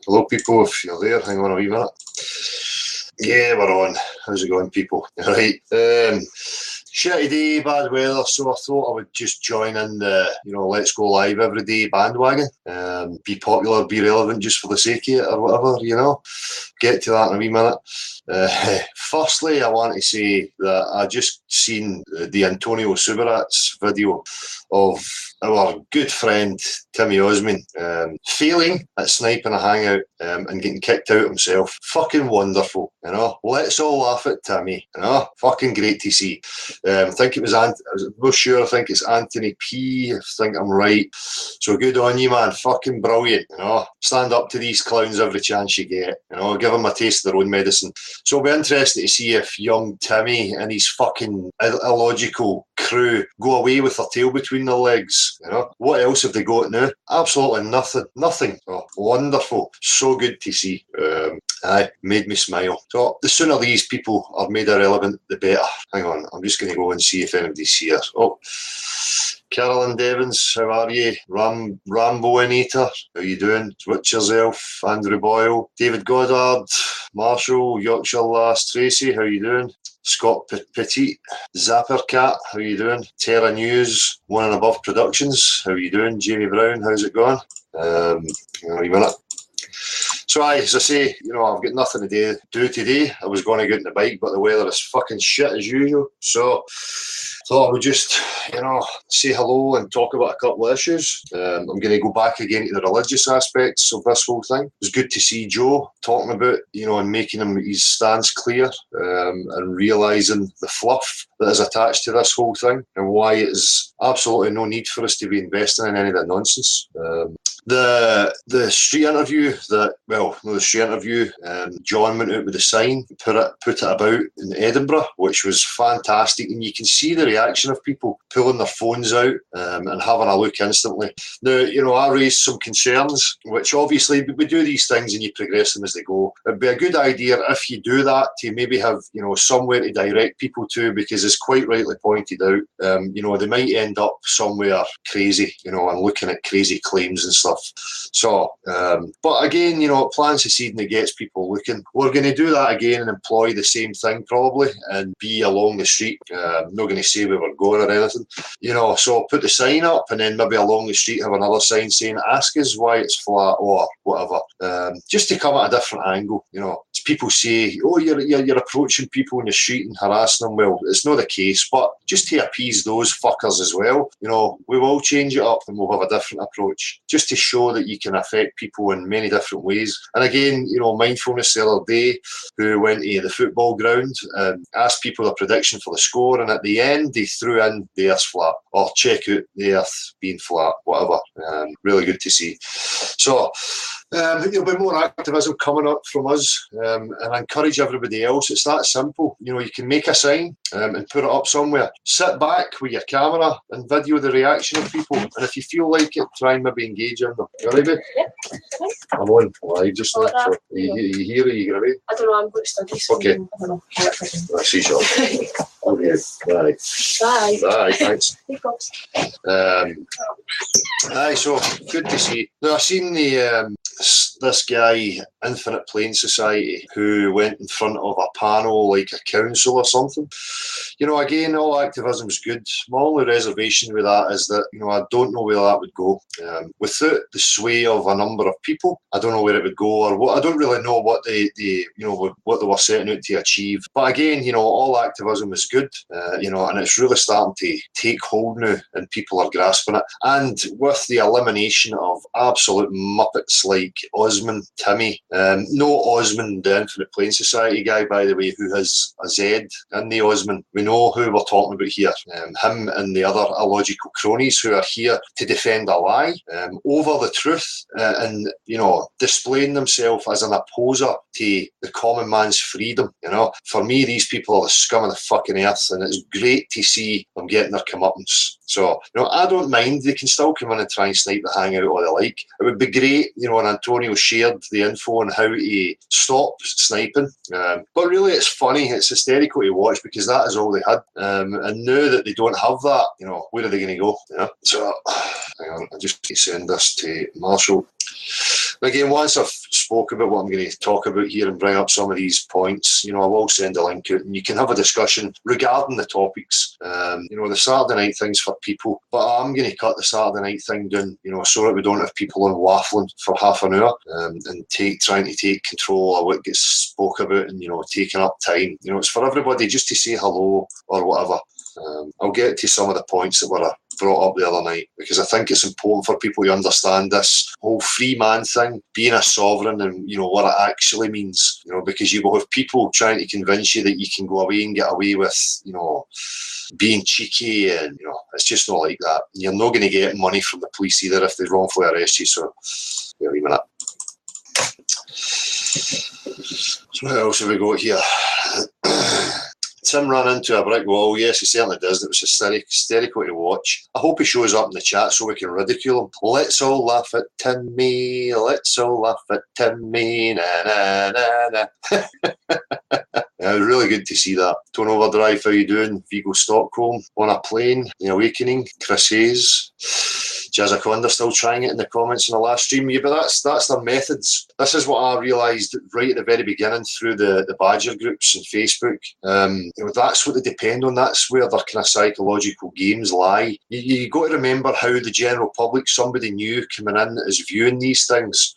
Hello, people, if you're there, hang on a wee minute. Yeah, we're on. How's it going, people? Right. Shitty day, bad weather, so I thought I would just join in the, let's go live every day bandwagon. Be popular, be relevant just for the sake of it or whatever, Get to that in a wee minute. Firstly, I want to say that I just seen the Antonio Subarat's video of our good friend Timmy Osman failing at sniping a hangout and getting kicked out himself. Fucking wonderful, Let's all laugh at Timmy, Fucking great to see. I think it was, I'm not sure, I think it's Anthony P, I think I'm right. So good on you, man. Fucking brilliant, Stand up to these clowns every chance you get, Give them a taste of their own medicine. So it'll be interesting to see if young Timmy and his fucking illogical crew go away with their tail between their legs. What else have they got now? Absolutely nothing. Oh, wonderful. So good to see. Aye, made me smile. So the sooner these people are made irrelevant, the better. Hang on, I'm just going to go and see if anybody's here. Oh, Carolyn Devons, how are you? Rambo-inator, how you doing? Switch yourself. Andrew Boyle, David Goddard, Marshall, Yorkshire Lass, Tracy, how you doing? Scott Petit, Zapper Cat, how you doing? Terra News, One and Above Productions, how you doing? Jamie Brown, how's it going? A minute. So as I say, I've got nothing to do today. I was going to get on the bike, but the weather is fucking shit as usual. So thought I would just, say hello and talk about a couple of issues. I'm going to go back again to the religious aspects of this whole thing. It was good to see Joe talking about, and making his stance clear and realising the fluff that is attached to this whole thing and why it is absolutely no need for us to be investing in any of that nonsense. The street interview John went out with a sign, put it about in Edinburgh, which was fantastic, and you can see the reaction of people pulling their phones out and having a look instantly. Now, I raised some concerns, which obviously we do these things and you progress them as they go. It'd be a good idea if you do that to maybe have, somewhere to direct people to, because as quite rightly pointed out, they might end up somewhere crazy, and looking at crazy claims and stuff. So, but again, it plants a seed and it gets people looking. We're going to do that again and employ the same thing probably and be along the street. I'm not going to say where we're going or anything, so put the sign up and then maybe along the street have another sign saying, ask us why it's flat or whatever, just to come at a different angle. People say, oh, you're approaching people in the street and harassing them. Well, it's not the case, but just to appease those fuckers as well, we will change it up and we'll have a different approach, just to show that you can affect people in many different ways. And again, Mindfulness the other day, who went to the football ground and asked people a prediction for the score, and at the end they threw in the earth's flat, or check out the earth being flat, whatever. Really good to see. So there'll be more activism coming up from us, and I encourage everybody else. It's that simple. You can make a sign and put it up somewhere. Sit back with your camera and video the reaction of people, and if you feel like it, try and maybe engage in them. You ready? Yep. I'm on live just now. So you hear? Are you going to be? I don't know. I'm going to study. So okay. I don't know. I see you. Okay. Bye. Bye. Bye. Thanks. Hey, so good to see. Now, I've seen this guy, Infinite Plane Society, who went in front of a panel like a council or something. Again, all activism is good. My only reservation with that is that, I don't know where that would go. Without the sway of a number of people, I don't know where it would go, or what. I don't really know what what they were setting out to achieve. But again, all activism is good, and it's really starting to take hold now, and people are grasping it. And with the elimination of absolute muppets like Osman, Timmy, no Osman, the Infinite Plane Society guy, by the way, who has a Z in the Osman. We know who we're talking about here. Him and the other illogical cronies who are here to defend a lie over the truth, and displaying themselves as an opposer to the common man's freedom. For me, these people are the scum of the fucking earth, and it's great to see them getting their comeuppance. So, I don't mind. They can still come in and try and snipe the hangout or they like. It would be great, and Antonio shared the info on how to stop sniping. But really, it's funny. It's hysterical to watch because that is all they had. And now that they don't have that, where are they going to go? So, hang on, I just need to send this to Marshall. Again, once I've spoke about what I'm going to talk about here and bring up some of these points, I will send a link out and you can have a discussion regarding the topics. The Saturday night thing's for people, but I'm going to cut the Saturday night thing down, so that we don't have people on waffling for half an hour and trying to take control of what gets spoke about and, taking up time. It's for everybody just to say hello or whatever. I'll get to some of the points that were brought up the other night because I think it's important for people to understand this whole free man thing, being a sovereign and what it actually means, because you will have people trying to convince you that you can go away and get away with being cheeky, and it's just not like that. You're not going to get money from the police either if they wrongfully arrest you, so wait a minute. So what else have we got here? Tim ran into a brick wall. Yes, he certainly does. It was hysterical to watch. I hope he shows up in the chat so we can ridicule him. Let's all laugh at Timmy. Let's all laugh at Timmy. Na, na, na, na. Yeah, it was really good to see that. Tone Overdrive, how you doing? Vigo Stockholm on a plane. The Awakening. Chris Hayes. Jazzaconda still trying it in the comments in the last stream. Yeah, but that's their methods. This is what I realised right at the very beginning through the Badger groups and Facebook. That's what they depend on. That's where their kind of psychological games lie. You got to remember how the general public, somebody new coming in, is viewing these things.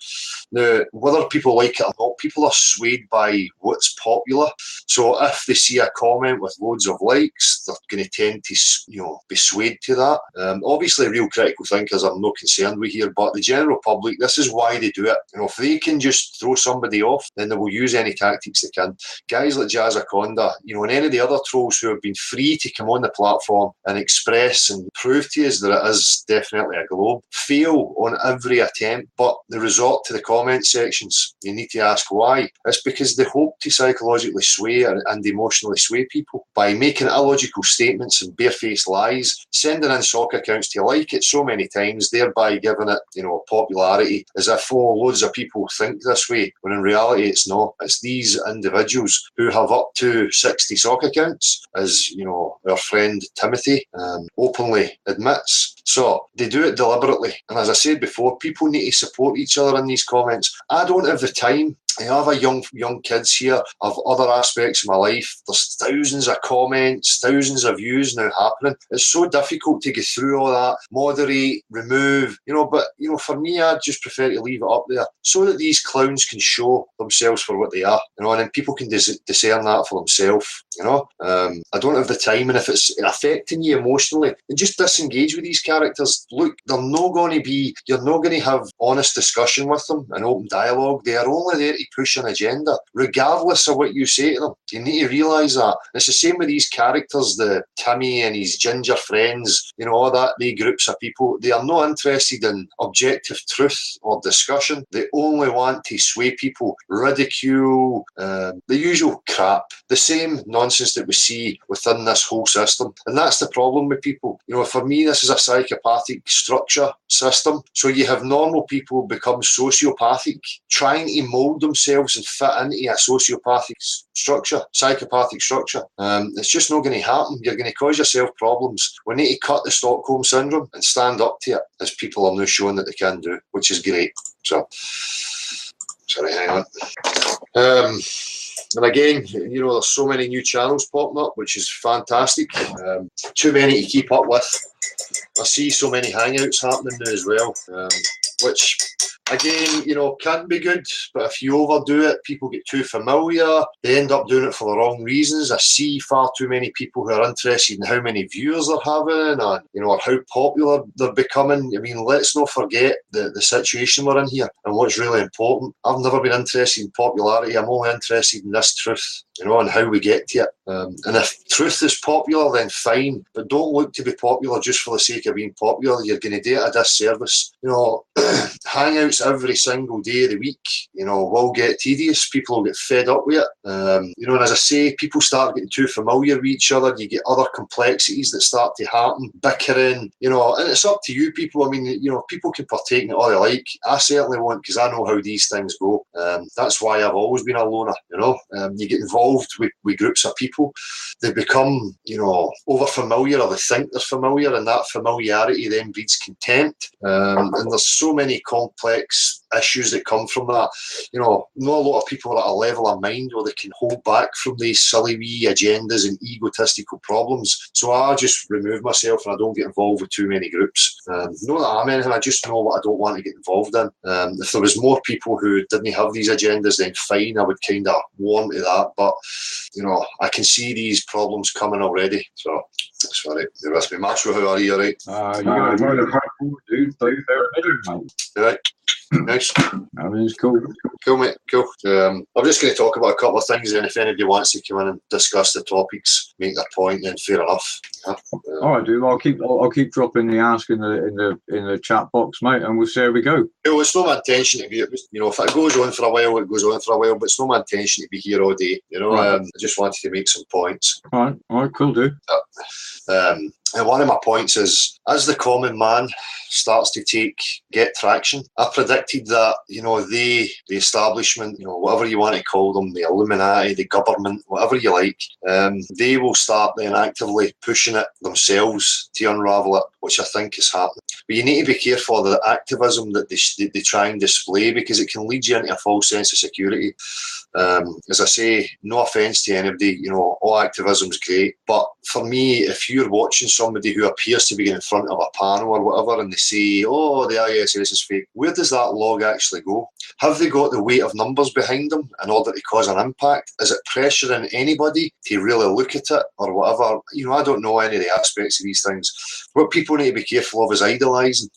Now, whether people like it or not, people are swayed by what's popular. So if they see a comment with loads of likes, they're going to tend to, be swayed to that. Obviously, real critical thinkers I'm not concerned with here, but the general public, this is why they do it. If they can just throw somebody off, then they will use any tactics they can. Guys like Jazzaconda, and any of the other trolls who have been free to come on the platform and express and prove to us that it is definitely a globe, fail on every attempt, but they resort to the comment sections. You need to ask why. It's because they hope to psychologically sway and emotionally sway people by making illogical statements and barefaced lies, sending in sock accounts to like it so many times, thereby giving it, popularity as if loads of people think this way, when in reality it's not. It's these individuals who have up to 60 sock accounts, as our friend Timothy openly admits. So they do it deliberately, and as I said before, people need to support each other in these comments. I don't have the time. I have a young kids here. I have other aspects of my life. There's thousands of comments, thousands of views now happening. It's so difficult to get through all that, moderate, remove, but for me, I just prefer to leave it up there so that these clowns can show themselves for what they are, and then people can discern that for themselves. I don't have the time, and if it's affecting you emotionally, then just disengage with these characters. Look, they're not going to be, you're not going to have honest discussion with them and open dialogue. They are only there to push an agenda, regardless of what you say to them. You need to realise that. It's the same with these characters, the Timmy and his ginger friends, all that, they groups of people. They are not interested in objective truth or discussion. They only want to sway people, ridicule, the usual crap, the same nonsense that we see within this whole system. And that's the problem with people. For me, this is a psychopathic structure system. So you have normal people become sociopathic, trying to mould themselves and fit into a sociopathic structure, psychopathic structure. It's just not going to happen. You're going to cause yourself problems. We need to cut the Stockholm Syndrome and stand up to it, as people are now showing that they can do, which is great. So, sorry, hang on. And again, there's so many new channels popping up, which is fantastic. Too many to keep up with. I see so many hangouts happening now as well, which, again, can't be good. But if you overdo it, people get too familiar. They end up doing it for the wrong reasons. I see far too many people who are interested in how many viewers they're having and, or how popular they're becoming. I mean, let's not forget the situation we're in here and what's really important. I've never been interested in popularity. I'm only interested in this truth, and how we get to it. And if truth is popular, then fine, but don't look to be popular just for the sake of being popular. You're going to do it a disservice. Hangouts every single day of the week, will get tedious. People will get fed up with it. And as I say, people start getting too familiar with each other. You get other complexities that start to happen, bickering, and it's up to you people. I mean, people can partake in it all they like. I certainly won't, because I know how these things go. That's why I've always been a loner, You get involved with groups of people. They become, over familiar, or they think they're familiar, and that familiarity then breeds contempt. And there's so many complex issues that come from that. Not a lot of people are at a level of mind where they can hold back from these silly wee agendas and egotistical problems. So I just remove myself and I don't get involved with too many groups. Not that I'm anything, I just know what I don't want to get involved in. If there was more people who didn't have these agendas, then fine, I would kind of warm to that. But, I can see these problems coming already. So that's all right. You're with me. Marshall, how are you? All right? You're going to dude. Right. Nice. Everything's cool. Cool, mate. Cool. I'm just going to talk about a couple of things, and if anybody wants to come in and discuss the topics, make their point, then fair enough. All right, dude. I'll keep dropping the ask in the chat box, mate, and we'll see how we go. It's not my intention to be, if it goes on for a while, it goes on for a while, but it's not my intention to be here all day. Right. I just wanted to make some points. All right, cool, dude. And one of my points is, as the common man starts to get traction, I predicted that, the establishment, whatever you want to call them, the Illuminati, the government, whatever you like, they will start then actively pushing it themselves to unravel it, which I think is happening. But you need to be careful of the activism that they try and display, because it can lead you into a false sense of security. As I say, no offence to anybody, all activism is great, but for me, if you're watching somebody who appears to be in front of a panel or whatever, and they say, oh, the ISS is fake, where does that log actually go? Have they got the weight of numbers behind them in order to cause an impact? Is it pressuring anybody to really look at it or whatever? I don't know any of the aspects of these things. What people need to be careful of is idolising.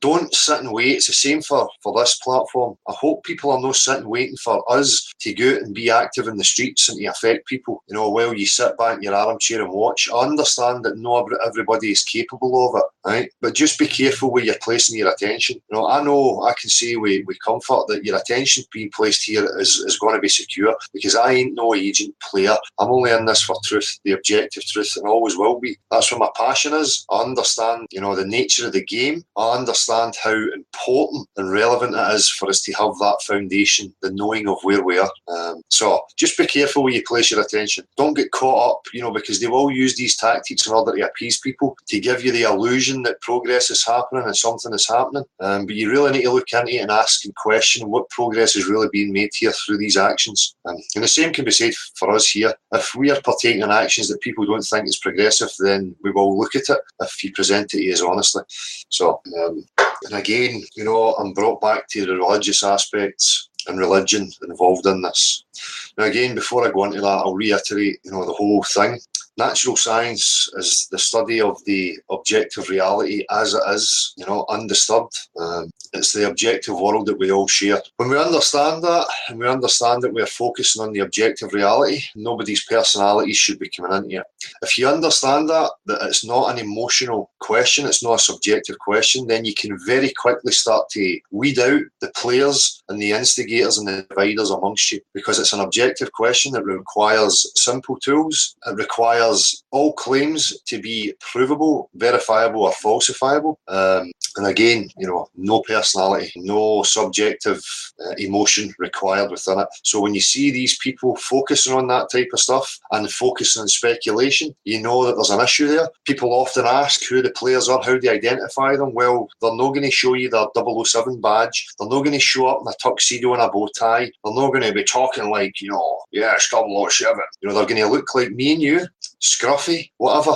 Don't sit and wait. It's the same for this platform. I hope people are not sitting waiting for us to go out and be active in the streets and to affect people, while you sit back in your armchair and watch. I understand that not everybody is capable of it, right? But just be careful where you're placing your attention. I know I can say with comfort that your attention being placed here is going to be secure, because I ain't no agent player. I'm only in this for truth, the objective truth, and always will be. That's where my passion is. I understand, the nature of the game. I understand how important and relevant it is for us to have that foundation, the knowing of where we are. So just be careful where you place your attention. Don't get caught up, because they will use these tactics in order to appease people, to give you the illusion that progress is happening and something is happening. But you really need to look into it and ask and question what progress is really being made here through these actions. And the same can be said for us here. If we are partaking in actions that people don't think is progressive, then we will look at it if you present it to us honestly. So, and again, I'm brought back to the religious aspects and religion involved in this. Now again, before I go into that, I'll reiterate, the whole thing. Natural science is the study of the objective reality as it is, undisturbed. It's the objective world that we all share. When we understand that, and we understand that we're focusing on the objective reality, nobody's personality should be coming into it. If you understand that it's not an emotional question, it's not a subjective question, then you can very quickly start to weed out the players and the instigators and the dividers amongst you, because it's an objective question that requires simple tools. It requires all claims to be provable, verifiable or falsifiable. And again, no personality, no subjective emotion required within it. So when you see these people focusing on that type of stuff and focusing on speculation, you know that there's an issue there. People often ask who the players are, how they identify them. Well, they're not going to show you their 007 badge. They're not going to show up in a tuxedo and a bow tie. They're not going to be talking like, yeah, it's 007. They're going to look like me and you, scruffy, whatever,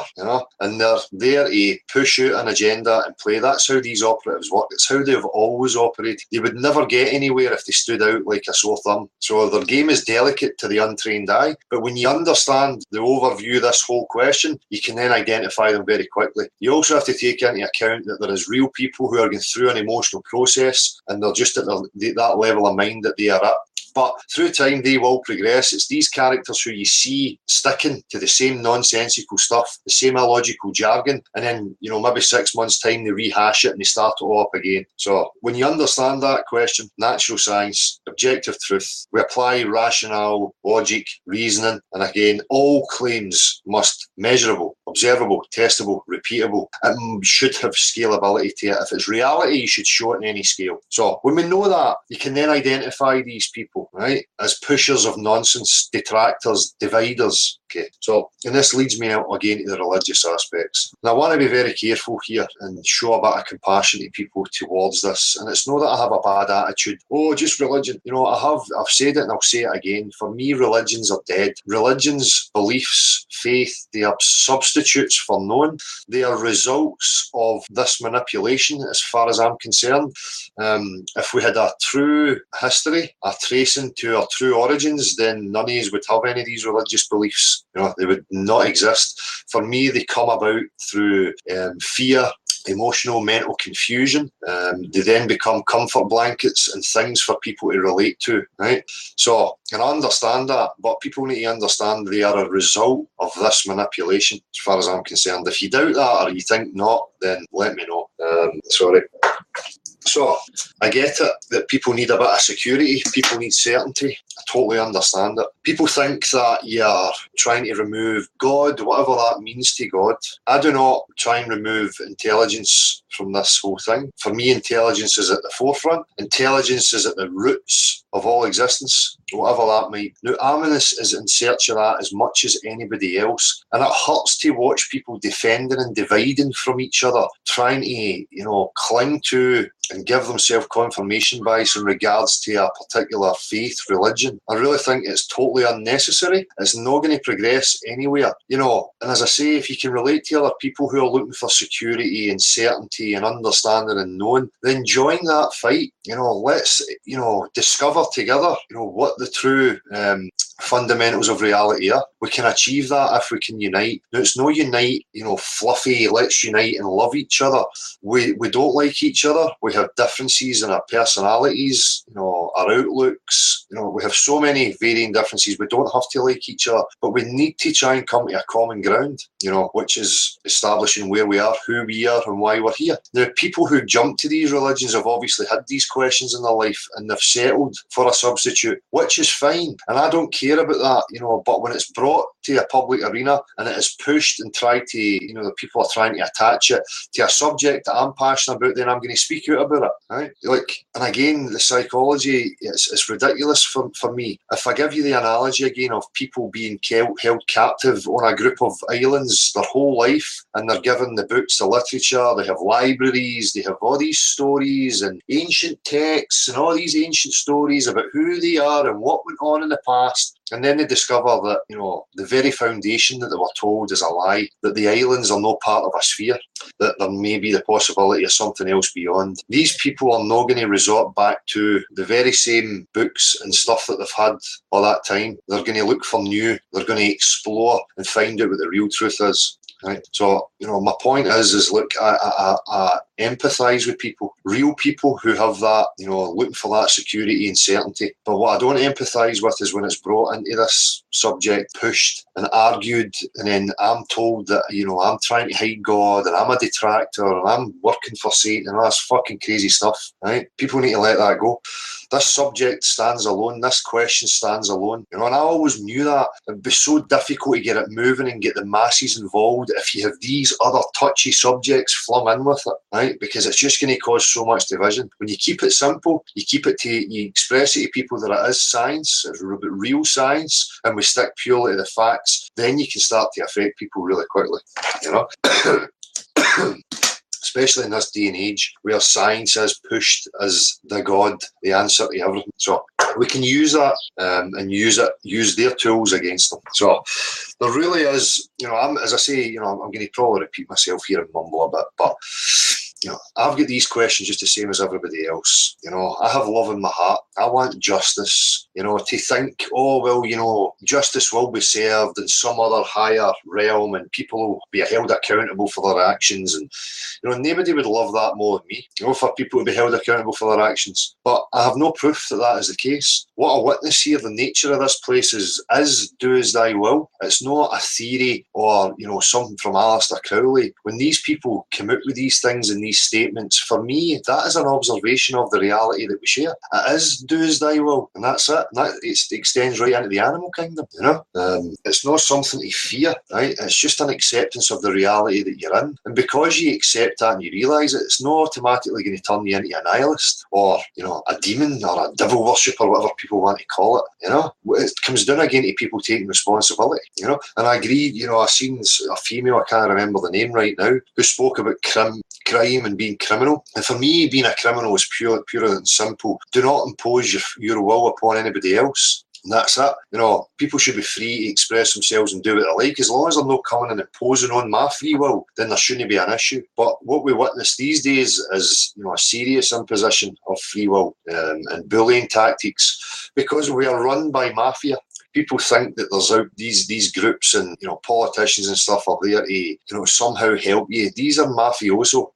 and they're there to push out an agenda and play. That's how these operatives work. It's how they've always operated. They would never get anywhere if they stood out like a sore thumb. So their game is delicate to the untrained eye, but when you understand the overview of this whole question, you can then identify them very quickly. You also have to take into account that there is real people who are going through an emotional process, and they're just at that level of mind that they are at. But through time, they will progress. It's these characters who you see sticking to the same nonsensical stuff, the same illogical jargon, and then, maybe 6 months' time, they rehash it and they start it all up again. So when you understand that question, natural science, objective truth, we apply rationale, logic, reasoning, and again, all claims must measurable, observable, testable, repeatable. It should have scalability to it. If it's reality, you should show it in any scale. So when we know that, you can then identify these people, right, as pushers of nonsense, detractors, dividers. Okay, so, and this leads me out again to the religious aspects. And I want to be very careful here and show a bit of compassion to people towards this. And it's not that I have a bad attitude. Oh, just religion. I've said it and I'll say it again. For me, religions are dead. Religions, beliefs, faith, they are substitutes for knowing. They are results of this manipulation, as far as I'm concerned. If we had a true history, a tracing to our true origins, then none of us would have any of these religious beliefs. They would not exist. For me, they come about through fear, emotional, mental confusion. They then become comfort blankets and things for people to relate to, right? So, and I understand that, but people need to understand they are a result of this manipulation, as far as I'm concerned. If you doubt that or you think not, then let me know. Sorry. So, I get it that people need a bit of security, people need certainty. I totally understand it. People think that you're trying to remove God, whatever that means to God. I do not try and remove intelligence from this whole thing. For me, intelligence is at the forefront. Intelligence is at the roots of all existence, whatever that might. Now, Aminus is in search of that as much as anybody else. And it hurts to watch people defending and dividing from each other, trying to, cling to and give themselves confirmation bias in regards to a particular faith, religion. I really think it's totally unnecessary. It's not going to progress anywhere. And as I say, if you can relate to other people who are looking for security and certainty and understanding and knowing, then join that fight. Let's, discover together, what the true fundamentals of reality are. We can achieve that if we can unite. Now, it's no unite, fluffy, let's unite and love each other. We don't like each other. We have differences in our personalities, our outlooks. We have so many varying differences. We don't have to like each other, but we need to try and come to a common ground, which is establishing where we are, who we are, and why we're here. Now, people who jump to these religions have obviously had these questions in their life and they've settled for a substitute, which is fine. And I don't care about that, but when it's brought to a public arena and it is pushed and tried to, the people are trying to attach it to a subject that I'm passionate about, then I'm going to speak out about it, right? And again, the psychology, it's ridiculous for me. If I give you the analogy again of people being held captive on a group of islands their whole life, and they're given the books, the literature, they have libraries, they have all these stories and ancient texts and all these ancient stories about who they are and what went on in the past. And then they discover that, the very foundation that they were told is a lie, that the islands are no part of a sphere, that there may be the possibility of something else beyond. These people are not going to resort back to the very same books and stuff that they've had all that time. They're going to look for new, they're going to explore and find out what the real truth is. Right. So, my point is look, I empathise with people, real people who have that, looking for that security and certainty. But what I don't empathise with is when it's brought into this subject, pushed and argued, and then I'm told that, I'm trying to hide God and I'm a detractor and I'm working for Satan and all this fucking crazy stuff, right? People need to let that go. This subject stands alone. This question stands alone. And I always knew that. It'd be so difficult to get it moving and get the masses involved if you have these other touchy subjects flung in with it, right? Because it's just going to cause so much division. When you keep it simple, you express it to people that it is science, it's real science, and we stick purely to the facts, then you can start to affect people really quickly, especially in this day and age where science is pushed as the God, the answer to everything. So we can use that and use their tools against them. So there really is, as I say, I'm going to probably repeat myself here and mumble a bit, but I've got these questions just the same as everybody else. I have love in my heart. I want justice. To think, oh, well, justice will be served in some other higher realm and people will be held accountable for their actions. And, nobody would love that more than me, for people to be held accountable for their actions. But I have no proof that that is the case. What I witness here, the nature of this place is do as thy will. It's not a theory or, something from Aleister Crowley. When these people come out with these things and these statements, for me, that is an observation of the reality that we share. It is do as thy will, and that's it. It extends right into the animal kingdom, It's not something to fear, right? It's just an acceptance of the reality that you're in. And because you accept that and you realise it, it's not automatically going to turn you into a nihilist or, a demon or a devil worship or whatever people want to call it, It comes down again to people taking responsibility, And I agree, I've seen a female, I can't remember the name right now, who spoke about crime and being criminal. And for me, being a criminal is pure and simple. Do not impose your will upon anybody else. And that's it. People should be free to express themselves and do what they like. As long as they're not coming and imposing on my free will, then there shouldn't be an issue. But what we witness these days is, a serious imposition of free will and bullying tactics, because we are run by mafia. People think that there's these groups and politicians and stuff are there to somehow help you. These are mafioso.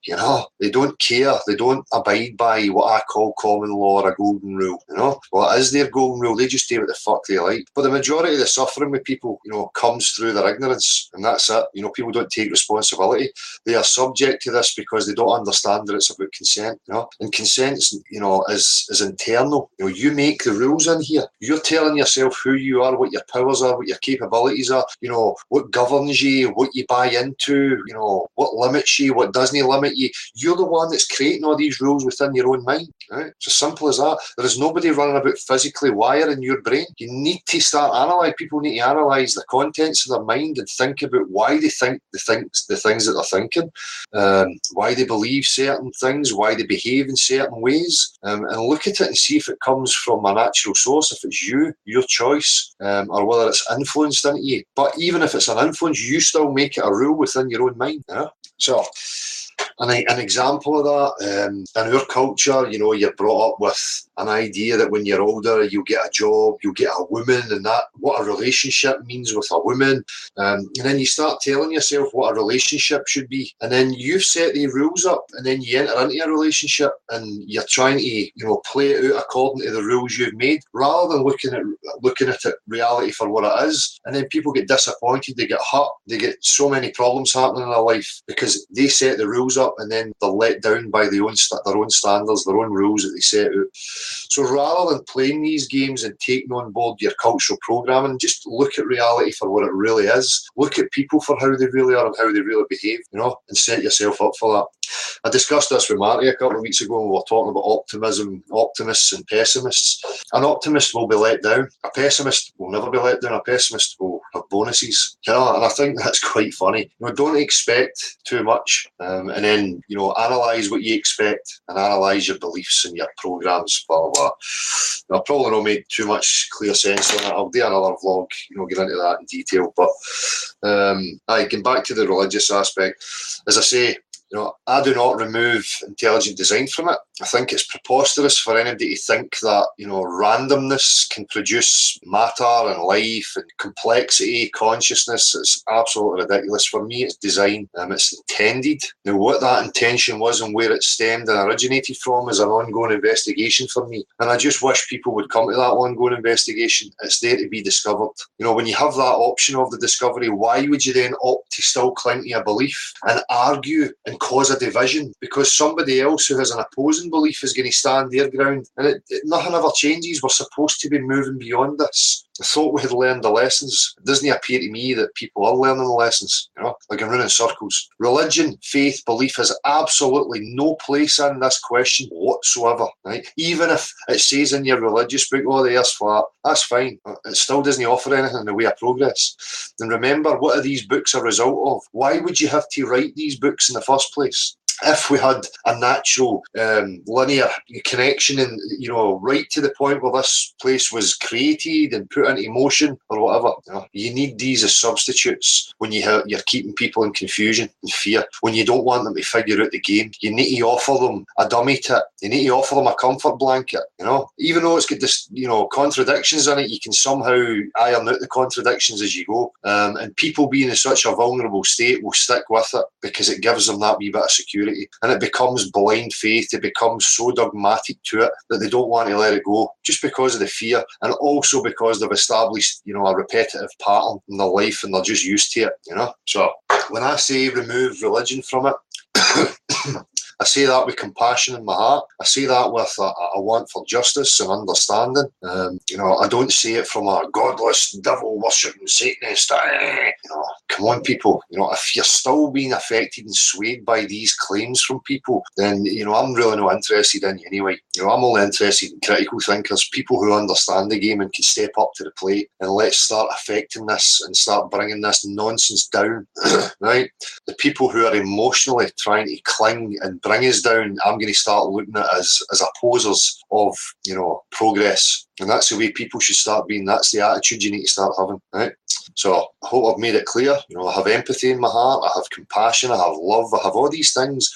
They don't care. They don't abide by what I call common law or a golden rule. Well, it is their golden rule. They just do what the fuck they like. But the majority of the suffering with people comes through their ignorance, and that's it. People don't take responsibility. They are subject to this because they don't understand that it's about consent. And consent is internal. You make the rules in here. You're telling yourself who you are, what your powers are, what your capabilities are, what governs you, what you buy into, what limits you, what doesn't limit you. You're the one that's creating all these rules within your own mind. Right? It's as simple as that. There is nobody running about physically wiring your brain. You need to start analysing. People need to analyse the contents of their mind and think about why they think the things that they're thinking, why they believe certain things, why they behave in certain ways, and look at it and see if it comes from a natural source, if it's your choice, or whether it's influenced into you. But even if it's an influence, you still make it a rule within your own mind. So, an example of that, in our culture, you're brought up with an idea that when you're older, you'll get a job, you'll get a woman, and that what a relationship means with a woman. And then you start telling yourself what a relationship should be. And then you've set the rules up, and then you enter into a relationship and you're trying to, play it out according to the rules you've made, rather than looking at it reality for what it is. And then people get disappointed, they get hurt, they get so many problems happening in their life because they set the rules up and then they're let down by their own standards, their own rules that they set out. So rather than playing these games and taking on board your cultural programming, just look at reality for what it really is. Look at people for how they really are and how they really behave, and set yourself up for that. I discussed this with Marty a couple of weeks ago when we were talking about optimism, optimists and pessimists. An optimist will be let down. A pessimist will never be let down. A pessimist will have bonuses. And I think that's quite funny. Don't expect too much, and then analyse what you expect and analyse your beliefs and your programs. Blah blah blah. I'll probably not make too much clear sense on it. I'll do another vlog, get into that in detail. But getting back to the religious aspect, as I say, I do not remove intelligent design from it. I think it's preposterous for anybody to think that, randomness can produce matter and life and complexity, consciousness. It's absolutely ridiculous. For me, it's design. It's intended. Now, what that intention was and where it stemmed and originated from is an ongoing investigation for me. And I just wish people would come to that ongoing investigation. It's there to be discovered. When you have that option of the discovery, why would you then opt to still cling to a belief and argue and cause a division because somebody else who has an opposing belief is going to stand their ground? And nothing ever changes. We're supposed to be moving beyond this. I thought we had learned the lessons. It doesn't appear to me that people are learning the lessons, like I'm running in circles. Religion, faith, belief has absolutely no place in this question whatsoever, right? Even if it says in your religious book, the earth's flat, that's fine. It still doesn't offer anything in the way of progress. And remember, what are these books a result of? Why would you have to write these books in the first place? if we had a natural linear connection and, you know, right to the point where this place was created and put into motion or whatever, you need these as substitutes when you're keeping people in confusion and fear, when you don't want them to figure out the game. You need to offer them a dummy tip. You need to offer them a comfort blanket, you know. Even though it's got this, you know, contradictions in it, you can somehow iron out the contradictions as you go. And people being in such a vulnerable state will stick with it because it gives them that wee bit of security. And it becomes blind faith. It becomes so dogmatic to it that they don't want to let it go, just because of the fear, and also because they've established, you know, a repetitive pattern in their life and they're just used to it, you know. So when I say remove religion from it, I say that with compassion in my heart. I say that with a want for justice and understanding. You know, I don't say it from a godless, devil-worshipping Satanist. You know, come on, people. You know, if you're still being affected and swayed by these claims from people, then, you know, I'm really not interested in you anyway. You know, I'm only interested in critical thinkers, people who understand the game and can step up to the plate, and let's start affecting this and start bringing this nonsense down, right? The people who are emotionally trying to cling and bring us down, I'm going to start looking at as opposers of, you know, progress. And that's the way people should start being. That's the attitude you need to start having, right? So I hope I've made it clear. You know, I have empathy in my heart, I have compassion, I have love, I have all these things.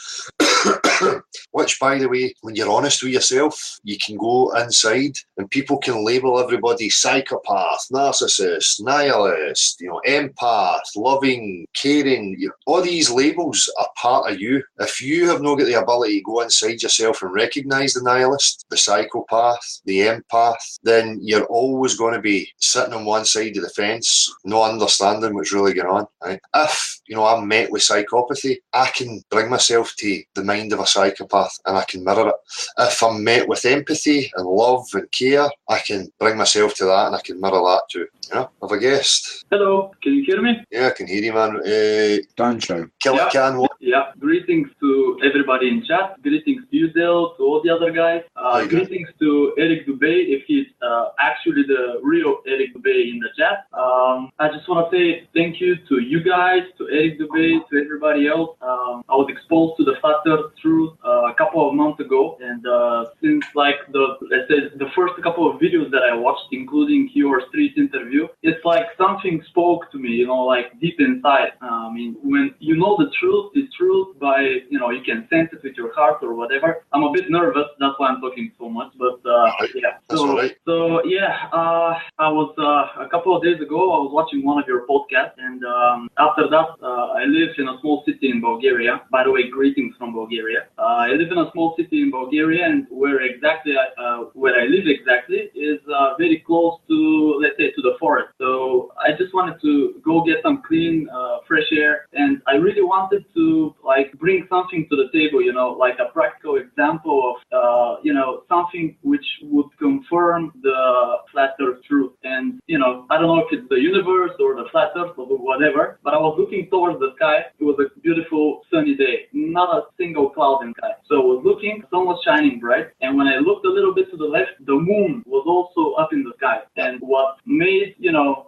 Which, by the way, when you're honest with yourself, you can go inside and people can label everybody psychopath, narcissist, nihilist, you know, empath, loving, caring. You know, all these labels are part of you. If you have not got the ability to go inside yourself and recognise the nihilist, the psychopath, the empath, then you're always going to be sitting on one side of the fence, not understanding what's really going on. Right? If, you know, I'm met with psychopathy, I can bring myself to the mind of a psychopath and I can mirror it. If I'm met with empathy and love and care, I can bring myself to that and I can mirror that too. You know, have a guest. Hello, can you hear me? Yeah, I can hear you, man. Dan show. Killer Can. What? Yeah, greetings to everybody in chat. Greetings to you, Dale, to all the other guys. Greetings to Eric Dubé, if he's actually the real Eric Dubé in the chat. I just want to say thank you to you guys, to Eric Dubé, to everybody else. I was exposed to the Flat Earth truth a couple of months ago, and since like the first couple of videos that I watched, including your street interview, it's like something spoke to me, you know, like deep inside. I mean, when you know the truth is truth by, you know, you can sense it with your heart or whatever. I'm a bit nervous, that's why I'm talking so much, but yeah. So yeah, I was a couple of days ago, I was watching one of your podcasts, and after that, I live in a small city in Bulgaria. By the way, greetings from Bulgaria. I live in a small city in Bulgaria, and where I live exactly is very close to, let's say, to the forest. So I just wanted to go get some clean, fresh air, and I really wanted to like bring something to the table, you know, like a practical example of, you know, something which would confirm the Flat Earth truth. And, you know, I don't know if it's the universe or the Flat Earth or whatever, but I was looking towards the sky. It was a beautiful sunny day, not a single cloud in the sky. So I was looking, the sun was shining bright, and when I looked a little bit to the left, the moon was also up in the sky. And what made, you know,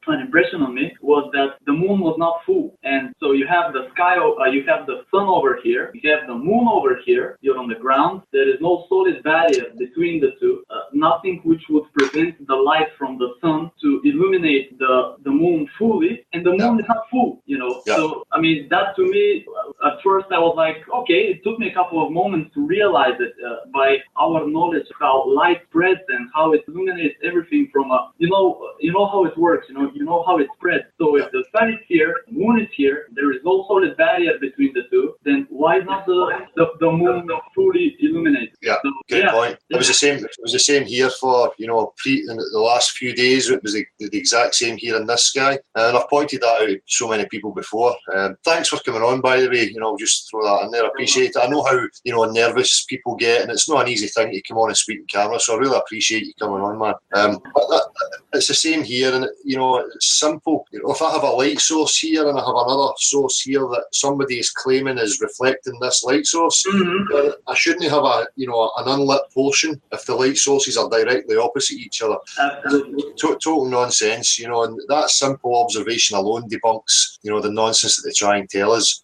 an impression on me was that the moon was not full. And so you have the sky, you have the sun over here, you have the moon over here, you're on the ground, there is no solid barrier between the two, nothing which would prevent the light from the sun to illuminate the moon fully, and the moon is not full, you know. So I mean, that to me, at first I was like, okay, it took me a couple of moments to realize it by our knowledge of how light spreads and how it illuminates everything from you know how it works, you know how it spreads. So if the sun is here, the moon is here, there is no solid barrier between the two, then why not the moon fully illuminated? Yeah, so, good point. It was the same. It was the same here for, you know, in the last few days. It was the exact same here in this sky, and I've pointed that out to so many people before. Thanks for coming on, by the way. You know, just throw that in there. I appreciate it. I know how, you know, nervous people get, and it's not an easy thing to come on and speak in camera. So I really appreciate you coming on, man. But it's the same here, and you know, it's simple. You know, if I have a light source here and I have another source here that somebody is claiming is reflecting this light source, I shouldn't have an unlit portion if the light sources are directly opposite each other. Absolutely. Total nonsense, you know, and that simple observation alone debunks, you know, the nonsense that they try and tell us.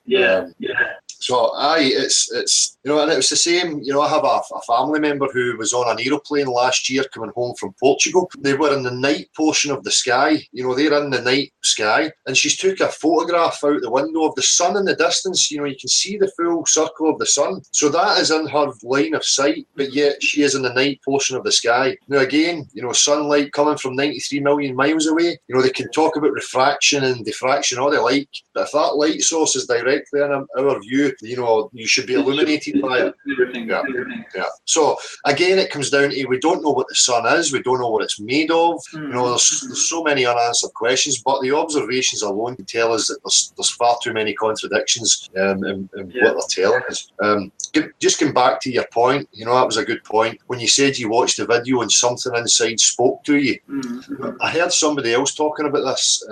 So it's and it was the same. I have a family member who was on an aeroplane last year coming home from Portugal. They were in the night portion of the sky. They're in the night sky, and she's took a photograph out the window of the sun in the distance. You can see the full circle of the sun. So that is in her line of sight, but yet she is in the night portion of the sky. Now again, sunlight coming from 93 million miles away. They can talk about refraction and diffraction all they like, but if that light source is directly in our view, you should be illuminated by it. Everything. Yeah. So again, it comes down to we don't know what the sun is. We don't know what it's made of. There's so many unanswered questions, but the observations alone can tell us that there's far too many contradictions in what they're telling us. Just come back to your point. That was a good point. When you said you watched the video and something inside spoke to you, I heard somebody else talking about this,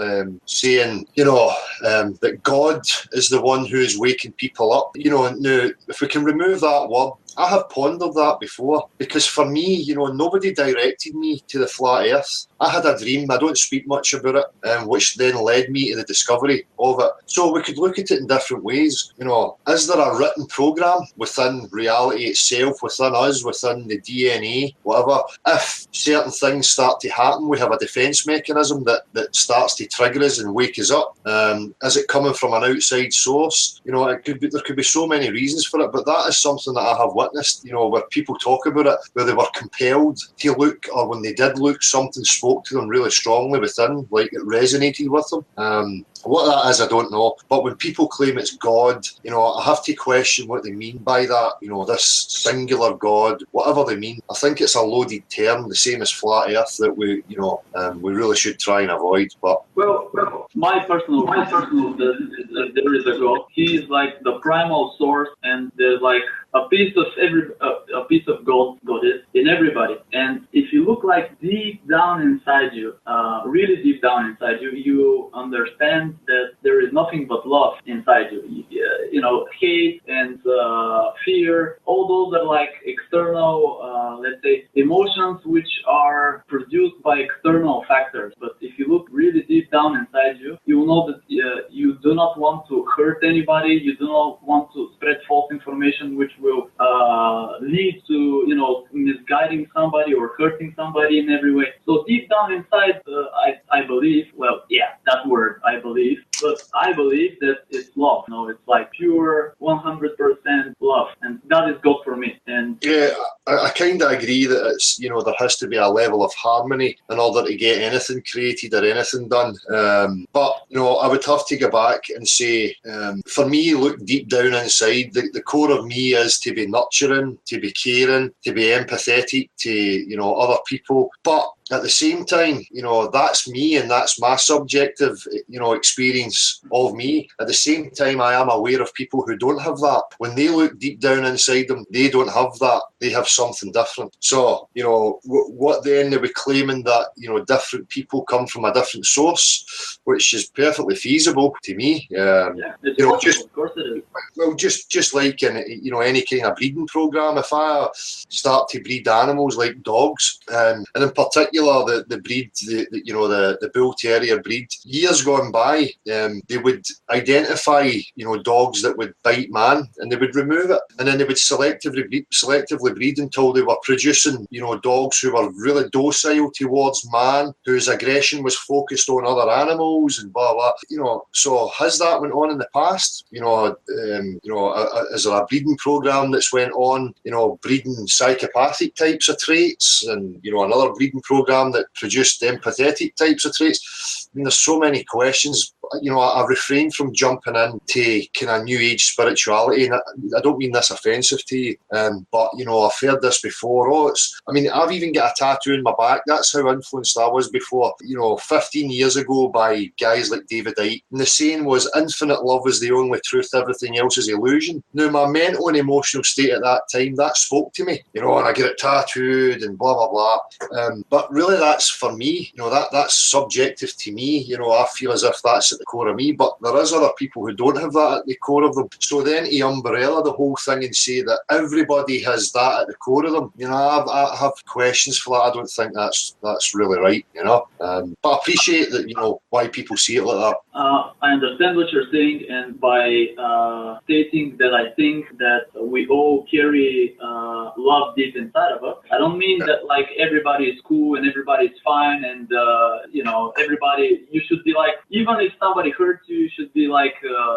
saying, that God is the one who is waking people up. Now, if we can remove that word, I have pondered that before, because for me, nobody directed me to the flat earth. I had a dream, I don't speak much about it, which then led me to the discovery of it. So we could look at it in different ways. Is there a written program within reality itself, within us, within the DNA, whatever? If certain things start to happen, we have a defence mechanism that starts to trigger us and wake us up. Is it coming from an outside source? There could be so many reasons for it, but that is something that I have witnessed, where people talk about it, where they were compelled to look, or when they did look, something spoke to them really strongly within, like it resonated with them. What that is, I don't know. But when people claim it's God, I have to question what they mean by that. This singular God, whatever they mean. I think it's a loaded term, the same as flat Earth, that we really should try and avoid. But my personal there is a God. He is like the primal source, and there's like a piece of God is in everybody. And if you look like deep down inside you, really deep down inside you, you understand that there is nothing but love inside you. Hate and fear, all those are like external, let's say, emotions which are produced by external factors. But if you look really deep down inside you, you will know that you do not want to hurt anybody. You do not want to spread false information which will lead to, misguiding somebody or hurting somebody in every way. So deep down inside, I believe, that word, I believe, but I believe that it's love. It's like pure 100% love, and that is God for me. And yeah, I kind of agree that it's, there has to be a level of harmony in order to get anything created or anything done. But I would have to go back and say, for me, look deep down inside, the core of me is to be nurturing, to be caring, to be empathetic to, other people. But at the same time, that's me and that's my subjective, experience of me. At the same time, I am aware of people who don't have that. When they look deep down inside them, they don't have that. They have something different. So, what then are we claiming that, different people come from a different source, which is perfectly feasible to me. Of course it is. Well, just like in, any kind of breeding program, if I start to breed animals like dogs, and in particular, the breed, the bull terrier breed, years gone by, they would identify, dogs that would bite man, and they would remove it, and then they would selectively breed until they were producing, dogs who were really docile towards man, whose aggression was focused on other animals, and blah blah. So has that went on in the past? Is there a breeding program that's went on, breeding psychopathic types of traits, and another breeding program that produced empathetic types of traits? There's so many questions. I refrain from jumping into kind of new age spirituality, and I don't mean this offensive to you, but I've heard this before. I've even got a tattoo in my back. That's how influenced I was before. 15 years ago by guys like David Icke, and the saying was, "Infinite love is the only truth. Everything else is illusion." Now, my mental and emotional state at that time, that spoke to me. And I get it tattooed and blah blah blah. But really, that's for me. That's subjective to me. I feel as if that's at the core of me, but there is other people who don't have that at the core of them. So then to umbrella the whole thing and say that everybody has that at the core of them, you know, I have questions for that. I don't think that's really right, you know. But I appreciate that, you know, why people see it like that. I understand what you're saying, and by stating that I think that we all carry love deep inside of us, I don't mean that like everybody is cool and everybody is fine, and you know, everybody, you should be like, even if somebody hurts you, you should be like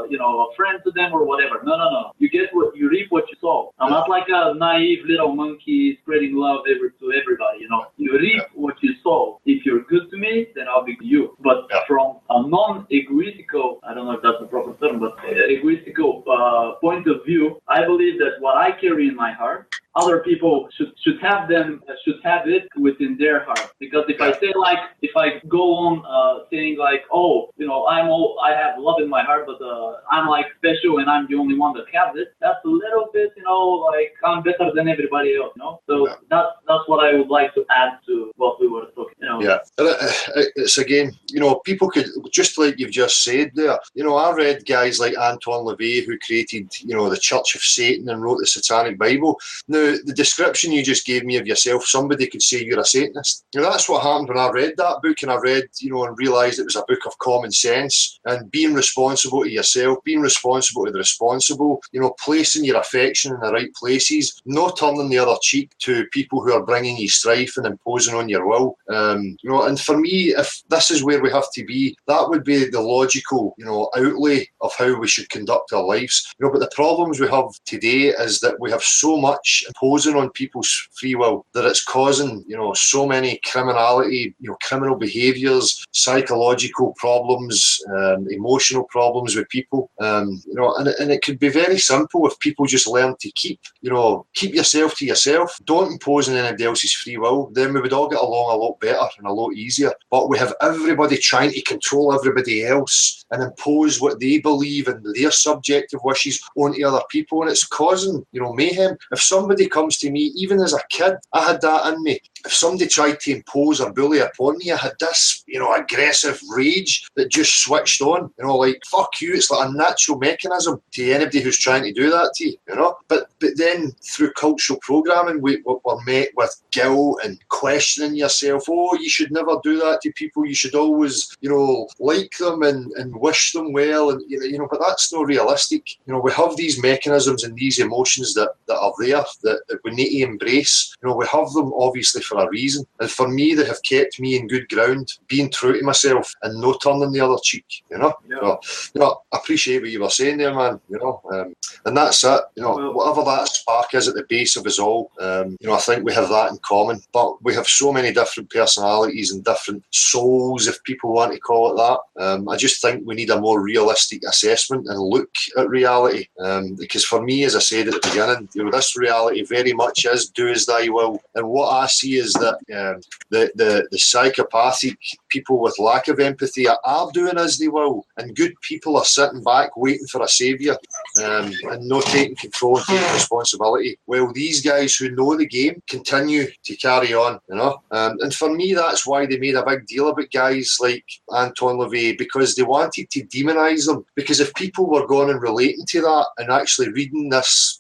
you know, a friend to them or whatever. No. You reap what you sow. I'm not like a naive little monkey spreading love to everybody. You know, you reap what you sow. If you're good to me, then I'll be to you. But from a non-egoistical, I don't know if that's the proper term, but egoistical point of view, I believe that what I carry in my heart, other people should have it within their heart. Because if I say like, if I go on saying like, oh, you know, I have love in my heart, but I'm like special and I'm the only one that has it, that's a little bit, you know, like I'm better than everybody else, you know. So that's what I would like to add to what we were talking, you know. Yeah, it's again, you know, people could, just like you've just said there, you know, I read guys like Anton LaVey who created, you know, the Church of Satan and wrote the Satanic Bible. Now, the description you just gave me of yourself, somebody could say you're a Satanist. You know, that's what happened when I read that book, and I read, you know, and realised it was a book of common sense and being responsible to yourself, being responsible to the responsible, you know, placing your affection in the right places, not turning the other cheek to people who are bringing you strife and imposing on your will. You know, and for me, if this is where we have to be, that would be the logical, you know, outlay of how we should conduct our lives. You know, but the problems we have today is that we have so much imposing on people's free will that it's causing, you know, so many criminality, you know, criminal behaviours, psychological problems, emotional problems with people. You know, and it could be very simple if people just learn to keep yourself to yourself. Don't impose on anybody else's free will. Then we would all get along a lot better and a lot easier. But we have everybody trying to control everybody else and impose what they believe and their subjective wishes onto other people, and it's causing, you know, mayhem. If somebody comes to me, even as a kid, I had that in me. If somebody tried to impose or bully upon me, I had this, you know, aggressive rage that just switched on. You know, like, fuck you. It's like a natural mechanism to anybody who's trying to do that to you, you know. But then through cultural programming, we're met with guilt and questioning yourself. Oh, you should never do that to people. You should always, you know, like them and wish them well. And, you know, but that's not realistic. You know, we have these mechanisms and these emotions that are there that we need to embrace. You know, we have them obviously for a reason. And for me, they have kept me in good ground, being true to myself and no turning the other cheek, you know. Yeah. You know, I appreciate what you were saying there, man, you know. And that's it. You know, whatever that spark is at the base of us all, you know, I think we have that in common. But we have so many different personalities and different souls, if people want to call it that. I just think we need a more realistic assessment and look at reality. Because for me, as I said at the beginning, you know, this reality very much is do as thy will. And what I see is that the psychopathic people with lack of empathy are doing as they will, and good people are sitting back waiting for a saviour and not taking control and taking responsibility. Well, these guys who know the game continue to carry on, you know. And for me, that's why they made a big deal about guys like Anton LaVey, because they wanted to demonise them. Because if people were going and relating to that and actually reading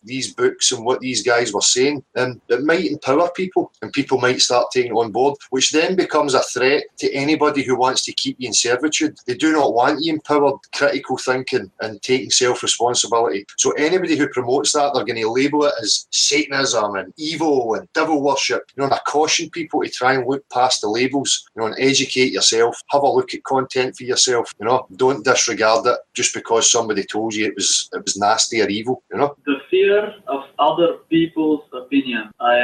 these books and what these guys were saying, it might empower people, and people might start taking it on board, which then becomes a threat to anybody who wants to keep you in servitude. They do not want you empowered, critical thinking and taking self-responsibility. So anybody who promotes that, they're going to label it as Satanism and evil and devil worship. You know, and I caution people to try and look past the labels, you know, and educate yourself. Have a look at content for yourself, you know. Don't disregard it just because somebody told you it was nasty or evil, you know. The fear of other people's opinion. I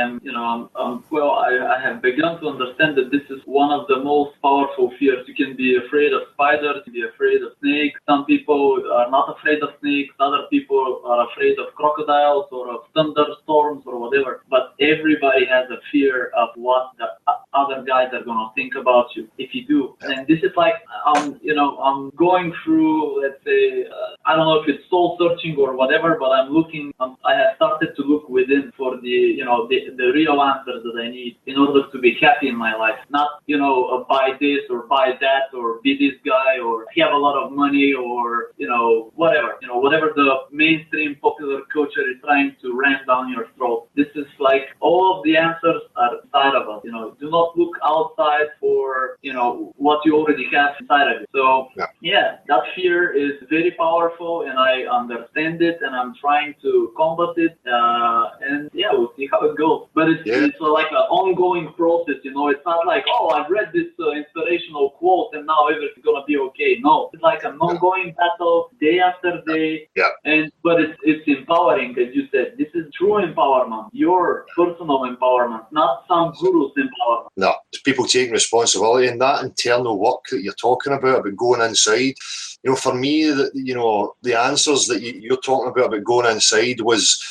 have begun to understand that this is one of the most powerful fears. You can be afraid of spiders, you can be afraid of snakes. Some people are not afraid of snakes, other people are afraid of crocodiles or of thunderstorms or whatever. But everybody has a fear of what the other guys are going to think about you if you do. And this is like, I'm going through, let's say, I don't know if it's soul searching or whatever, but I'm looking. I have started to look within for the the real answers that I need in order to be happy in my life. Not buy this or buy that or be this guy or have a lot of money or whatever the mainstream popular culture is trying to ram down your throat. This is like all of the answers are inside of us. Do not look outside for what you already have inside of you. So yeah, that fear is very powerful, and I understand it, and I'm trying to combat it. And yeah, we'll see how it goes. But it's like an ongoing process. It's not like, oh, I've read this inspirational quote and now everything's gonna be okay. No, it's like an ongoing battle, day after day. But it's empowering, as you said. This is true empowerment, your personal empowerment, not some guru's empowerment. No, it's people taking responsibility, and that internal work that you're talking about going inside. For me, the answers that you're talking about going inside was,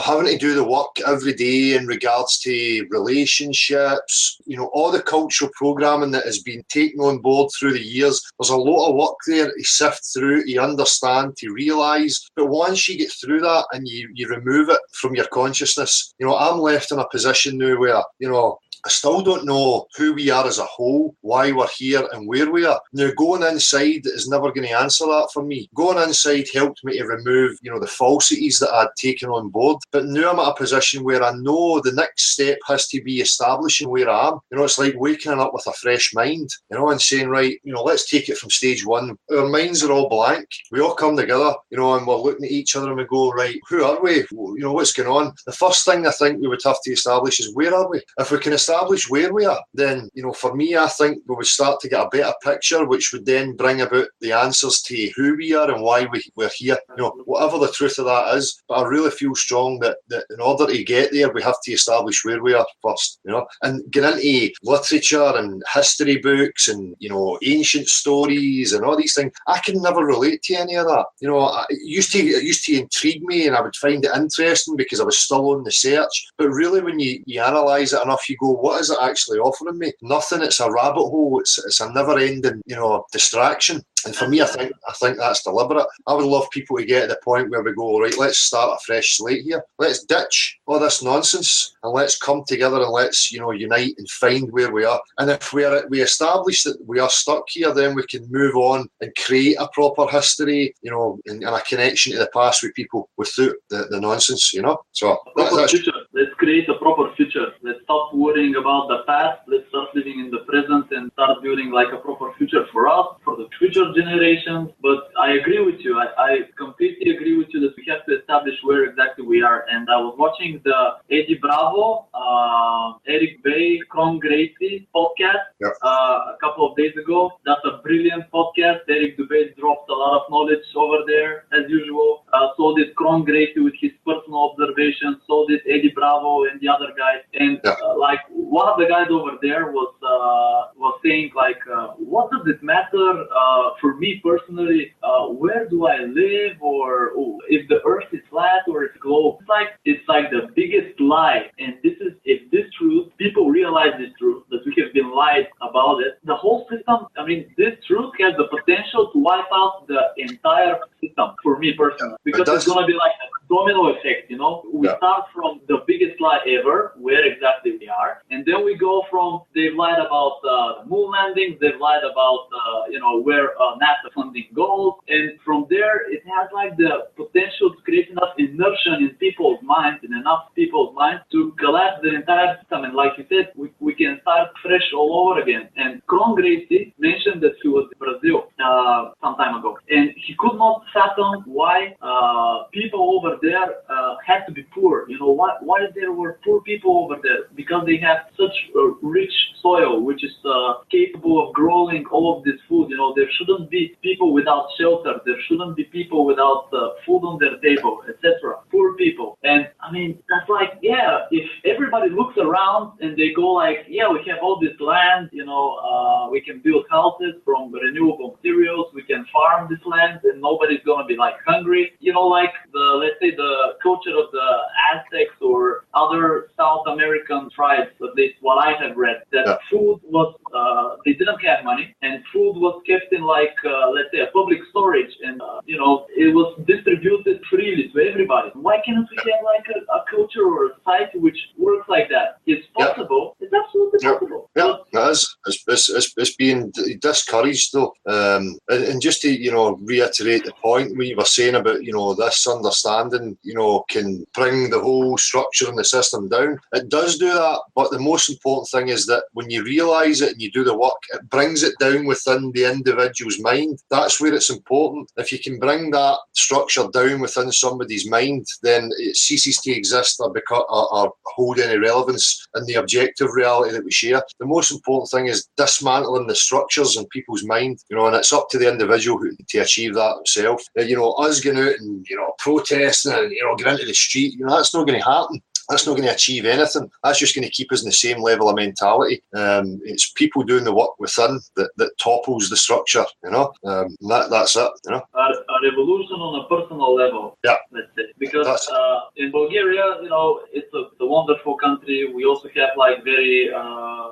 having to do the work every day in regards to relationships, all the cultural programming that has been taken on board through the years. There's a lot of work there to sift through, to understand, to realise. But once you get through that and you remove it from your consciousness, I'm left in a position now where, I still don't know who we are as a whole, why we're here and where we are. Now, going inside is never going to answer that for me. Going inside helped me to remove, the falsities that I'd taken on board. But now I'm at a position where I know the next step has to be establishing where I am. It's like waking up with a fresh mind, and saying, right, let's take it from stage one. Our minds are all blank. We all come together, and we're looking at each other and we go, right, who are we? What's going on? The first thing I think we would have to establish is, where are we? If we can establish where we are, then for me, I think we would start to get a better picture, which would then bring about the answers to who we are and why we're here, whatever the truth of that is. But I really feel strong that in order to get there, we have to establish where we are first, and get into literature and history books and ancient stories and all these things. I can never relate to any of that. It used to intrigue me, and I would find it interesting because I was still on the search. But really, when you analyse it enough, you go, what is it actually offering me? Nothing. It's a rabbit hole. It's a never-ending, distraction. And for me, I think that's deliberate. I would love people to get to the point where we go, right, let's start a fresh slate here. Let's ditch all this nonsense and let's come together and let's, unite and find where we are. And if we establish that we are stuck here, then we can move on and create a proper history, and a connection to the past with people without the nonsense, So future. Let's create a proper future. Let's stop worrying about the past. Let's start living in the present and start building like a proper future for us, for the future generations. But I agree with you. I completely agree with you that we have to establish where exactly we are. And I was watching the Eddie Bravo, Eric Bay, Cron Gracie podcast a couple of days ago. That's a brilliant podcast. Eric Dubay dropped a lot of knowledge over there as usual. So did Cron Gracie with his personal observations. So did Eddie Bravo and the other guys. And like one of the guys over there was saying like, what does it matter for me personally? Where do I live, or if the Earth is flat or it's globe? It's like the biggest lie. And if this truth, people realize this truth, that we have been lied about it. The whole system. I mean, this truth has the potential to wipe out the entire system. For me personally, because it's gonna be like a domino effect. We start from the biggest lie ever, where exactly we are, and then we go from they've lied about the moon landings, they've lied about where NASA funding goes, and from there it has like the potential to create enough inertia in people's minds, to collapse the entire system. And like you said, we can start fresh all over again. And Cron Gracie mentioned that he was in Brazil some time ago, and he could not fathom why people over there had to be poor. Why there were poor people over there? Because they have such rich soil, which is capable of growing all of this food. There shouldn't be people without shelter. There shouldn't be people without food on their table, etc. Poor people. And I mean, that's like, if everybody looks around and they go like, we have all this land, we can build houses from renewable materials, we can farm this land, and nobody's gonna be like hungry. Like let's say the culture of the Aztecs or other South American tribes, at least what I have read, that food was, they didn't have money, and food was kept in like, let's say, a public storage, and you know, it was distributed freely to everybody. Why can't we have like a culture or a society which works like that? It's possible. It's absolutely possible. Yeah, it's being discouraged though. And just to, you know, reiterate the point we were saying about, you know, this understanding, you know, can bring the whole structure and the system down. It does do that, but the most important thing is that when you realise it and you do the work, it brings it down within the individual's mind. That's where it's important. If you can bring that structure down within somebody's mind, then it ceases to exist or hold any relevance in the objective reality that we share. The most important thing is dismantling the structures in people's mind, you know, and it's up to the individual to achieve that himself. You know, us going out and, you know, protesting and, you know, getting into the street, you know, that's not going to happen. That's not going to achieve anything. That's just going to keep us in the same level of mentality. It's people doing the work within that topples the structure, you know. That's it, you know. A revolution on a personal level, let's say. Because in Bulgaria, you know, it's a wonderful country. We also have like very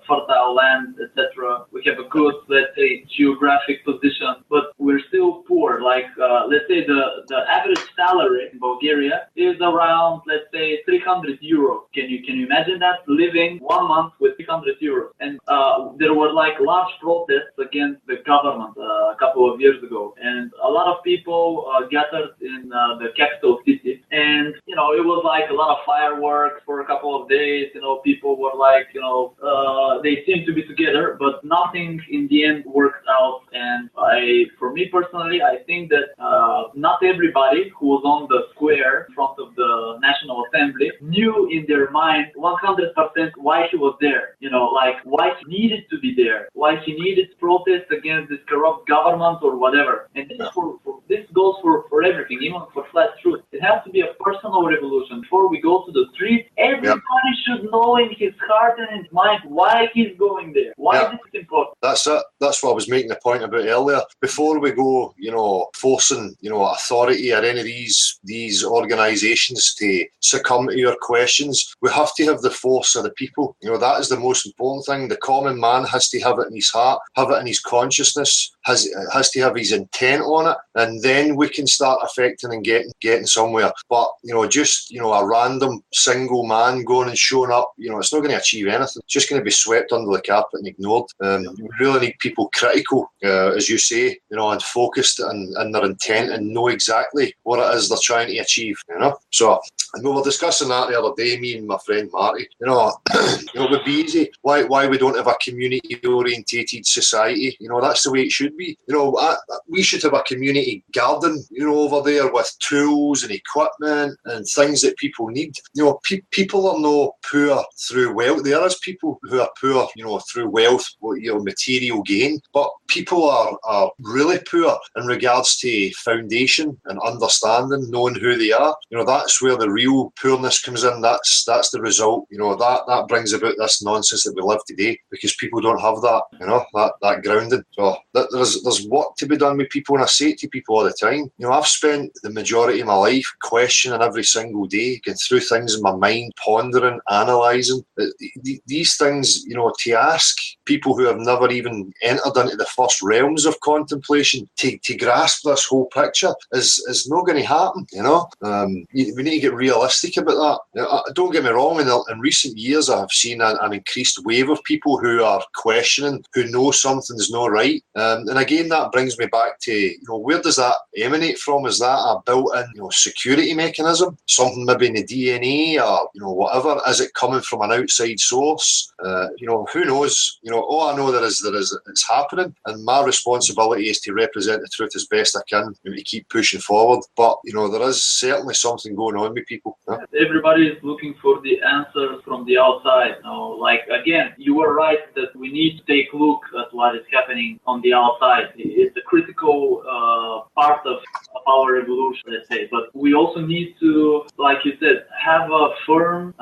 fertile land, etc. We have a good, let's say, geographic position, but we're still poor. Like, let's say the average salary in Bulgaria is around, let's say, 300 euros. Can you imagine that? Living 1 month with 300 euros. And there were like large protests against the government a couple of years ago. And a lot of people gathered in the capital city. And, you know, it was like a lot of fireworks for a couple of days. You know, people were like, you know, they seemed to be together, but nothing in the end worked out. And for me personally, I think that not everybody who was on the square in front of the National Assembly knew in their mind 100% why he was there, you know, like why he needed to be there, why he needed to protest against this corrupt government or whatever. And this goes for everything, even for flat truth. It has to be a personal revolution. Before we go to the street, everybody should know in his heart and his mind why he's going there, why this is important. That's it. That's what I was making the point about earlier. Before we go, you know, forcing, you know, authority or any of these organisations to succumb to your questions, we have to have the force of the people. You know, that is the most important thing. The common man has to have it in his heart, have it in his consciousness, has to have his intent on it, and then we can start affecting and getting somewhere. But, you know, just, you know, a random single man going and showing up, you know, it's not going to achieve anything. It's just going to be swept under the carpet and ignored. We really need people critical, as you say, you know, and focused in their intent and know exactly what it is they're trying to achieve, you know. So, and we were discussing that the other day, me and my friend Marty, you know, it would be easy. Why we don't have a community-orientated society? You know, that's the way it should be. You know, we should have a community garden, you know, over there with tools and equipment and things that people need. You know, people are not poor through wealth. There is people who are poor, you know, through wealth, you know, material gain, but people are really poor in regards to foundation and understanding, knowing who they are. You know, that's where the real poorness comes in. That's the result. You know, that brings about this nonsense that we live today, because people don't have that, you know, that grounding. So there's work to be done with people, and I say it to people all the time. You know, I've spent the majority of my life questioning every single day, going through things in my mind, pondering, analysing. These things, you know, to ask people who have never even entered into the first realms of contemplation to grasp this whole picture is not going to happen, you know. We need to get realistic about that. You know, don't get me wrong, in recent years I have seen an increased wave of people who are questioning, who know something's not right. And again, that brings me back to, you know, where does that emanate from? Is that a built-in, you know, security mechanism? Something maybe in the DNA or, you know, whatever? Is it coming from an outside source? You know, who knows? You know, all I know there is it's happening, and my responsibility is to represent the truth as best I can and to keep pushing forward. But, you know, there is certainly something going on with people. Huh? Everybody is looking for the answers from the outside. You know, like, again, you were right that we need to take a look at what is happening on the outside. It's a critical part of our evolution, let's say. But we also need to, like you said, have a firm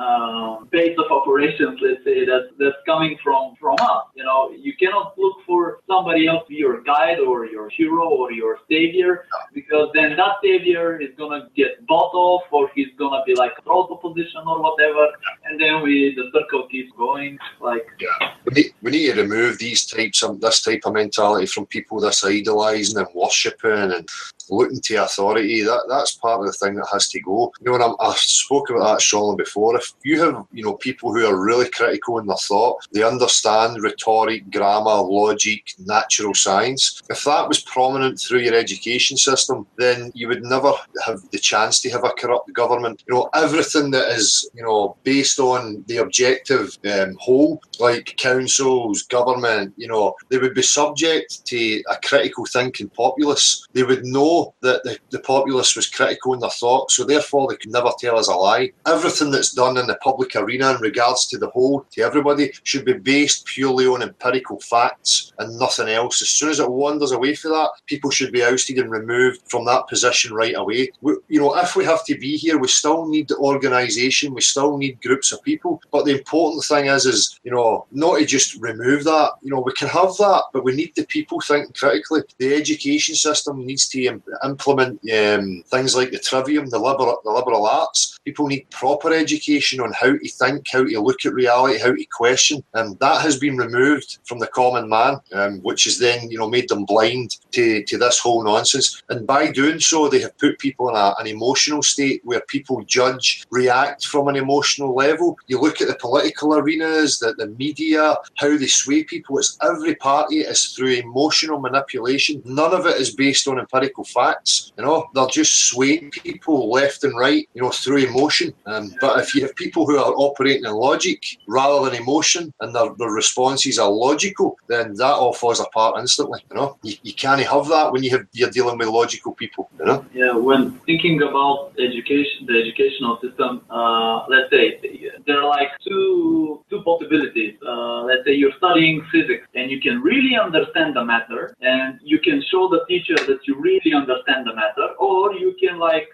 base of operations, let's say, that's coming from us. You know, you cannot look for somebody else to be your guide or your hero or your savior, because because then that savior is gonna get bought off, or he's gonna be like a throat opposition or whatever, and then the circle keeps going. Like, we need to remove this type of mentality from people, this idolising and worshipping and looking to authority. That's part of the thing that has to go. You know, and I spoke about that strongly before. If you have, you know, people who are really critical in their thought, they understand rhetoric, grammar, logic, natural science. If that was prominent through your education system, then you would never have the chance to have a corrupt government. You know, everything that is, you know, based on the objective whole, like councils, government, you know, they would be subject to a critical thinking populace. They would know that the populace was critical in their thought, so therefore they could never tell us a lie. Everything that's done in the public arena in regards to the whole, to everybody, should be based purely on empirical facts and nothing else. As soon as it wanders away from that, people should be ousted and removed from that position right away. You know, if we have to be here, we still need the organisation, we still need groups of people, but the important thing is, you know, not to just remove that. You know, we can have that, but we need the people thinking critically. The education system needs to implement things like the trivium, the liberal arts. People need proper education on how to think, how to look at reality, how to question, and that has been removed from the common man, which has then, you know, made them blind to this whole nonsense. And by doing so, they have put people in an emotional state where people judge, react from an emotional level. You look at the political arenas, the media, how they sway people. It's every party is through emotional manipulation. None of it is based on empirical facts. You know, they're just swaying people left and right, you know, through emotion. But if you have people who are operating in logic rather than emotion, and their responses are logical, then that all falls apart instantly. You know, you can't have that when you're dealing with logical people. You know. Yeah, when thinking about education, the educational system, let's say there are like two possibilities. Let's say you're studying physics and you can really understand the matter, and you can show the teacher that you really understand the matter, or you can like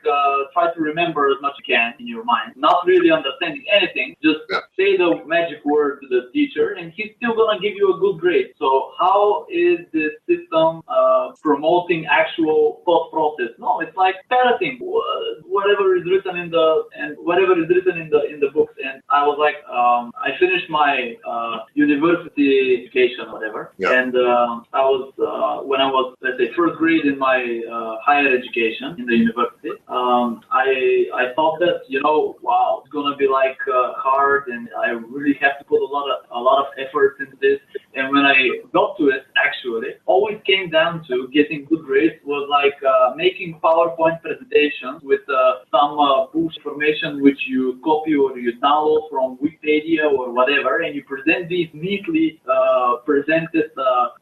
try to remember as much as you can in your mind, not really understanding anything, just say the magic word to the teacher and he's still gonna give you a good grade. So how is this system promoting actual thought process? No, it's like parroting whatever is written in the books. And I was like, I finished my university education, whatever, and I was when I was, let's say, first grade in my higher education in the university. I thought that, you know, wow, it's gonna be like hard, and I really have to put a lot of effort into this. And when I got to it, actually, all it came down to getting good grades was like making PowerPoint presentations with some push information which you copy or you download from Wikipedia or whatever, and you present these neatly presented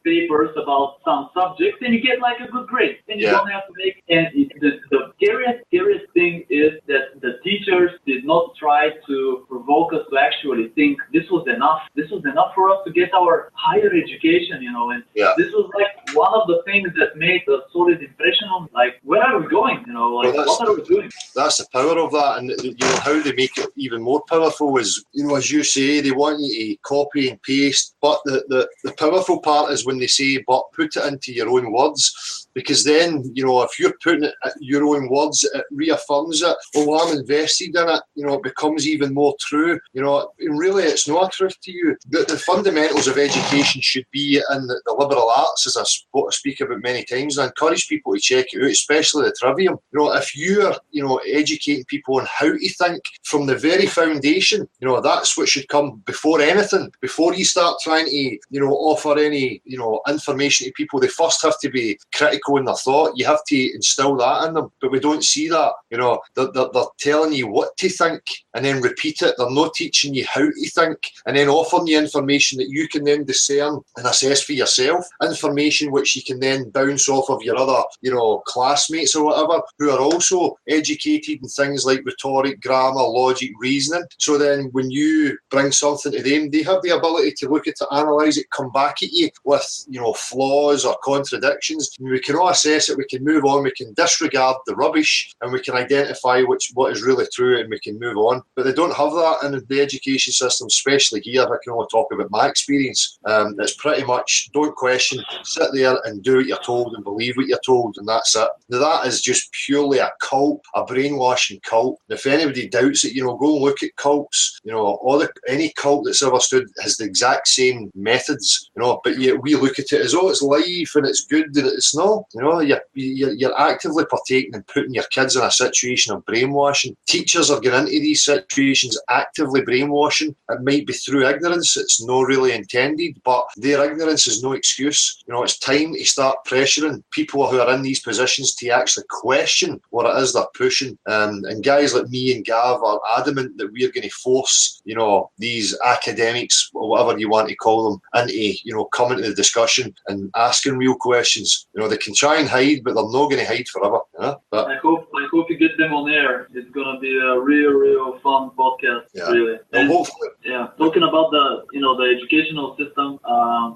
papers about some subject, and you get like a good grade, and you don't have to make. And the scariest thing is that the teachers did not try to provoke us to actually think this was enough. This was enough for us to get our higher education, you know. And this was like one of the things that made a solid impression on, like, where are we going, you know, like, what are we doing? That's the power of that. And, you know, how they make it even more powerful is, you know, as you say, they want you to copy and paste, but the powerful part is when they say, but put it into your own words. Because then, you know, if you're putting it at your own words, it reaffirms it. Oh, I'm invested in it. You know, it becomes even more true. You know, and really, it's not a truth to you. The fundamentals of education should be in the liberal arts, as I speak about many times. And I encourage people to check it out, especially the trivium. You know, if you're, you know, educating people on how to think from the very foundation, you know, that's what should come before anything. Before you start trying to, you know, offer any, you know, information to people, they first have to be critical in their thought. You have to instill that in them, but we don't see that. You know, they're telling you what to think and then repeat it. They're not teaching you how to think and then offering you information that you can then discern and assess for yourself, information which you can then bounce off of your other, you know, classmates or whatever, who are also educated in things like rhetoric, grammar, logic, reasoning. So then when you you bring something to them, they have the ability to look at it, analyse it, come back at you with, you know, flaws or contradictions. And we can all assess it, we can move on, we can disregard the rubbish, and we can identify what is really true, and we can move on. But they don't have that in the education system, especially here. I can only talk about my experience. It's pretty much don't question, sit there and do what you're told and believe what you're told, and that's it. Now, that is just purely a cult, a brainwashing cult. And if anybody doubts it, you know, go and look at cults. You know, any cult that's ever stood has the exact same methods, you know, but yet we look at it as, oh, it's life and it's good, and it's not. You know, you're actively partaking in putting your kids in a situation of brainwashing. Teachers are getting into these situations actively brainwashing. It might be through ignorance, it's not really intended, but their ignorance is no excuse. You know, it's time to start pressuring people who are in these positions to actually question what it is they're pushing. And guys like me and Gav are adamant that we're going to force, you know, these academics, or whatever you want to call them, into, you know, coming to the discussion and asking real questions. You know, they can try and hide, but they're not going to hide forever. You know? But I hope you get them on air. It's gonna be a real fun podcast. Yeah. Really. And hopefully. Yeah. Talking about the the educational system,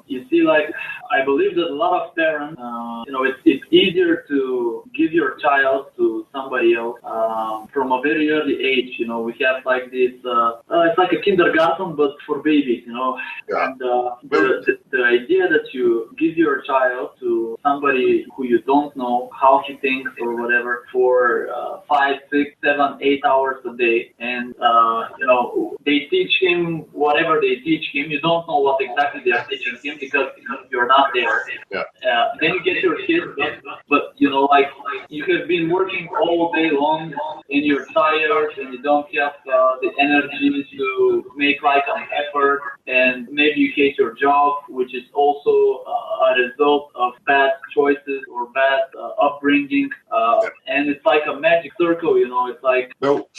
you see, like, I believe that a lot of parents, it's easier to give your child to somebody else from a very early age. You know, we have like this. It's like a kindergarten, but for babies. You know, Yeah. and the idea that you give your child to somebody who you don't know how he thinks or whatever for 5, 6, 7, 8 hours a day, and they teach him whatever they teach him. You don't know what exactly they are teaching him because you're not there. Yeah. Then you get your kid, but like you have been working all day long and you're tired and you don't have the energy to make like an effort, and maybe you hate your job, which is also a result of bad choices or bad upbringing, and it's like a magic circle. You know, it's like, well,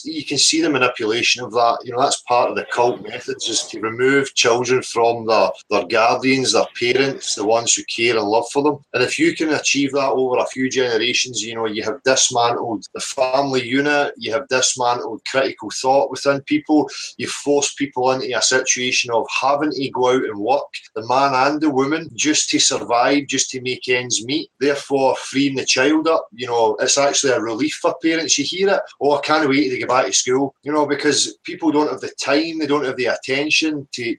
you can see the manipulation of that. You know, that's part of the cult methods, is to remove children from their guardians, their parents, the ones who care and love for them. And if you can achieve that over a few generations, you know, you have dismantled the family unit, you have dismantled critical thought within people, you force people into a situation of having to go out and work, the man and the woman, just to survive, just to make ends meet, therefore freeing the child up. You know, it's actually a relief for parents. You hear it, oh, I can't wait to get back to school, you know, because people don't have the time, they don't have the attention to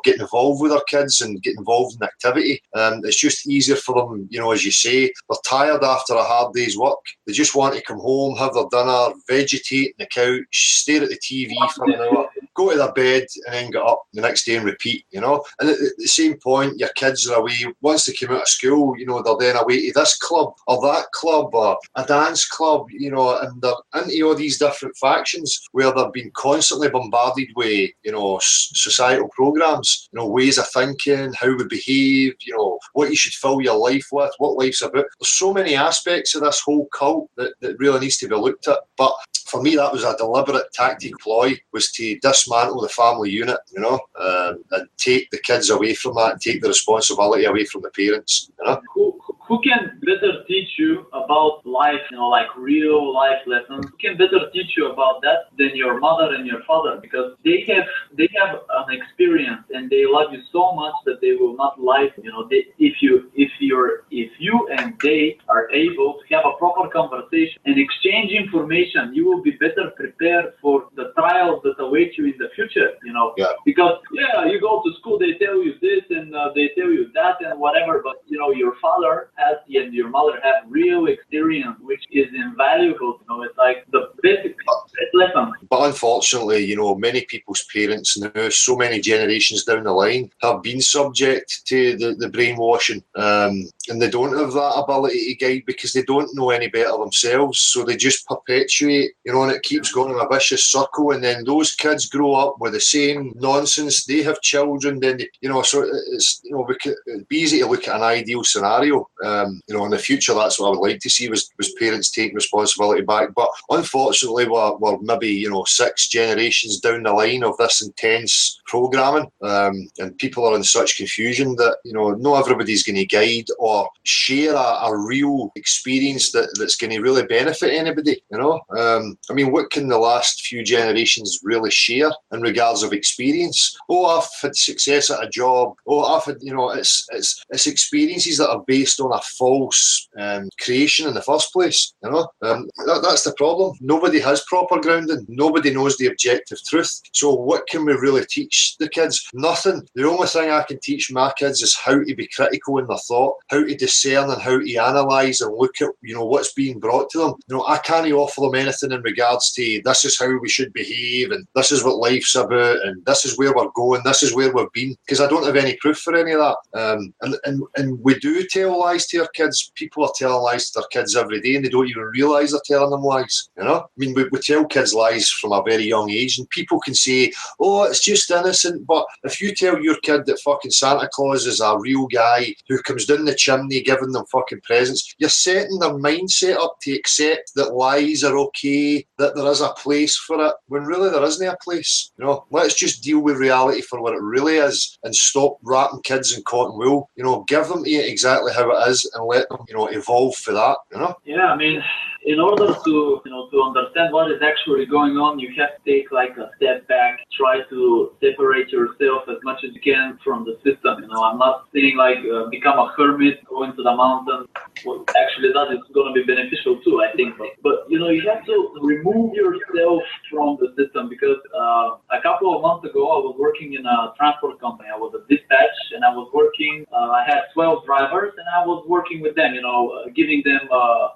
get involved with their kids and get involved in activity. It's just easier for them, you know, as you say, they're tired after a hard day's work, they just want to come home, have their dinner, vegetate on the couch, stare at the TV for an hour, go to their bed, and then get up the next day and repeat, you know. And at the same point, your kids are away, once they come out of school, you know, they're then away to this club or that club or a dance club, you know, and they're into all these different factions where they're being constantly bombarded with, you know, societal programs, you know, ways of thinking, how we behave, you know, what you should fill your life with, what life's about. There's so many aspects of this whole cult that really needs to be looked at. But for me, that was a deliberate tactic ploy, was to dismantle the family unit, you know, and take the kids away from that, and take the responsibility away from the parents, you know. Who can better teach you about life, you know, like real life lessons? Who can better teach you about that than your mother and your father? Because they have an experience and they love you so much that they will not lie. You know, if you and they are able to have a proper conversation and exchange information, you will be better prepared for the trials that await you in the future. You know, because you go to school, they tell you this and they tell you that and whatever, but you know, your father has and your mother have real experience, which is invaluable. You know, it's like the basic lesson. But unfortunately, you know, many people's parents now, so many generations down the line, have been subject to the brainwashing, and they don't have that ability to guide because they don't know any better themselves. So they just perpetuate, you know, and it keeps going in a vicious circle. And then those kids grow up with the same nonsense. They have children, then they, you know, so it's, you know, it'd be easy to look at an ideal scenario. In the future, that's what I would like to see was parents taking responsibility back. But unfortunately, we're maybe 6 generations down the line of this intense programming, and people are in such confusion that not everybody's going to guide or share a real experience that's going to really benefit anybody. What can the last few generations really share in regards of experience? Oh, I've had success at a job. Oh, I've had, it's experiences that are based on a false creation in the first place. That's the problem. Nobody has proper grounding. Nobody knows the objective truth. So what can we really teach the kids? Nothing. The only thing I can teach my kids is how to be critical in their thought, how to discern and how to analyse and look at, what's being brought to them. I can't offer them anything in regards to this is how we should behave and this is what life's about and this is where we're going, this is where we've been, because I don't have any proof for any of that. And we do tell lies to our kids. People are telling lies to their kids every day and they don't even realise they're telling them lies. We tell kids lies from a very young age, and people can say, oh, it's just innocent, but if you tell your kid that fucking Santa Claus is a real guy who comes down the chimney giving them fucking presents, you're setting their mindset up to accept that lies are okay, that there is a place for it, when really there isn't a place. Let's just deal with reality for what it really is and stop wrapping kids in cotton wool. Give them to it exactly how it is and let them, evolve for that. Yeah, in order to to understand what is actually going on, you have to take like a step back, try to separate yourself as much as you can from the system. I'm not saying like become a hermit, go into the mountain. Well, actually, that is going to be beneficial too, I think. But you have to remove yourself from the system, because a couple of months ago, I was working in a transport company. I was a dispatch, and I was working. I had 12 drivers, and I was working with them. Giving them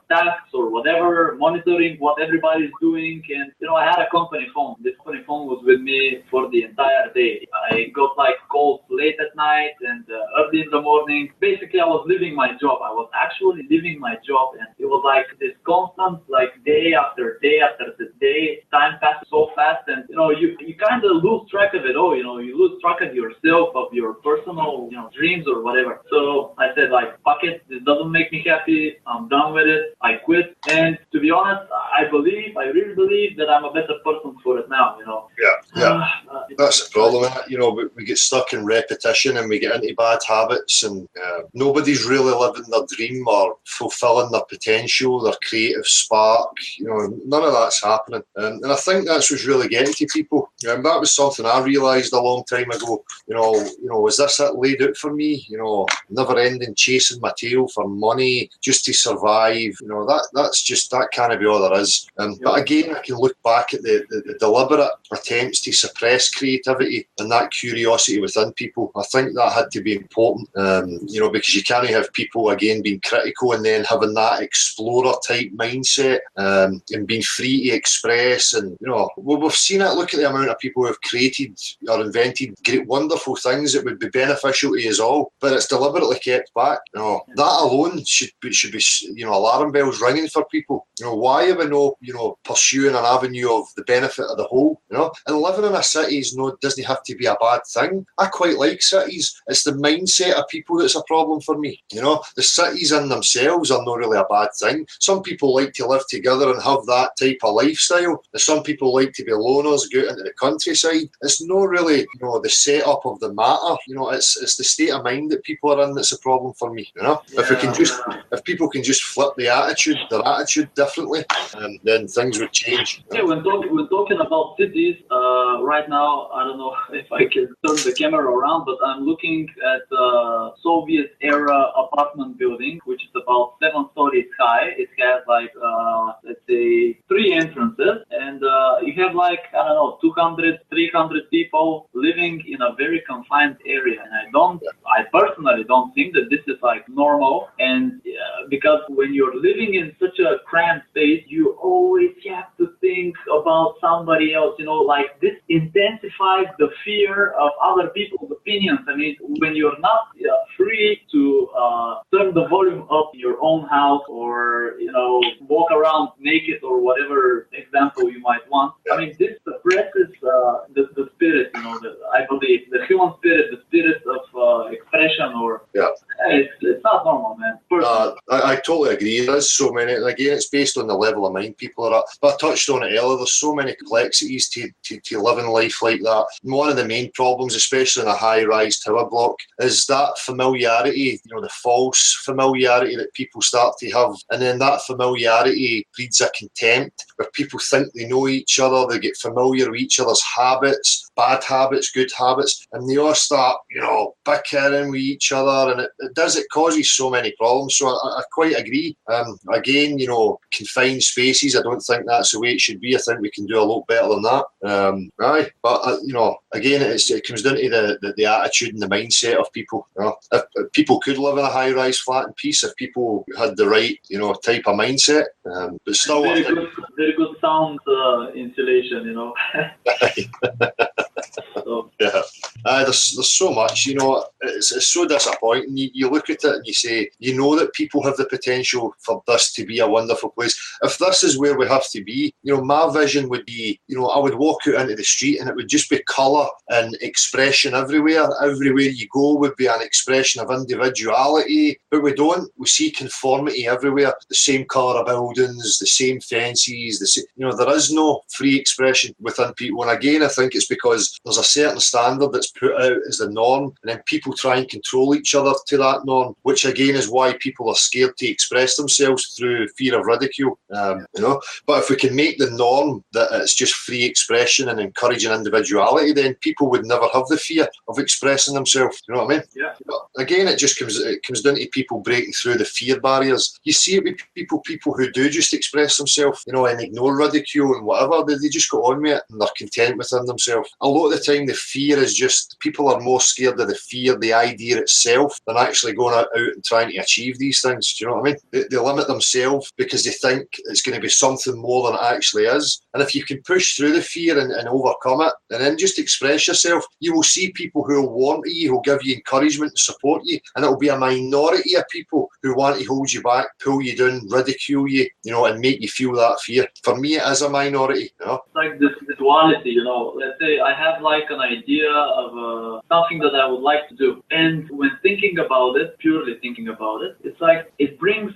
tasks or whatever, monitoring what everybody's doing. And I had a company phone. This company phone was with me for the entire day. I got like calls late at night and early in the morning. Basically, I was living my job. I was actually living my job, and it was like this constant, like day after day after day. Time passes so fast, and you kind of lose track of it all. You lose track of yourself, of your personal dreams or whatever. So I said, like, fuck it, this doesn't make me happy. I'm done with it. I quit. And to be honest, I really believe that I'm a better person for it now. Yeah. That's the problem. We get stuck in repetition and we get into bad habits, and nobody's really living their dream or fulfilling their potential, their creative spark. None of that's happening. And I think that's what's really getting to people. That was something I realised a long time ago. Was this it laid out for me? Never ending chasing my tail for money just to survive. That can't be all there is. But again, I can look back at the deliberate attempts to suppress creativity and that curiosity within people. I think that had to be important, because you can't have people again being critical and then having that explorer type mindset and being free to express. And we've seen it. Look at the amount of people who have created or invented great, wonderful things that would be beneficial to us all, but it's deliberately kept back. That alone should be alarm bells ringing for people. Why are we not pursuing an avenue of the benefit of the whole? And living in a city doesn't have to be a bad thing. I quite like cities. It's the mindset of people that's a problem for me. The cities in themselves are not really a bad thing. Some people like to live together and have that type of lifestyle. Some people like to be loners, go out into the countryside. It's not really the setup of the matter. It's the state of mind that people are in that's a problem for me. If people can just flip their attitude differently, then things would change. Yeah, when talking about cities, right now, I don't know if I can turn the camera around, but I'm looking at a Soviet era apartment building, which is about 7 stories high. It has like, let's say 3 entrances, and you have like, I don't know, 200, 300 people living in a very confined area. And I personally don't think that this is like normal. And because when you're living in such a cramped space, you always have to think about somebody else, like this intensifies the fear of other people's opinions. When you're not free to turn the volume up in your own house, or walk around naked, or whatever example you might want, this suppresses the spirit, I believe, the human spirit, the spirit of expression, or It's not normal, man. I totally agree. There's so many. Again, it's based on the level of mind people are at. But I touched on it earlier. There's so many complexities to living life like that. And one of the main problems, especially in a high-rise tower block, is that familiarity. You know, the false familiarity that people start to have, and then that familiarity breeds a contempt where people think they know each other. They get familiar with each other's habits, bad habits, good habits, and they all start, you know, bickering with each other, and it causes so many problems. So I quite agree. Again, you know, confined spaces, I don't think that's the way it should be. I think we can do a lot better than that. But you know, again, it comes down to the attitude and the mindset of people. You know? If people could live in a high-rise flat in peace, if people had the right, you know, type of mindset, but still, very good sound insulation, you know. So. Yeah, there's so much, you know, it's so disappointing. You look at it and you say, you know that people have the potential for this to be a wonderful place. If this is where we have to be, you know, my vision would be, you know, I would walk out into the street and it would just be colour and expression everywhere. Everywhere you go would be an expression of individuality, but we don't. We see conformity everywhere. The same colour of buildings, the same fences, you know, there is no free expression within people. And again, I think it's because there's a certain standard that's put out as the norm, and then people try and control each other to that norm, which again is why people are scared to express themselves through fear of ridicule. You know, but if we can make the norm that it's just free expression and encouraging individuality, then people would never have the fear of expressing themselves. You know what I mean? Yeah. But again, it comes down to people breaking through the fear barriers. You see it with people who do just express themselves, you know, and ignore ridicule and whatever. They just go on with it and they're content within themselves. A lot of the time, the fear is just people are more scared of the fear, the idea itself, than actually going out and trying to achieve these things. Do you know what I mean? They limit themselves because they think it's going to be something more than it actually is. And if you can push through the fear and overcome it, and then just express yourself, you will see people who will want you, who will give you encouragement and support you, and it will be a minority of people who want to hold you back, pull you down, ridicule you, you know, and make you feel that fear. For me, it is a minority. You know? It's like this duality, you know. Let's say I have like an idea of something that I would like to do, and when thinking about it, purely thinking about it, it's like it brings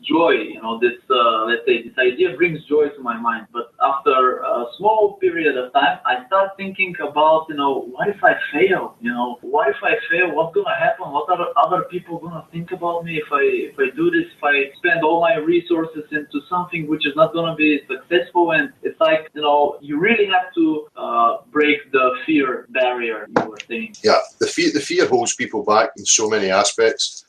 joy, you know. This let's say this idea brings joy to my mind, but after a small period of time, I start thinking about, you know, what if I fail? You know, what if I fail? What's gonna happen? What are other people gonna think about me if I do this? If I spend all my resources into something which is not gonna be successful? And it's like, you know, you really have to break the fear barrier you were saying. Yeah, the fear holds people back in so many aspects.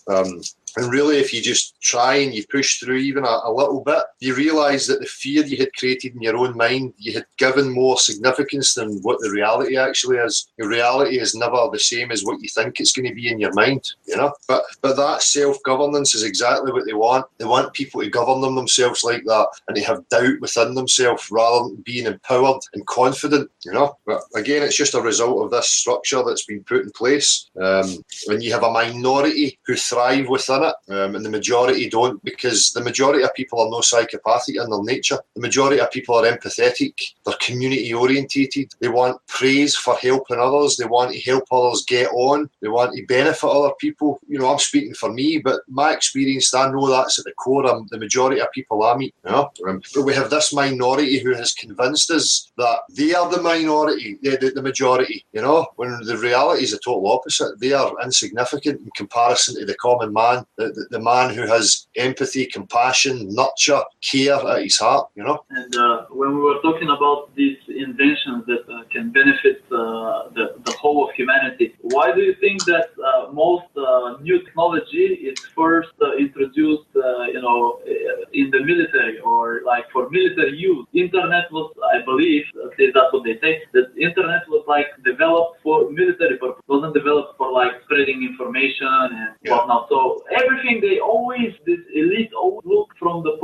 And really, if you just try and you push through even a little bit, you realise that the fear you had created in your own mind, you had given more significance than what the reality actually is. Your reality is never the same as what you think it's going to be in your mind, you know? But that self-governance is exactly what they want. They want people to govern themselves like that and to have doubt within themselves rather than being empowered and confident, you know? But again, it's just a result of this structure that's been put in place. When you have a minority who thrive within it, and the majority don't, because the majority of people are no psychopathic in their nature. The majority of people are empathetic, they're community orientated, they want praise for helping others, they want to help others get on, they want to benefit other people. You know, I'm speaking for me, but my experience, I know that's at the core of the majority of people I meet. You know? But we have this minority who has convinced us that they are the minority, the majority, you know, when the reality is the total opposite. They are insignificant in comparison to the common man. The man who has empathy, compassion, nurture, care at his heart, you know. And when we were talking about these inventions that can benefit the whole of humanity, why do you think that most new technology is first introduced, you know, in the military or like for military use? Internet was, I believe, at least that's what they say, that internet was like developed for military purpose. It wasn't developed for like spreading information and whatnot. So everything this elite always look from the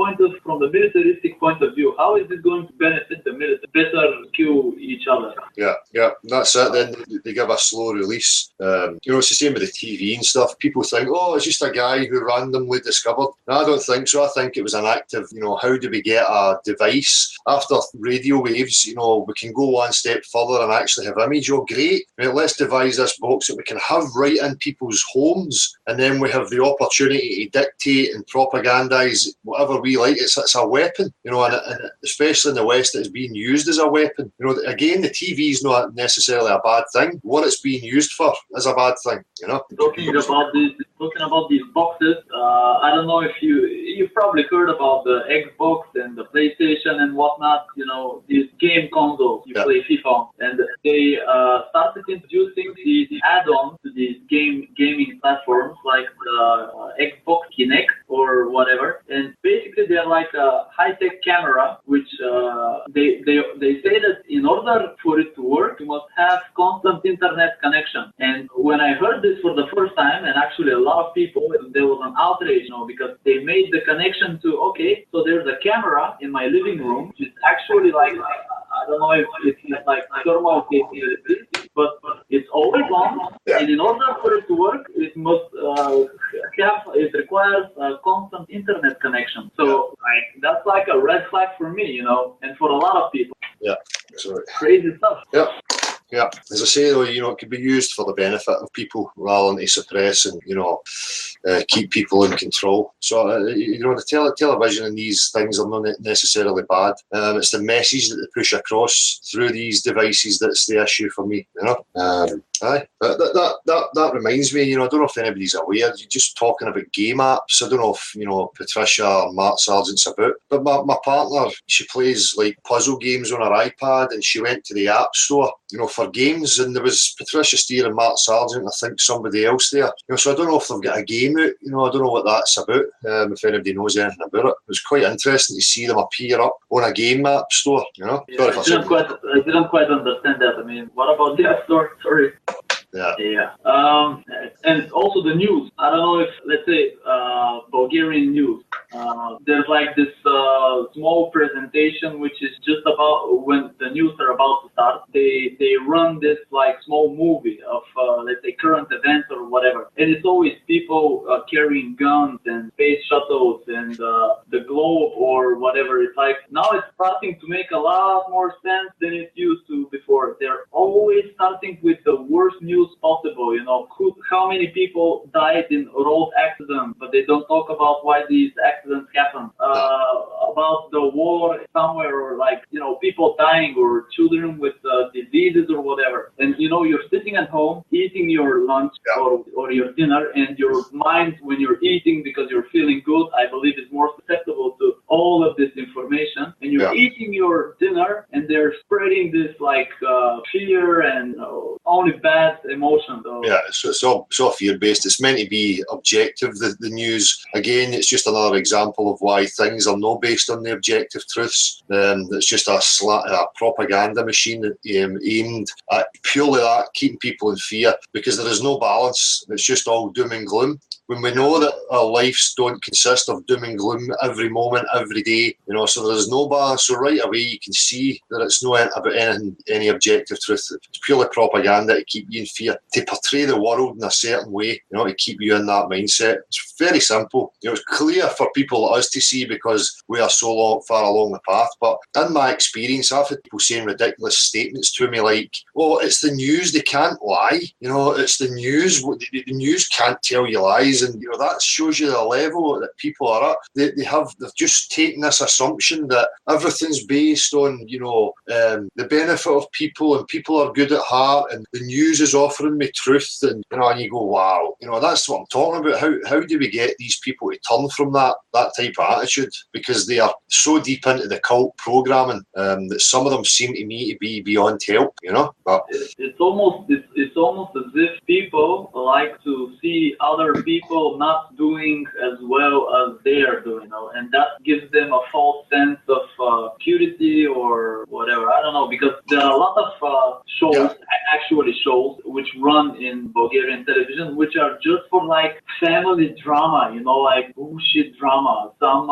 militaristic point of view. How is this going to benefit the military? Better kill each other. Yeah, that's it. Then they give a slow release. You know, it's the same with the TV and stuff. People think, oh, it's just a guy who randomly discovered. No, I don't think so. I think it was an active, you know, how do we get a device after radio waves? You know, we can go one step further and actually have image. Oh, great. right, let's devise this box that we can have right in people's homes, and then we have the opportunity to dictate and propagandize whatever we like. It's a weapon, you know, and especially in the West, it's being used as a weapon. You know, again, the TV is not necessarily a bad thing. What it's being used for is a bad thing, you know. Talking about these boxes, I don't know if you've probably heard about the Xbox and the PlayStation and whatnot. You know, these game consoles you play FIFA on, and they started introducing these add-ons to these gaming platforms like the Xbox Kinect or whatever. And basically, they're like a high-tech camera, which they say that in order for it to work, you must have constant internet connection. And when I heard this for the first time, and actually a lot of people, there was an outrage, you know, because they made the connection to, okay, so there's a camera in my living room, which is actually like, I don't know if it's like thermal capability, but it's always on, and in order for it to work, it must it requires a constant internet connection. So like that's like a red flag for me, you know, and for a lot of people. Yeah, sorry. Crazy stuff. Yeah. Yeah, as I say though, you know, it could be used for the benefit of people rather than to suppress and, you know, keep people in control. So, you know, the television and these things are not necessarily bad. It's the message that they push across through these devices that's the issue for me, you know. Aye, that reminds me, you know, I don't know if anybody's aware, you're just talking about game apps. I don't know if, you know, Patricia or Mark Sargent's about, but my partner, she plays like puzzle games on her iPad, and she went to the App Store, you know, for games, and there was Patricia Steer and Mark Sargent, I think somebody else there. You know, so I don't know if they've got a game out, you know, I don't know what that's about, if anybody knows anything about it. It was quite interesting to see them appear up on a game app store, you know. Yeah, I didn't quite understand that. I mean, what about the App Store? Sorry. Yeah. And also the news. I don't know if, let's say, Bulgarian news. There's like this small presentation which is just about when the news are about to start. They run this like small movie of let's say current events or whatever, and it's always people carrying guns and space shuttles and the globe or whatever. It's like now it's starting to make a lot more sense than it used to before. They're always starting with the worst news possible. You know, how many people died in road accidents, but they don't talk about why these accidents happen. About the war somewhere, or like, you know, people dying or children with diseases or whatever. And you know, you're sitting at home eating your lunch or your dinner, and your mind, when you're eating because you're feeling good, I believe is more susceptible to all of this information. And you're eating your dinner, and they're spreading this like fear and only bad emotions. Yeah, so it's all fear-based. It's meant to be objective, the news. Again, it's just another example of why things are not based on the objective truths. It's just a propaganda machine aimed at purely that, keeping people in fear, because there is no balance. It's just all doom and gloom. When we know that our lives don't consist of doom and gloom every moment, every day, you know, so there's no balance. So right away you can see that it's not about any objective truth. It's purely propaganda to keep you in fear, to portray the world in a certain way, you know, to keep you in that mindset. It's very simple. You know, it's clear for people like us to see because we are so far along the path. But in my experience, I've had people saying ridiculous statements to me like, "Oh, it's the news, they can't lie. You know, it's the news. The news can't tell you lies." And you know, that shows you the level that people are at. They've just taken this assumption that everything's based on, you know, the benefit of people, and people are good at heart, and the news is offering me truth, and you know, and you go, wow, you know, that's what I'm talking about. How do we get these people to turn from that type of attitude? Because they are so deep into the cult programming that some of them seem to me to be beyond help, you know. But it's almost as if people like to see other people not doing as well as they are doing, you know, and that gives them a false sense of purity or whatever. I don't know, because there are a lot of shows, actually shows, which run in Bulgarian television, which are just for like family drama, you know, like bullshit drama. Some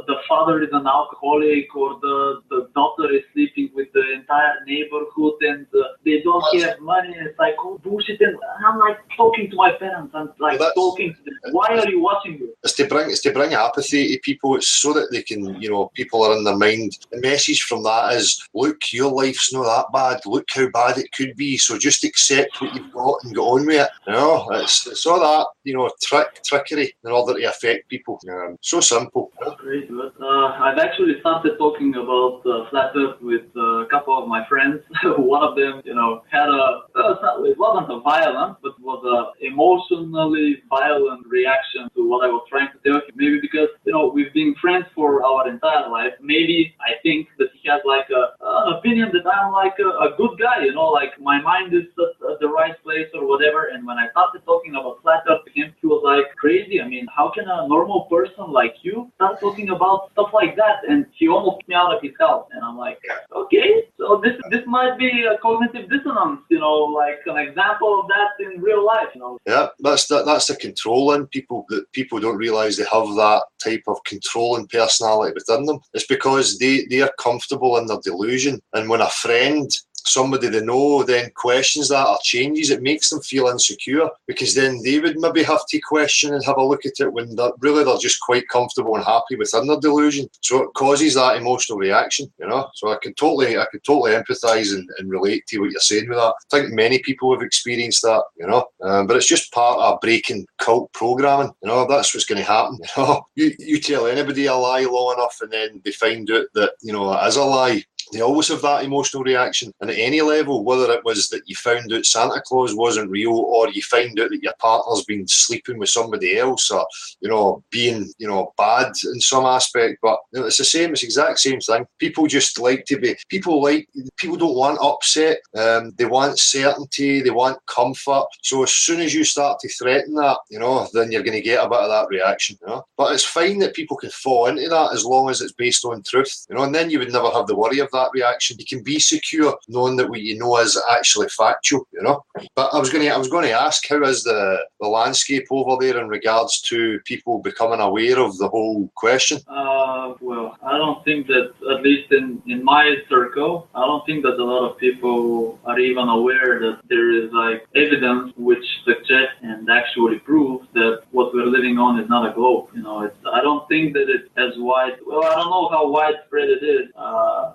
the father is an alcoholic, or the daughter is sleeping with the entire neighborhood, and they don't have money. It's like bullshit, and I'm like talking to my parents. I'm like talking to them. Why are you watching this? It's to bring apathy to people. It's so that they can, you know, people are in their mind. The message from that is, look, your life's not that bad. Look how bad it could be. So just accept what you've got and get on with it. You know, it's all that, you know, trickery in order to affect people. So simple. Great. I've actually started talking about flat earth with a couple of my friends. One of them, you know, had it wasn't a violent, but was a emotionally violent reaction to what I was trying to tell him. Maybe because, you know, we've been friends for our entire life. Maybe I think that he has like an opinion that I'm like a good guy, you know, like my mind is at the right place or whatever. And when I started talking about flat earth to him, he was like, crazy. I mean, how can a normal person like you start talking about stuff like that? And he almost kicked me out of his house. And I'm like, okay, so this might be a cognitive dissonance, you know, like an example of that in real life, you know. Yeah, that's the controlling people, that people don't realise they have that type of controlling personality within them. It's because they are comfortable in their delusion. And when a friend, somebody they know, then questions that or changes, it makes them feel insecure, because then they would maybe have to question and have a look at it when they're just quite comfortable and happy within their delusion. So it causes that emotional reaction, you know. So I could totally empathise and relate to what you're saying with that. I think many people have experienced that, you know. But it's just part of breaking cult programming, you know. That's what's going to happen. You know, you tell anybody a lie long enough, and then they find out that, you know, it is a lie. They always have that emotional reaction. And at any level, whether it was that you found out Santa Claus wasn't real, or you find out that your partner's been sleeping with somebody else, or, you know, being, you know, bad in some aspect. But, you know, it's the same, it's the exact same thing. People just like to be, people don't want upset. They want certainty, they want comfort. So as soon as you start to threaten that, you know, then you're going to get a bit of that reaction, you know. But it's fine that people can fall into that as long as it's based on truth, you know, and then you would never have the worry of that reaction. You can be secure knowing that what you know is actually factual, you know. But I was going to ask, how is the landscape over there in regards to people becoming aware of the whole question? Well, I don't think that, at least in my circle, I don't think that a lot of people are even aware that there is like evidence which suggests and actually proves that what we're living on is not a globe. You know, I don't think that it's as wide. Well, I don't know how widespread it is,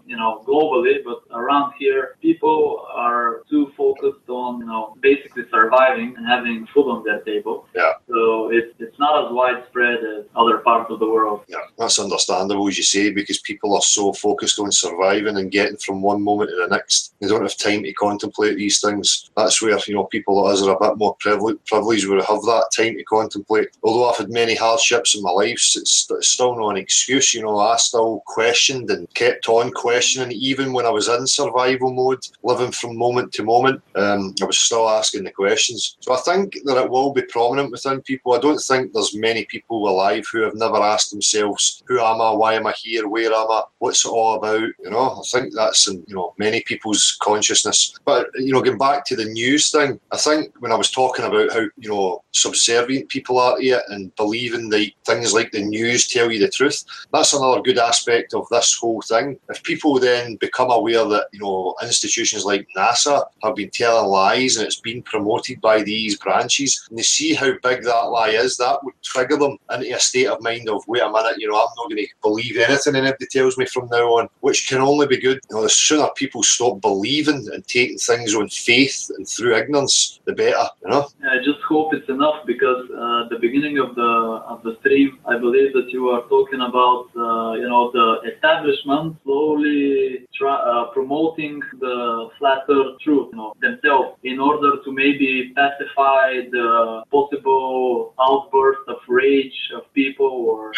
you know, globally, but around here, people are too focused on, you know, basically surviving and having food on their table. Yeah. So it's not as widespread as other parts of the world. Yeah, that's understandable, as you say, because people are so focused on surviving and getting from one moment to the next. They don't have time to contemplate these things. That's where, you know, people like us are a bit more privileged, would have that time to contemplate. Although I've had many hardships in my life, it's still not an excuse. You know, I still questioned and kept on questioning, even when I was in survival mode, living from moment to moment. I was still asking the questions. So I think that it will be prominent within people. I don't think there's many people alive who have never asked themselves, who am I, why am I here, where am I, what's it all about? You know, I think that's in, you know, many people's consciousness. But, you know, going back to the news thing, I think when I was talking about how, you know, subservient people are to it and believing that things like the news tell you the truth, that's another good aspect of this whole thing. If people then become aware that, you know, institutions like NASA have been telling lies and it's been promoted by these branches, and they see how big that lie is, that would trigger them into a state of mind of, wait a minute, you know, I'm not going to believe anything anybody tells me from now on, which can only be good. You know, the sooner people stop believing and taking things on faith and through ignorance, the better, you know. I just hope it's enough, because the beginning of the stream, I believe that you are talking about, you know, the establishment slowly promoting the flat earth truth, you know, themselves, in order to maybe pacify the possible outburst of rage of people, or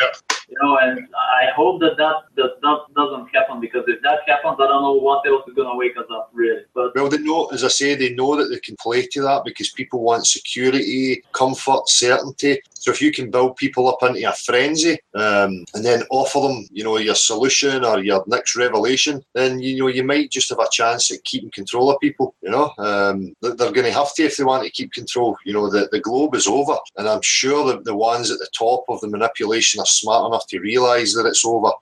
you know, and I hope that doesn't happen, because if that happens, I don't know what else is going to wake us up, really. But well, they know, as I say, they know that they can play to that, because people want security, comfort, certainty. So if you can build people up into a frenzy, and then offer them, your solution or your next revelation, then you might just have a chance at keeping control of people. They're going to have to if they want to keep control. The globe is over, and I'm sure that the ones at the top of the manipulation are smart enough to realise that it's over.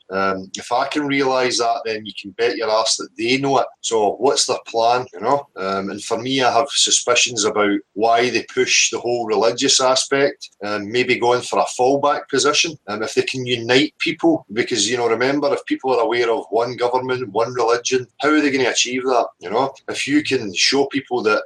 If I can realise that, then you can bet your ass that they know it. So what's their plan? And for me, I have suspicions about why they push the whole religious aspect, maybe going for a fallback position. If they can unite people, because remember, if people are aware of one government, one religion, how are they going to achieve that? If you can show people that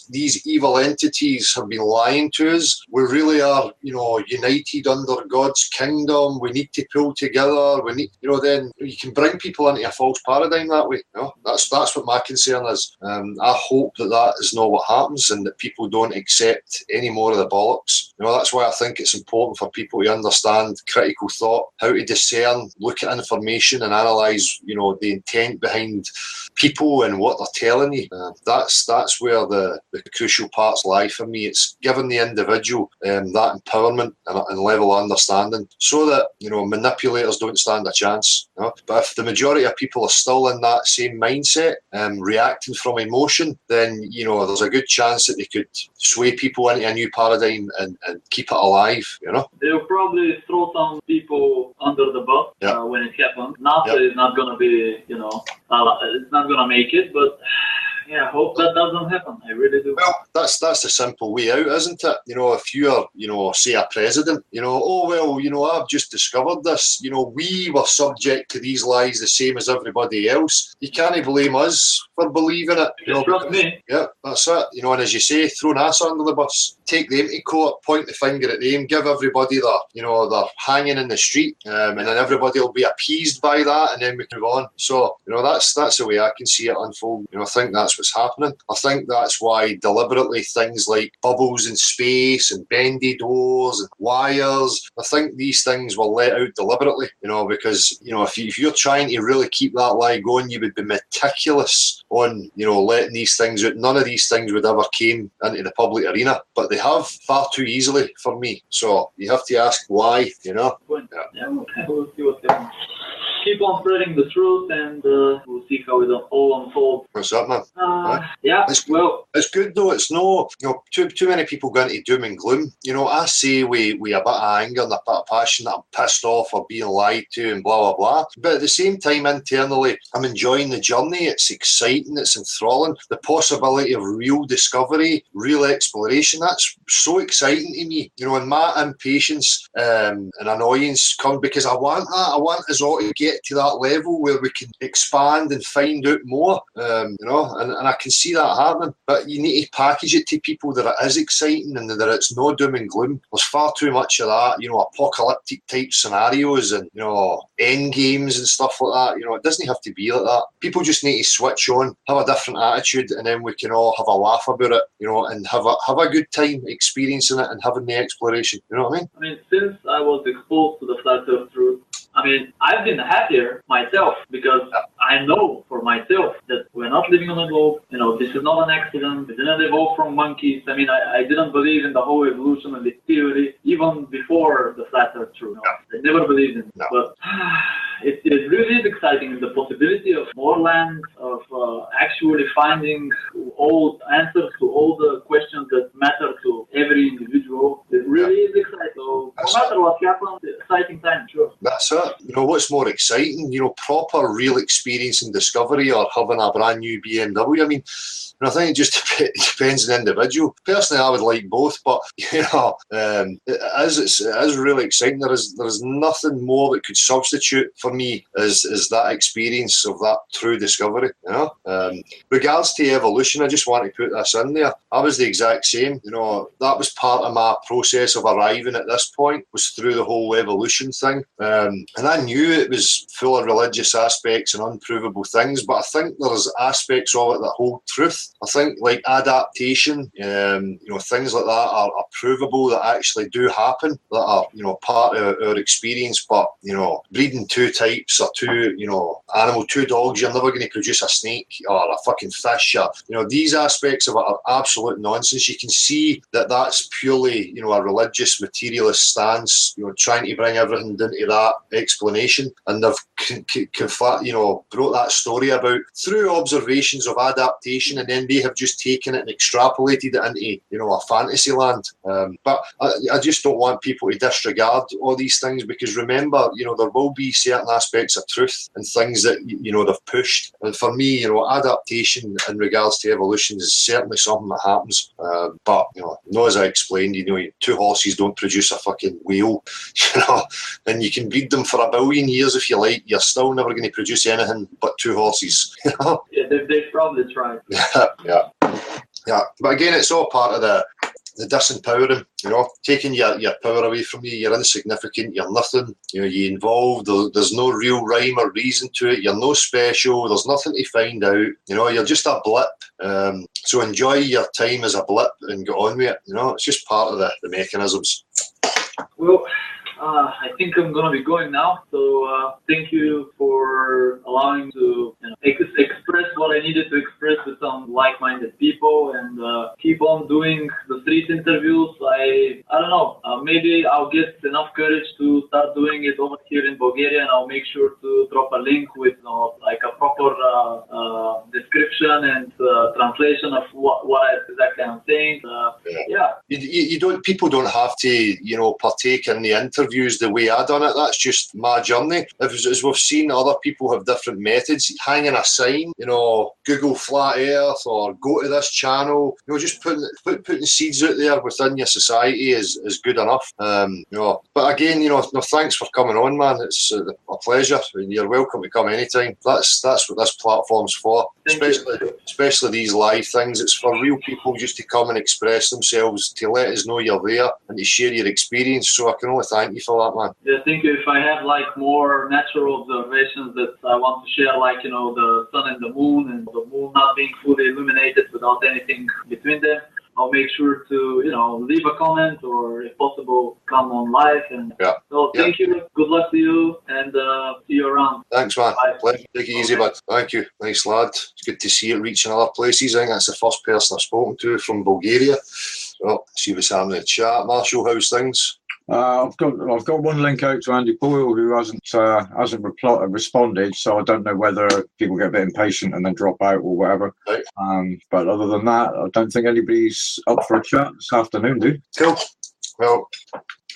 these evil entities have been lying to us, we really are, united under God's kingdom. We need to pull together. We need, then you can bring people into a false paradigm that way. That's what my concern is. I hope that is not what happens, and that people don't accept any more of the bollocks. That's why I think it's important for people to understand critical thought, how to discern, look at information and analyse, the intent behind people and what they're telling you. That's where the crucial parts lie for me. It's giving the individual that empowerment and level of understanding, so that manipulators don't stand a chance. But if the majority of people are still in that same mindset, reacting from emotion, then there's a good chance that they could sway people into a new paradigm and keep it alive. They'll probably throw some people under the bus when it happens. NASA is not going to be, it's not going to make it, but yeah, I hope that doesn't happen. I really do. Well, that's the simple way out, isn't it? If you're, say, a president, I've just discovered this. We were subject to these lies the same as everybody else. You can't blame us for believing it. Just trust me. Yeah, that's it. And as you say, throw NASA under the bus, take them to court, point the finger at them, give everybody they're hanging in the street, and then everybody will be appeased by that, and then we can move on. So, that's the way I can see it unfold. I think that's what's happening. I think that's why deliberately things like bubbles in space and bendy doors and wires, I think these things were let out deliberately, because, if you're trying to really keep that lie going, you would be meticulous on, letting these things out. None of these things would ever came into the public arena, but they have far too easily for me. So you have to ask why, Yeah, okay. We'll see what's happening. Keep on spreading the truth, and we'll see how it all unfolds. What's up, man? Yeah, it's good though. It's no, too many people go into doom and gloom. I say with a bit of anger and a bit of passion that I'm pissed off or being lied to and blah, blah, blah. But at the same time, internally, I'm enjoying the journey. It's exciting. It's enthralling. The possibility of real discovery, real exploration, that's so exciting to me. And my impatience and annoyance come because I want that. I want us all to get to that level where we can expand and find out more, and I can see that happening. But you need to package it to people that it is exciting and that it's no doom and gloom. There's far too much of that, apocalyptic type scenarios and, end games and stuff like that. It doesn't have to be like that. People just need to switch on, have a different attitude, and then we can all have a laugh about it, and have a good time experiencing it and having the exploration. You know what I mean? Since I was exposed to the flat earth truth, I've been happier myself because I know for myself that we're not living on a globe. This is not an accident. We didn't evolve from monkeys. I didn't believe in the whole evolution and this theory even before the flat earth truth. I never believed in it. But it really is exciting, the possibility of more land, of actually finding all answers to all the questions that matter to every individual. It really is exciting. So no matter what happens, it's exciting time, sure. That's it. What's more exciting? Proper real experience and discovery, or having a brand new BMW. I think it just depends on the individual. Personally, I would like both, but it is really exciting. There is nothing more that could substitute for me as that experience of that true discovery. Regards to evolution, I just want to put this in there. I was the exact same. That was part of my process of arriving at this point, was through the whole evolution thing. And I knew it was full of religious aspects and unprovable things, but I think there's aspects of it that hold truth. I think like adaptation, things like that are provable, that actually do happen, that are, part of our experience. But, breeding two types or two dogs, you're never going to produce a snake or a fucking fish. Or, these aspects of it are absolute nonsense. You can see that that's purely, a religious materialist stance, trying to bring everything into that explanation. And they've brought that story about through observations of adaptation, and then they have just taken it and extrapolated it into, a fantasy land. But I just don't want people to disregard all these things, because remember, there will be certain aspects of truth and things that, they've pushed. And for me, adaptation in regards to evolution is certainly something that happens. But, as I explained, two horses don't produce a fucking whale, and you can breed them for 1 billion years if you like, you're still never going to produce anything but two horses. Yeah, they've probably tried. Yeah. But again, it's all part of the disempowering, taking your power away from you. You're insignificant, you're nothing, you're involved, there's no real rhyme or reason to it, you're no special, there's nothing to find out, you're just a blip. So enjoy your time as a blip and get on with it, it's just part of the mechanisms. Well, I think I'm gonna be going now. So thank you for allowing to express what I needed to express with some like-minded people, and keep on doing the street interviews. I don't know. Maybe I'll get enough courage to start doing it over here in Bulgaria, and I'll make sure to drop a link with like a proper description and translation of what exactly I'm saying. You don't. People don't have to, partake in the interviews the way I done it. That's just my journey. As we've seen, other people have different methods. Hanging a sign, Google Flat Earth, or go to this channel. Just putting seeds out there within your society is good enough. But again, thanks for coming on, man. It's a pleasure. You're welcome to come anytime. That's what this platform's for. Especially these live things. It's for real people just to come and express themselves, to let us know you're there, and to share your experience. So I can only thank you for that, man. Yeah, thank you. If I have like more natural observations that I want to share, like the sun and the moon not being fully illuminated without anything between them, I'll make sure to, leave a comment, or if possible, come on live. And so thank you. Good luck to you, and see you around. Thanks, man. Bye. Pleasure. Take it easy, bud. Thank you. Nice lad. It's good to see it reaching other places. I think that's the first person I've spoken to from Bulgaria. So see what's happening in the chat. Marshall, how's things? I've got one link out to Andy Boyle, who hasn't responded, so I don't know whether people get a bit impatient and then drop out or whatever. Right. But other than that, I don't think anybody's up for a chat this afternoon, dude. Cool. Well,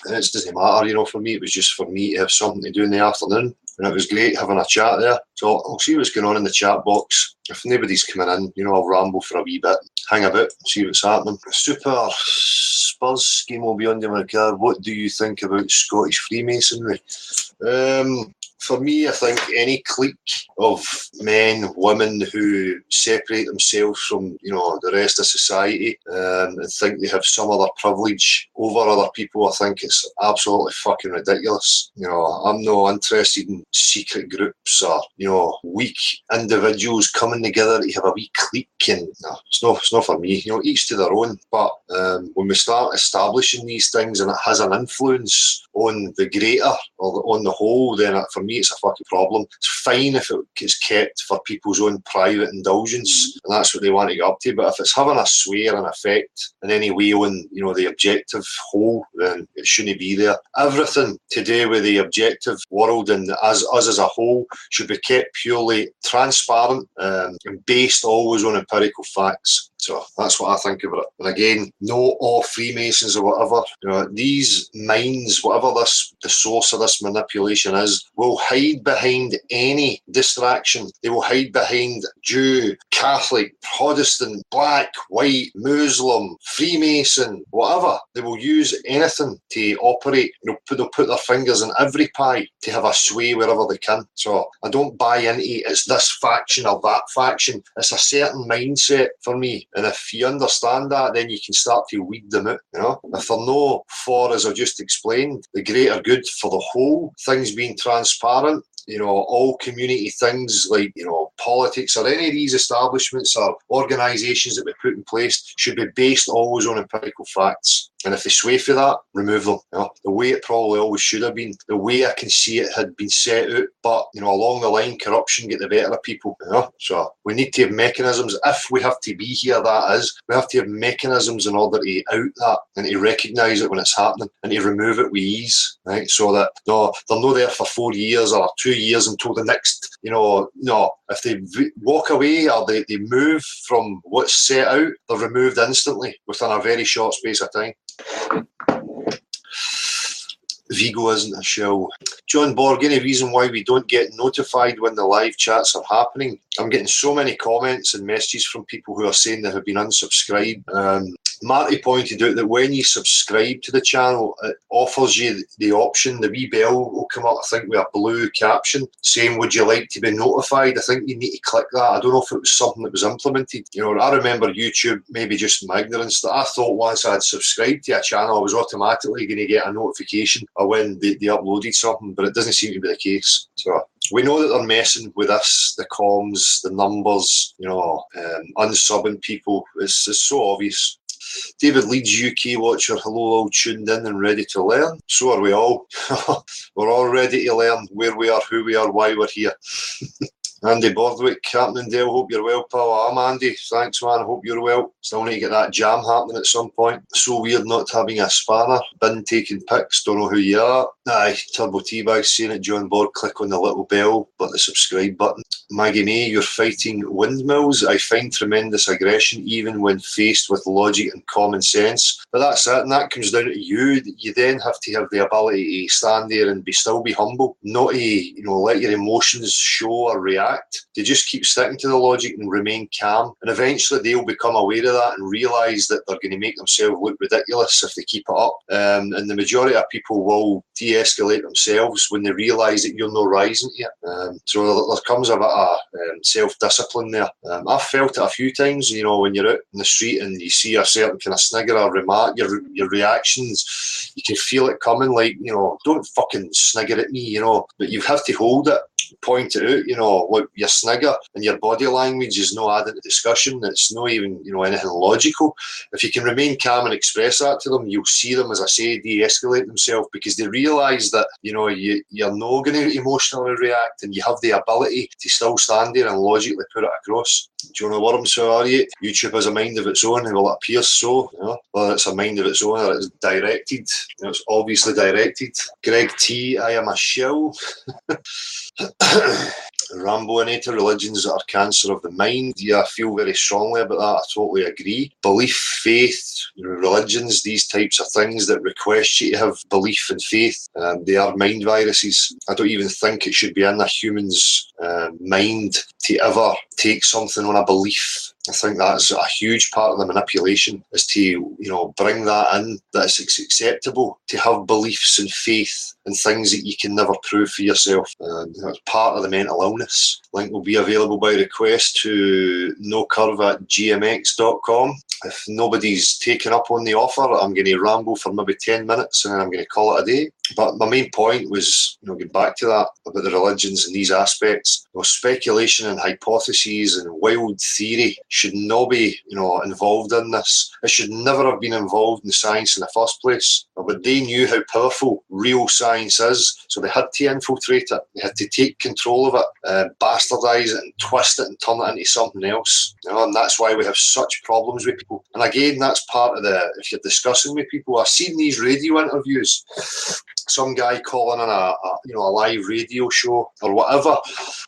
it doesn't matter, for me, it was just for me to have something to do in the afternoon, and it was great having a chat there. So I'll see what's going on in the chat box. If nobody's coming in, I'll ramble for a wee bit, hang about, see what's happening. Super Spurs scheme will be under my car. What do you think about Scottish Freemasonry? For me, I think any clique of men, women who separate themselves from, the rest of society and think they have some other privilege over other people, I think it's absolutely fucking ridiculous. I'm not interested in secret groups or, weak individuals coming together to have a wee clique, and no, it's not for me. Each to their own. But when we start establishing these things and it has an influence on the greater or on the whole, then for me it's a fucking problem. It's fine if it gets kept for people's own private indulgence, and that's what they want to get up to. But if it's having a sway or an effect in any way on, the objective whole, then it shouldn't be there. Everything to do with the objective world and us as a whole should be kept purely transparent and based always on empirical facts. So that's what I think about it. And again, no all Freemasons or whatever, these minds, whatever the source of this manipulation is, will hide behind any distraction. They will hide behind Jew, Catholic, Protestant, black, white, Muslim, Freemason, whatever. They will use anything to operate. They'll put their fingers in every pie to have a sway wherever they can. So I don't buy into it's this faction or that faction. It's a certain mindset for me. And if you understand that, then you can start to weed them out, If they're no for, as I just explained, the greater good for the whole, things being transparent, all community things like, politics or any of these establishments or organisations that we put in place should be based always on empirical facts. And if they sway for that, remove them. The way it probably always should have been, the way I can see it had been set out. But, along the line, corruption get the better of people. So we need to have mechanisms. If we have to be here, that is, we have to have mechanisms in order to out that and to recognise it when it's happening and to remove it with ease. Right? So that they're not there for 4 years or 2 years until the next, if they walk away or they move from what's set out, they're removed instantly within a very short space of time. Vigo isn't a show. John Borg, any reason why we don't get notified when the live chats are happening? I'm getting so many comments and messages from people who are saying they have been unsubscribed. Marty pointed out that when you subscribe to the channel, it offers you the option, the wee bell will come up, I think, with a blue caption saying, would you like to be notified? I think you need to click that. I don't know if it was something that was implemented. I remember YouTube, maybe just my ignorance, that I thought once I had subscribed to a channel, I was automatically going to get a notification of when they uploaded something, but it doesn't seem to be the case. So we know that they're messing with us, the comms, the numbers, unsubbing people. It's so obvious. David Leeds, UK watcher, hello, all tuned in and ready to learn. So are we all. We're all ready to learn where we are, who we are, why we're here. Andy Bordwick, Captain Dale, hope you're well, pal. I'm Andy. Thanks, man. Hope you're well. Still need to get that jam happening at some point. So weird not having a spanner. Been taking pics. Don't know who you are. Aye, Turbo T-Bag saying it. John Borg, click on the little bell, but the subscribe button. Maggie May, you're fighting windmills. I find tremendous aggression even when faced with logic and common sense. But that's it, and that comes down to you. You then have to have the ability to stand there and still be humble, not to let your emotions show or react. To just keep sticking to the logic and remain calm, and eventually they'll become aware of that and realise that they're going to make themselves look ridiculous if they keep it up. And the majority of people will de-escalate themselves when they realise that you're not rising to it. So there comes a bit of self-discipline there. I've felt it a few times, when you're out in the street and you see a certain kind of snigger or remark, your reactions, you can feel it coming, like, don't fucking snigger at me, but you have to hold it, point it out, look, your snigger and your body language is no adding to discussion. It's not even, anything logical. If you can remain calm and express that to them, you'll see them, as I say, de-escalate themselves, because they realise that, you're not going to emotionally react and you have the ability to still stand there and logically put it across. Jonah Worms, how are you? YouTube has a mind of its own, and well, it appears so. Whether it's a mind of its own or it's directed, it's obviously directed. Greg T, I am a shill. Ramboinator, religions are cancer of the mind. Yeah, I feel very strongly about that. I totally agree. Belief, faith, religions, these types of things that request you to have belief and faith, they are mind viruses. I don't even think it should be in a human's mind to ever take something on a belief. I think that's a huge part of the manipulation, is to, bring that in, that it's acceptable to have beliefs and faith in things that you can never prove for yourself. That's part of the mental illness. Link will be available by request to nocurve@gmx.com. If nobody's taken up on the offer, I'm going to ramble for maybe 10 minutes and then I'm going to call it a day. But my main point was, getting back to that, about the religions and these aspects. Speculation and hypotheses and wild theory should not be, involved in this. It should never have been involved in science in the first place. But they knew how powerful real science is, so they had to infiltrate it. They had to take control of it, bastardise it and twist it and turn it into something else. And that's why we have such problems with people. And again, that's part of if you're discussing with people, I've seen these radio interviews, some guy calling on a live radio show or whatever,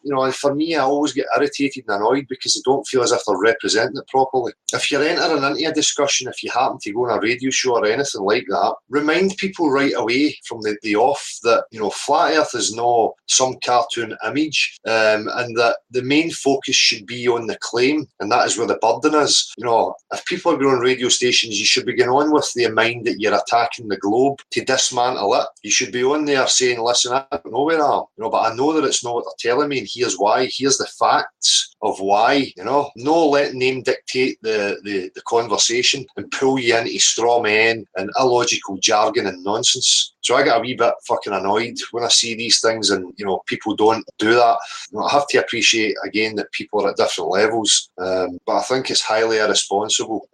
and for me, I always get irritated and annoyed because they don't feel as if they're representing it properly. If you're entering into a discussion, if you happen to go on a radio show or anything like that, remind people right away from the off that, flat earth is not some cartoon image, and that the main focus should be on the claim, and that is where the burden is. If people are going on radio stations, you should be going on with the mind that you're attacking the globe to dismantle it. You should be on there saying, listen, I don't know where I am, but I know that it's not what they're telling me, and here's why. Here's the facts of why. No letting them dictate the conversation and pull you into straw men and illogical jargon and nonsense. So I get a wee bit fucking annoyed when I see these things, and you know, people don't do that. You know, I have to appreciate again that people are at different levels, but I think it's highly irresponsible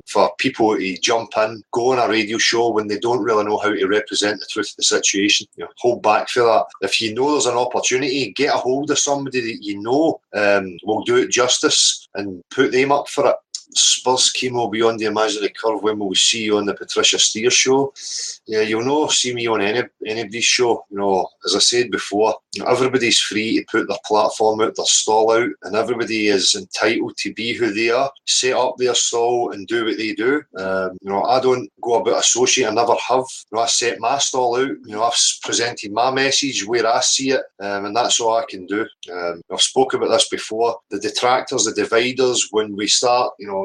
for people to jump in, go on a radio show when they don't really know how to represent the truth of the situation. You know, hold back for that. If you know there's an opportunity, get a hold of somebody that you know will do it justice and put them up for it. Spurs chemo beyond the imaginary curve. When will we see you on the Patricia Steer show? Yeah, you'll not see me on anybody's show. You know, as I said before, you know, everybody's free to put their platform out, their stall out, and everybody is entitled to be who they are, set up their stall and do what they do. You know, I don't go about associating, I never have. You know, I set my stall out. You know, I've presented my message where I see it, and that's all I can do. I've spoken about this before. The detractors, the dividers, when we start, you know,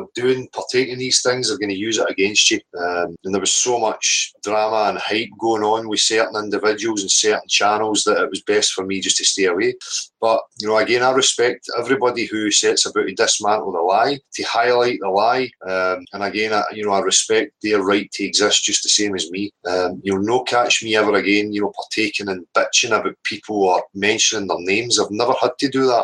partaking in these things, are going to use it against you. And there was so much drama and hype going on with certain individuals and certain channels that it was best for me just to stay away. But, you know, again, I respect everybody who sets about to dismantle the lie, to highlight the lie. And again, I respect their right to exist just the same as me. You'll not catch me ever again, you know, partaking and bitching about people or mentioning their names. I've never had to do that.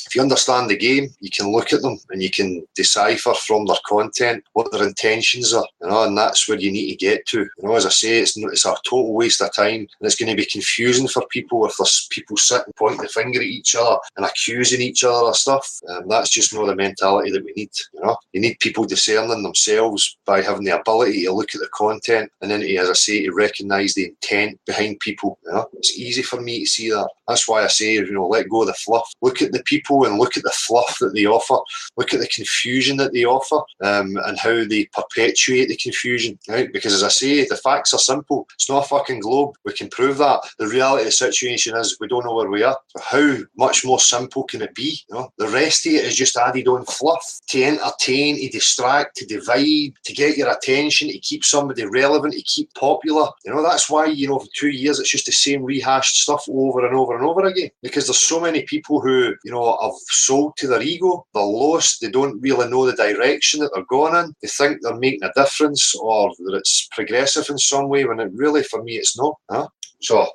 If you understand the game, you can look at them and you can decipher from their content what their intentions are, you know, and that's where you need to get to. You know, as I say, it's a total waste of time, and it's going to be confusing for people if there's people sitting pointing the finger at each other and accusing each other of stuff. That's just not the mentality that we need. You know, you need people discerning themselves by having the ability to look at the content and then, as I say, to recognise the intent behind people. You know, it's easy for me to see that. That's why I say, you know, let go of the fluff. Look at the people and look at the fluff that they offer. Look at the confusion that they offer, and how they perpetuate the confusion, right? Because as I say, the facts are simple. It's not a fucking globe. We can prove that. The reality of the situation is we don't know where we are. So how much more simple can it be? You know, the rest of it is just added on fluff to entertain, to distract, to divide, to get your attention, to keep somebody relevant, to keep popular. You know, that's why, you know, for 2 years it's just the same rehashed stuff over and over and over again. Because there's so many people who, you know, have sold to their ego. They're lost. They don't really know the direction that they're going in. They think they're making a difference or that it's progressive in some way, when it really, for me, it's not. Huh? So,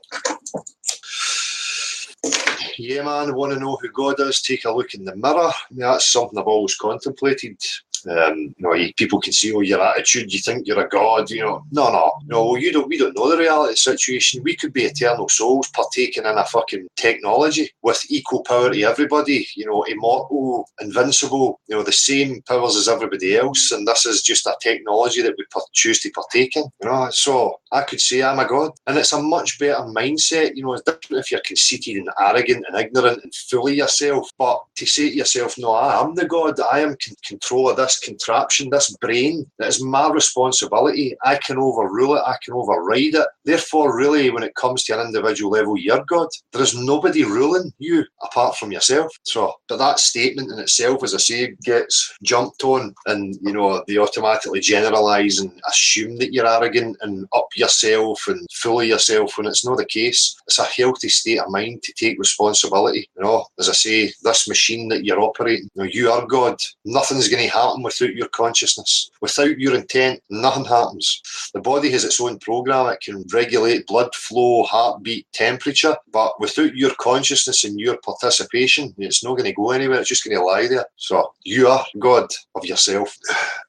yeah, man, want to know who God is? Take a look in the mirror. Yeah, that's something I've always contemplated. You know, people can see, oh, your attitude, you think you're a god, you know. No, we don't know the reality of the situation. We could be eternal souls partaking in a fucking technology with equal power to everybody, you know, immortal, invincible, you know, the same powers as everybody else, and this is just a technology that we choose to partake in, you know. So I could say I'm a god, and it's a much better mindset. You know, it's different if you're conceited and arrogant and ignorant and full of yourself, but to say to yourself, no, I am the god, I am in control of this contraption, this brain, that is my responsibility. I can overrule it, I can override it. Therefore, really, when it comes to an individual level, you're God. There is nobody ruling you apart from yourself. So, but that statement in itself, as I say, gets jumped on, and you know, they automatically generalise and assume that you're arrogant and up yourself and full of yourself, when it's not the case. It's a healthy state of mind to take responsibility. You know, as I say, this machine that you're operating, you know, you are God. Nothing's going to happen without your consciousness. Without your intent, nothing happens. The body has its own program. It can regulate blood flow, heartbeat, temperature, but without your consciousness and your participation, it's not going to go anywhere. It's just going to lie there. So you are God of yourself.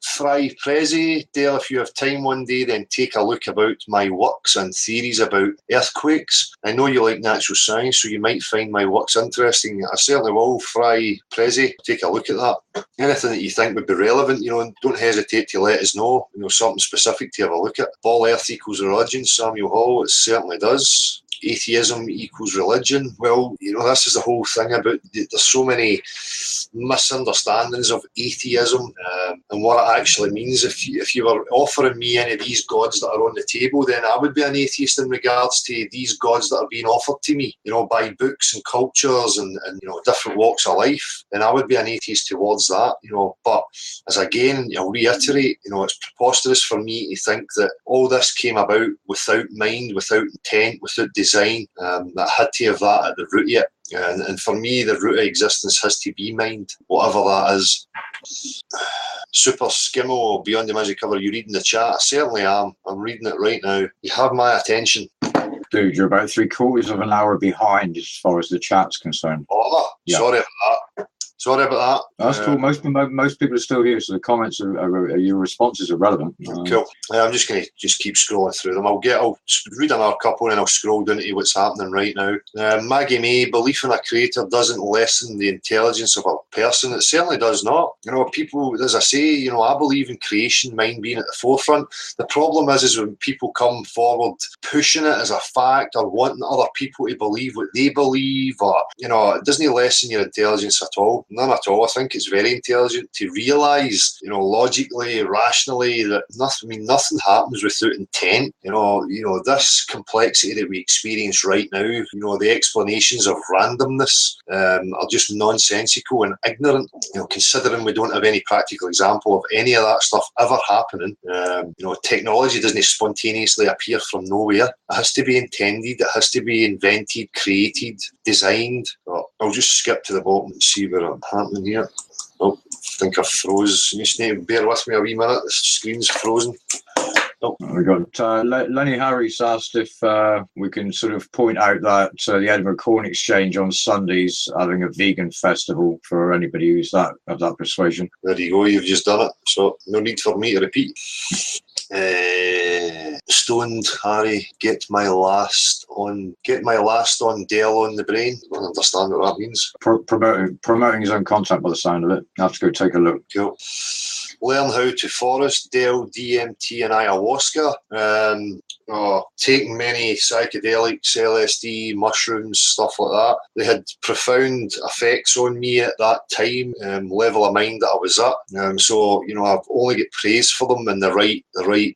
Fry Prezi, Dale, if you have time one day, then take a look about my works and theories about earthquakes. I know you like natural science, so you might find my works interesting. I certainly will. Fry Prezi, take a look at that. Anything that you think would be relevant, you know, don't hesitate to let us know, you know, something specific to have a look at. All earth equals religion, Samuel Hall, it certainly does. Atheism equals religion. Well, you know, this is the whole thing about, there's so many misunderstandings of atheism and what it actually means. If you were offering me any of these gods that are on the table, then I would be an atheist in regards to these gods that are being offered to me, you know, by books and cultures and you know, different walks of life. Then I would be an atheist towards that, you know. But as again, I'll reiterate, you know, it's preposterous for me to think that all this came about without mind, without intent, without design, that had to have that at the root of it. And for me, the root of existence has to be mind, whatever that is. Super Skimmo, Beyond the Magic Cover, you reading the chat? I certainly am. I'm reading it right now. You have my attention. Dude, you're about 3/4 of an hour behind as far as the chat's concerned. Oh, Yeah. Sorry about that. Sorry about that. That's cool. Most people are still here, so the comments are your responses are relevant. Cool. I'm just going to keep scrolling through them. I'll read another couple and I'll scroll down to what's happening right now. Maggie May, belief in a creator doesn't lessen the intelligence of a person. It certainly does not. People, as I say, I believe in creation, mind being at the forefront. The problem is when people come forward pushing it as a fact or wanting other people to believe what they believe, or, it doesn't lessen your intelligence at all. None at all. I think it's very intelligent to realise, logically, rationally, that nothing happens without intent. This complexity that we experience right now, the explanations of randomness are just nonsensical and ignorant. Considering we don't have any practical example of any of that stuff ever happening. Technology doesn't spontaneously appear from nowhere. It has to be intended. It has to be invented, created, designed. I'll just skip to the bottom and see where I'm happening here. Oh, I think I froze. You just need to bear with me a wee minute. The screen's frozen. Oh. We got Lenny Harris asked if we can sort of point out that the Edinburgh Corn Exchange on Sundays having a vegan festival for anybody who's of that persuasion. There you go. You've just done it. So no need for me to repeat. Stoned Harry, get my last on Dell on the brain. I don't understand what that means. Promoting his own content by the sound of it. I have to go take a look. Cool. Learn how to forest, Dell, DMT and ayahuasca. Taking many psychedelics, LSD, mushrooms, stuff like that. They had profound effects on me at that time, level of mind that I was at. So I've only get praise for them in the right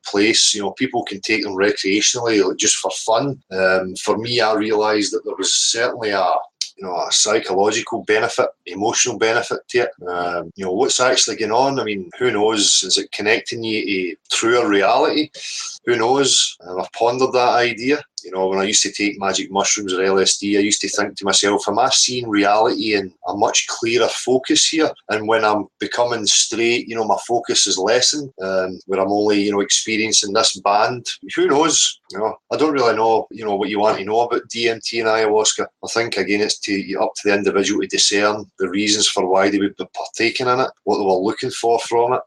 place. People can take them recreationally, just for fun. For me, I realised that there was certainly a psychological benefit, emotional benefit to it. What's actually going on? Who knows? Is it connecting you to truer reality? Who knows? I've pondered that idea. When I used to take magic mushrooms or LSD, I used to think to myself, am I seeing reality in a much clearer focus here? And when I'm becoming straight, my focus is lessened, where I'm only, experiencing this band. Who knows? I don't really know, what you want to know about DMT and ayahuasca. I think, again, it's up to the individual to discern the reasons for why they would be partaking in it, what they were looking for from it.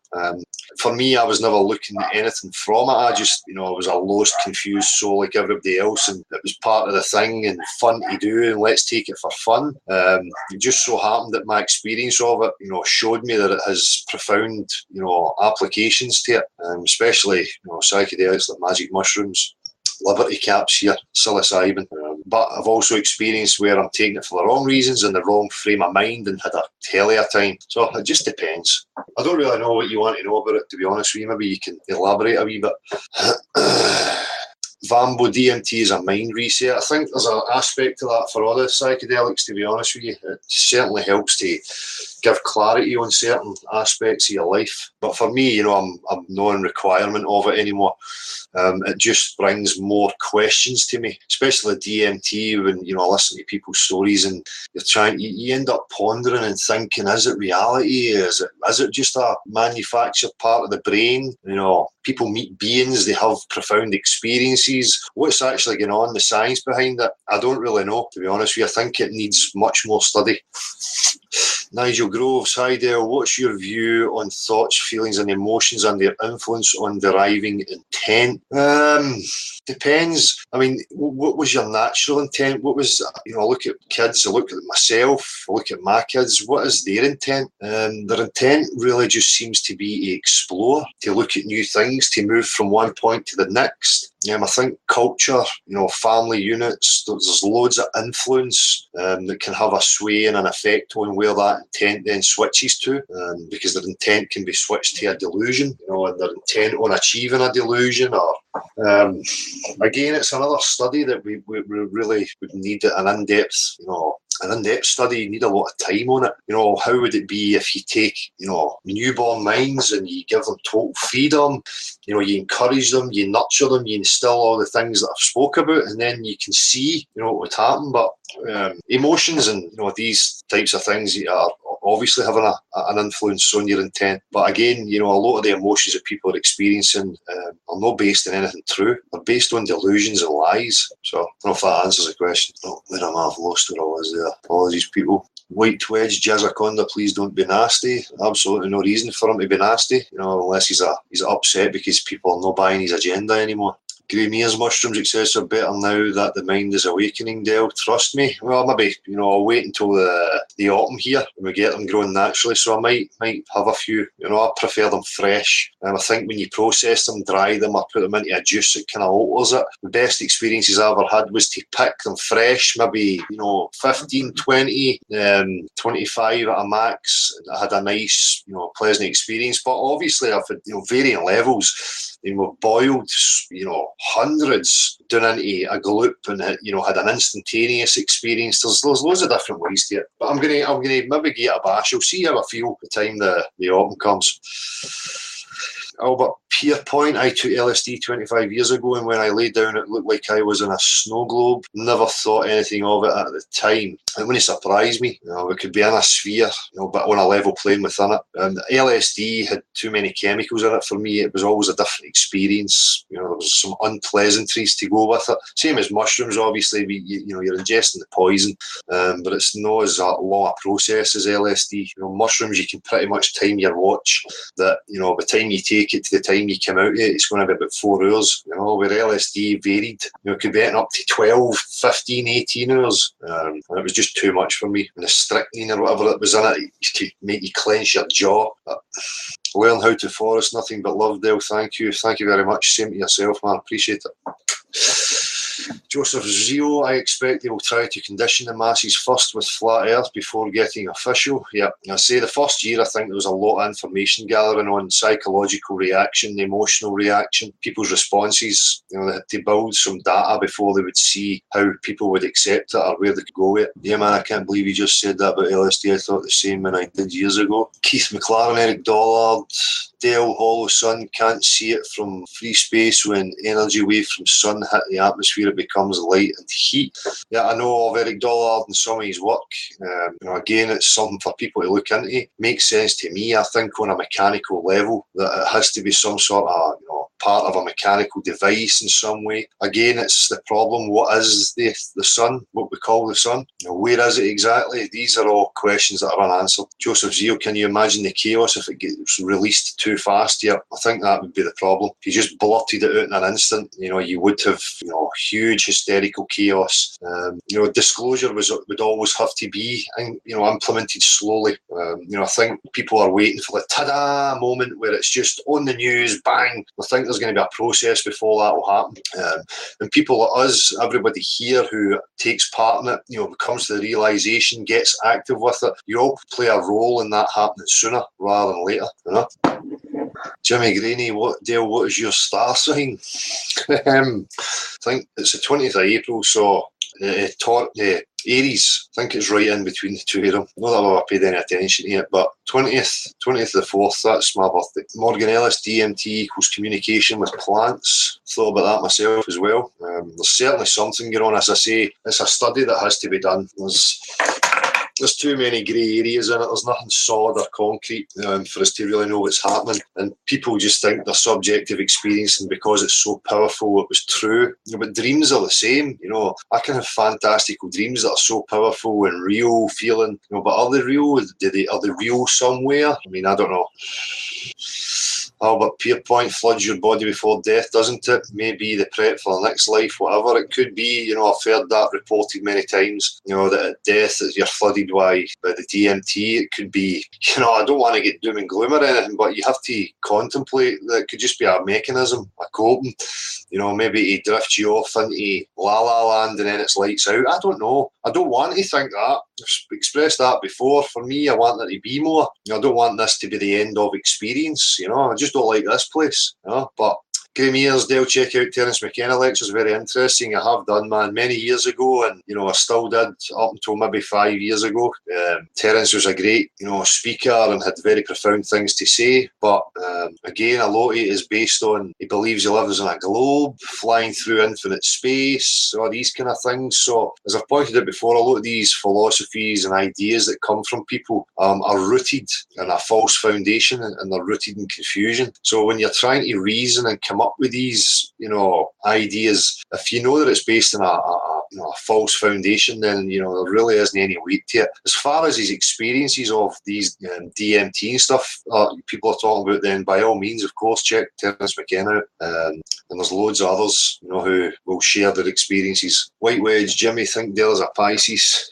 For me, I was never looking at anything from it. I just, I was a lost, confused soul like everybody else, and it was part of the thing and fun to do, and let's take it for fun. It just so happened that my experience of it, showed me that it has profound, applications to it, especially, psychedelics like magic mushrooms, liberty caps here, psilocybin. But I've also experienced where I'm taking it for the wrong reasons and the wrong frame of mind and had a hellier time. So it just depends. I don't really know what you want to know about it, to be honest with you. Maybe you can elaborate a wee bit. Vambo DMT is a mind reset. I think there's an aspect to that for other psychedelics, to be honest with you. It certainly helps to give clarity on certain aspects of your life. But for me, I'm not in requirement of it anymore. It just brings more questions to me, especially DMT, when, I listen to people's stories and you end up pondering and thinking, is it reality? Is it just a manufactured part of the brain? People meet beings, they have profound experiences. What's actually going on, the science behind it? I don't really know, to be honest with you. I think it needs much more study. Nigel Groves, hi Dale, what's your view on thoughts, feelings and emotions and their influence on deriving intent? Depends. What was your natural intent? What was, I look at kids, I look at myself, I look at my kids, what is their intent? Their intent really just seems to be to explore, to look at new things, to move from one point to the next. I think culture, family units, there's loads of influence that can have a sway and an effect on where that intent then switches to, because their intent can be switched to a delusion, and their intent on achieving a delusion or Again, it's another study that we really would need an in-depth, an in-depth study. You need a lot of time on it. How would it be if you take, newborn minds and you give them total freedom, you encourage them, you nurture them, you instill all the things that I've spoke about, and then you can see, what would happen. But emotions and, these types of things are obviously having an influence on your intent. But again, a lot of the emotions that people are experiencing are not based on anything true. They're based on delusions and lies. So I don't know if that answers the question. Oh, where am I? I've lost where I was there. Apologies, people. White Wedge, Jazzaconda, please don't be nasty. Absolutely no reason for him to be nasty, unless he's upset because people are not buying his agenda anymore. Grey Mears, mushrooms, etc. better now that the mind is awakening, Dale. Trust me. Well, maybe, I'll wait until the autumn here when we get them growing naturally. So I might have a few. I prefer them fresh. And I think when you process them, dry them, or put them into a juice, it kind of alters it. The best experiences I ever had was to pick them fresh, maybe, 15, 20, 25 at a max. I had a nice, pleasant experience. But obviously I've had, varying levels. We've boiled, hundreds down into a gloop and, had an instantaneous experience. There's loads of different ways to it. But I'm gonna maybe get a bash. I'll see how I feel by the time the autumn comes. Albert Pierpoint, I took LSD 25 years ago, and when I laid down it looked like I was in a snow globe. Never thought anything of it at the time. It wouldn't surprise me. We could be in a sphere, but on a level plane within it. And LSD had too many chemicals in it for me. It was always a different experience. There was some unpleasantries to go with it. Same as mushrooms, obviously. You're ingesting the poison, but it's not as long a process as LSD. Mushrooms, you can pretty much time your watch. That by the time you take it to the time you come out of it, it's going to be about 4 hours. Where LSD varied, it could be up to 12, 15, 18 hours. And it was just too much for me. And the strychnine or whatever that was in it could make you clench your jaw. But learn how to forest, nothing but love, Dale. Thank you very much. Same to yourself, man. Appreciate it. Joseph Zio, I expect they will try to condition the masses first with flat earth before getting official. Yeah, I say the first year I think there was a lot of information gathering on psychological reaction, emotional reaction, people's responses. They had to build some data before they would see how people would accept it or where they could go with it. Yeah, man, I can't believe you just said that about LSD. I thought the same when I did years ago. Keith McLaren, Eric Dollard, Dale, hollow sun, can't see it from free space. When energy wave from sun hit the atmosphere, it becomes light and heat. Yeah, I know of Eric Dollard and some of his work. Again, it's something for people to look into. Makes sense to me, I think, on a mechanical level, that it has to be some sort of, part of a mechanical device in some way. Again, it's the problem. What is the sun? What we call the sun? Where is it exactly? These are all questions that are unanswered. Joseph Zio, can you imagine the chaos if it gets released too fast? Yeah, I think that would be the problem. If you just blurted it out in an instant, you would have, huge hysterical chaos. Disclosure would always have to be, implemented slowly. I think people are waiting for the ta-da moment where it's just on the news, bang. I think there's going to be a process before that will happen. And people like us, everybody here who takes part in it, comes to the realisation, gets active with it, you all play a role in that happening sooner rather than later. Jimmy Graney, Dale, what is your star sign? I think it's the 20th of April, so Aries, I think it's right in between the two of them. Not that I've ever paid any attention to it, but 20th of the 4th, that's my birthday. Morgan Ellis, DMT equals communication with plants. Thought about that myself as well. There's certainly something going on. As I say, it's a study that has to be done. There's too many grey areas in it. There's nothing solid or concrete for us to really know what's happening. And people just think their subjective experience, and because it's so powerful, it was true. But dreams are the same. I can have fantastical dreams that are so powerful and real feeling. But are they real? Are they real somewhere? I mean, I don't know. Albert Pierpoint, floods your body before death, doesn't it? Maybe the prep for the next life, whatever it could be. I've heard that reported many times, that at death you're flooded by the DMT. It could be, I don't want to get doom and gloom or anything, but you have to contemplate that it could just be a mechanism, a coping. Maybe it drifts you off into la la land and then it's lights out. I don't know. I don't want to think that. I've expressed that before. For me, I want there to be more. I don't want this to be the end of experience. I just don't like this place. But Mearsdale, check out Terence McKenna lectures, very interesting. I have done, man, many years ago, and I still did up until maybe 5 years ago. Terence was a great speaker and had very profound things to say, but again, a lot of it is based on he believes he lives on a globe flying through infinite space, all these kind of things. So as I've pointed out before, a lot of these philosophies and ideas that come from people are rooted in a false foundation, and they're rooted in confusion. So when you're trying to reason and come up with these ideas, if you know that it's based on a false foundation, then there really isn't any weight to it. As far as his experiences of these DMT and stuff people are talking about, then by all means, of course, check Terence McKenna out. And there's loads of others who will share their experiences. White Wedge, Jimmy Thinkdale's a Pisces.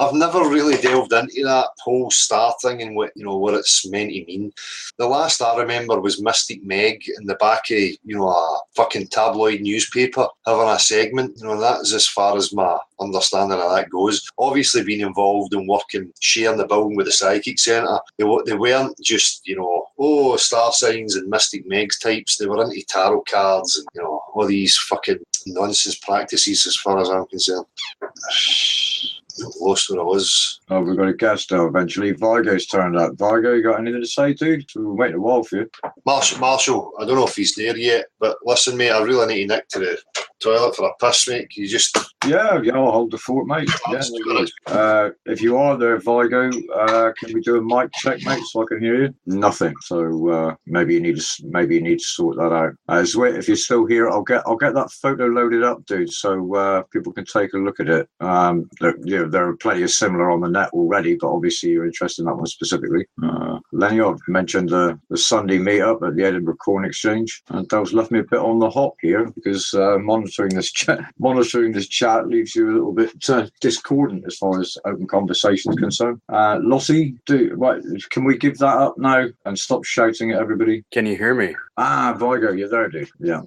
I've never really delved into that whole star thing and what it's meant to mean. The last I remember was Mystic Meg in the back of a fucking tabloid newspaper having a segment. That is as far as my understanding of that goes. Obviously, being involved in working, sharing the building with the Psychic Centre, they weren't just star signs and Mystic Megs types. They were into tarot cards and all these fucking nonsense practices, as far as I'm concerned. Lost where I was. Oh, we've got a guest now eventually. Vigo's turned up. Vigo, you got anything to say, dude? We're waiting a while for you. Marshall, I don't know if he's there yet, but listen, mate, I really need to nick to the toilet for a piss, mate. Can you just... Yeah, I'll hold the fort, mate. Yeah, if you are there, Vigo, can we do a mic check, mate, so I can hear you? Nothing. So maybe you need to sort that out. If you're still here, I'll get that photo loaded up, dude, so people can take a look at it. There are plenty of similar on the net already, but obviously you're interested in that one specifically. Lenny, I've mentioned the Sunday meetup at the Edinburgh Corn Exchange, and Dale's left me a bit on the hop here because monitoring this chat leaves you a little bit discordant as far as open conversation is concerned. Lossie, can we give that up now and stop shouting at everybody? Can you hear me? Vigo, you're there, dude. Yeah.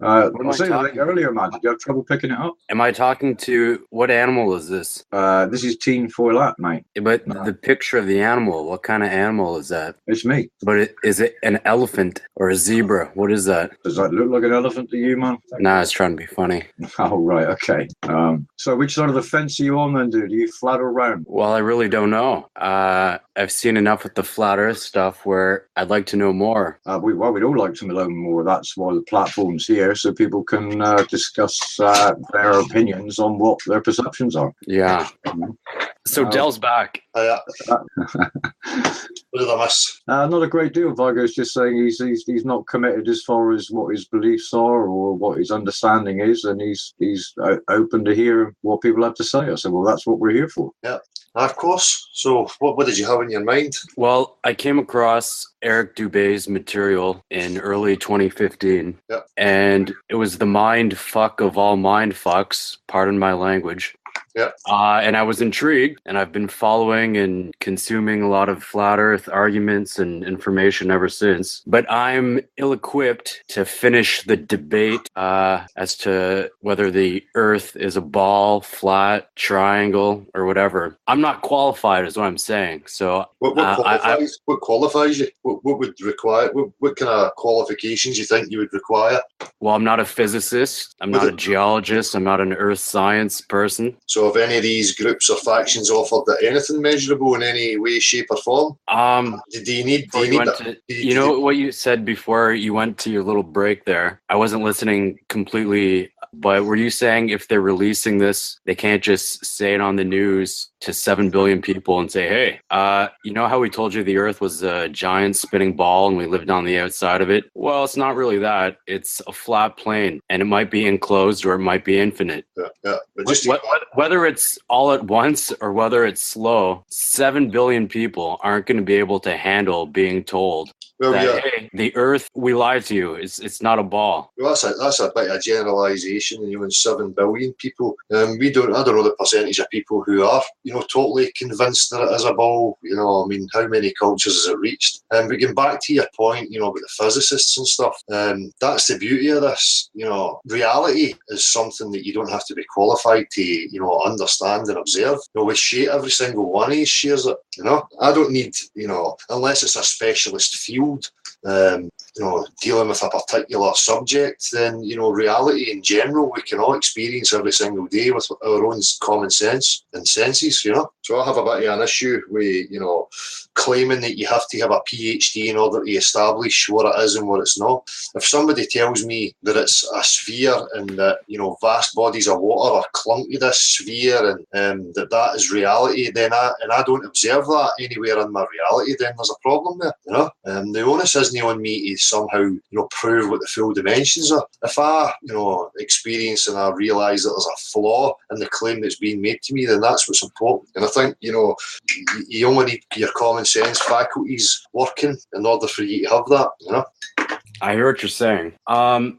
I said earlier, man, did you have trouble picking it up? Am I talking to, what animal is this? This is Teen Foilat, mate. But the picture of the animal, what kind of animal is that? It's me. But is it an elephant or a zebra? What is that? Does that look like an elephant to you, man? Nah, it's trying to be funny. Oh, right, okay. So which side of the fence are you on then, dude? Are you flat or round? Well, I really don't know. I've seen enough with the flat earth stuff where I'd like to know more. We'd all like to know more. That's why the platform's here, so people can discuss their opinions on what their perceptions are. Yeah. So Dell's back. What did I miss? Not a great deal. Vigo's just saying he's not committed as far as what his beliefs are or what his understanding is, and he's open to hear what people have to say. I said, well, that's what we're here for. Yeah. Of course. So what did you have in your mind? Well, I came across Eric Dubé's material in early 2015. Yeah. And it was the mind fuck of all mind fucks, pardon my language. Yeah. And I was intrigued, and I've been following and consuming a lot of flat earth arguments and information ever since. But I'm ill-equipped to finish the debate as to whether the earth is a ball, flat, triangle, or whatever. I'm not qualified is what I'm saying. So what qualifies you? What would require? What kind of qualifications you think you would require? Well, I'm not a physicist. I'm not a geologist. I'm not an earth science person. So have any of these groups or factions offered anything measurable in any way, shape or form? Do you need that? You know what you said before you went to your little break there? I wasn't listening completely, but were you saying if they're releasing this, they can't just say it on the news to 7 billion people and say, hey, you know how we told you the earth was a giant spinning ball and we lived on the outside of it? Well, it's not really that. It's a flat plane, and it might be enclosed or it might be infinite. Yeah. Whether it's all at once or whether it's slow, 7 billion people aren't going to be able to handle being told that, hey, the earth, we lied to you. It's not a ball. Well, that's a bit of a generalisation. And 7 billion people. I don't know the percentage of people who are, totally convinced that it is a ball. How many cultures has it reached? But getting back to your point, with the physicists and stuff, that's the beauty of this. Reality is something that you don't have to be qualified to, understand and observe. Every single one of these shares it. I don't need, unless it's a specialist field, dealing with a particular subject, then, reality in general, we can all experience every single day with our own common sense and senses, So I have a bit of an issue with, claiming that you have to have a PhD in order to establish what it is and what it's not. If somebody tells me that it's a sphere and that, vast bodies of water are clumped to this sphere and that is reality, then I don't observe that anywhere in my reality, then there's a problem there, The onus isn't on me to somehow, prove what the full dimensions are. If I, experience and I realise that there's a flaw in the claim that's being made to me, then that's what's important. And I think, you only need your common sense faculties working in order for you to have that, I hear what you're saying. I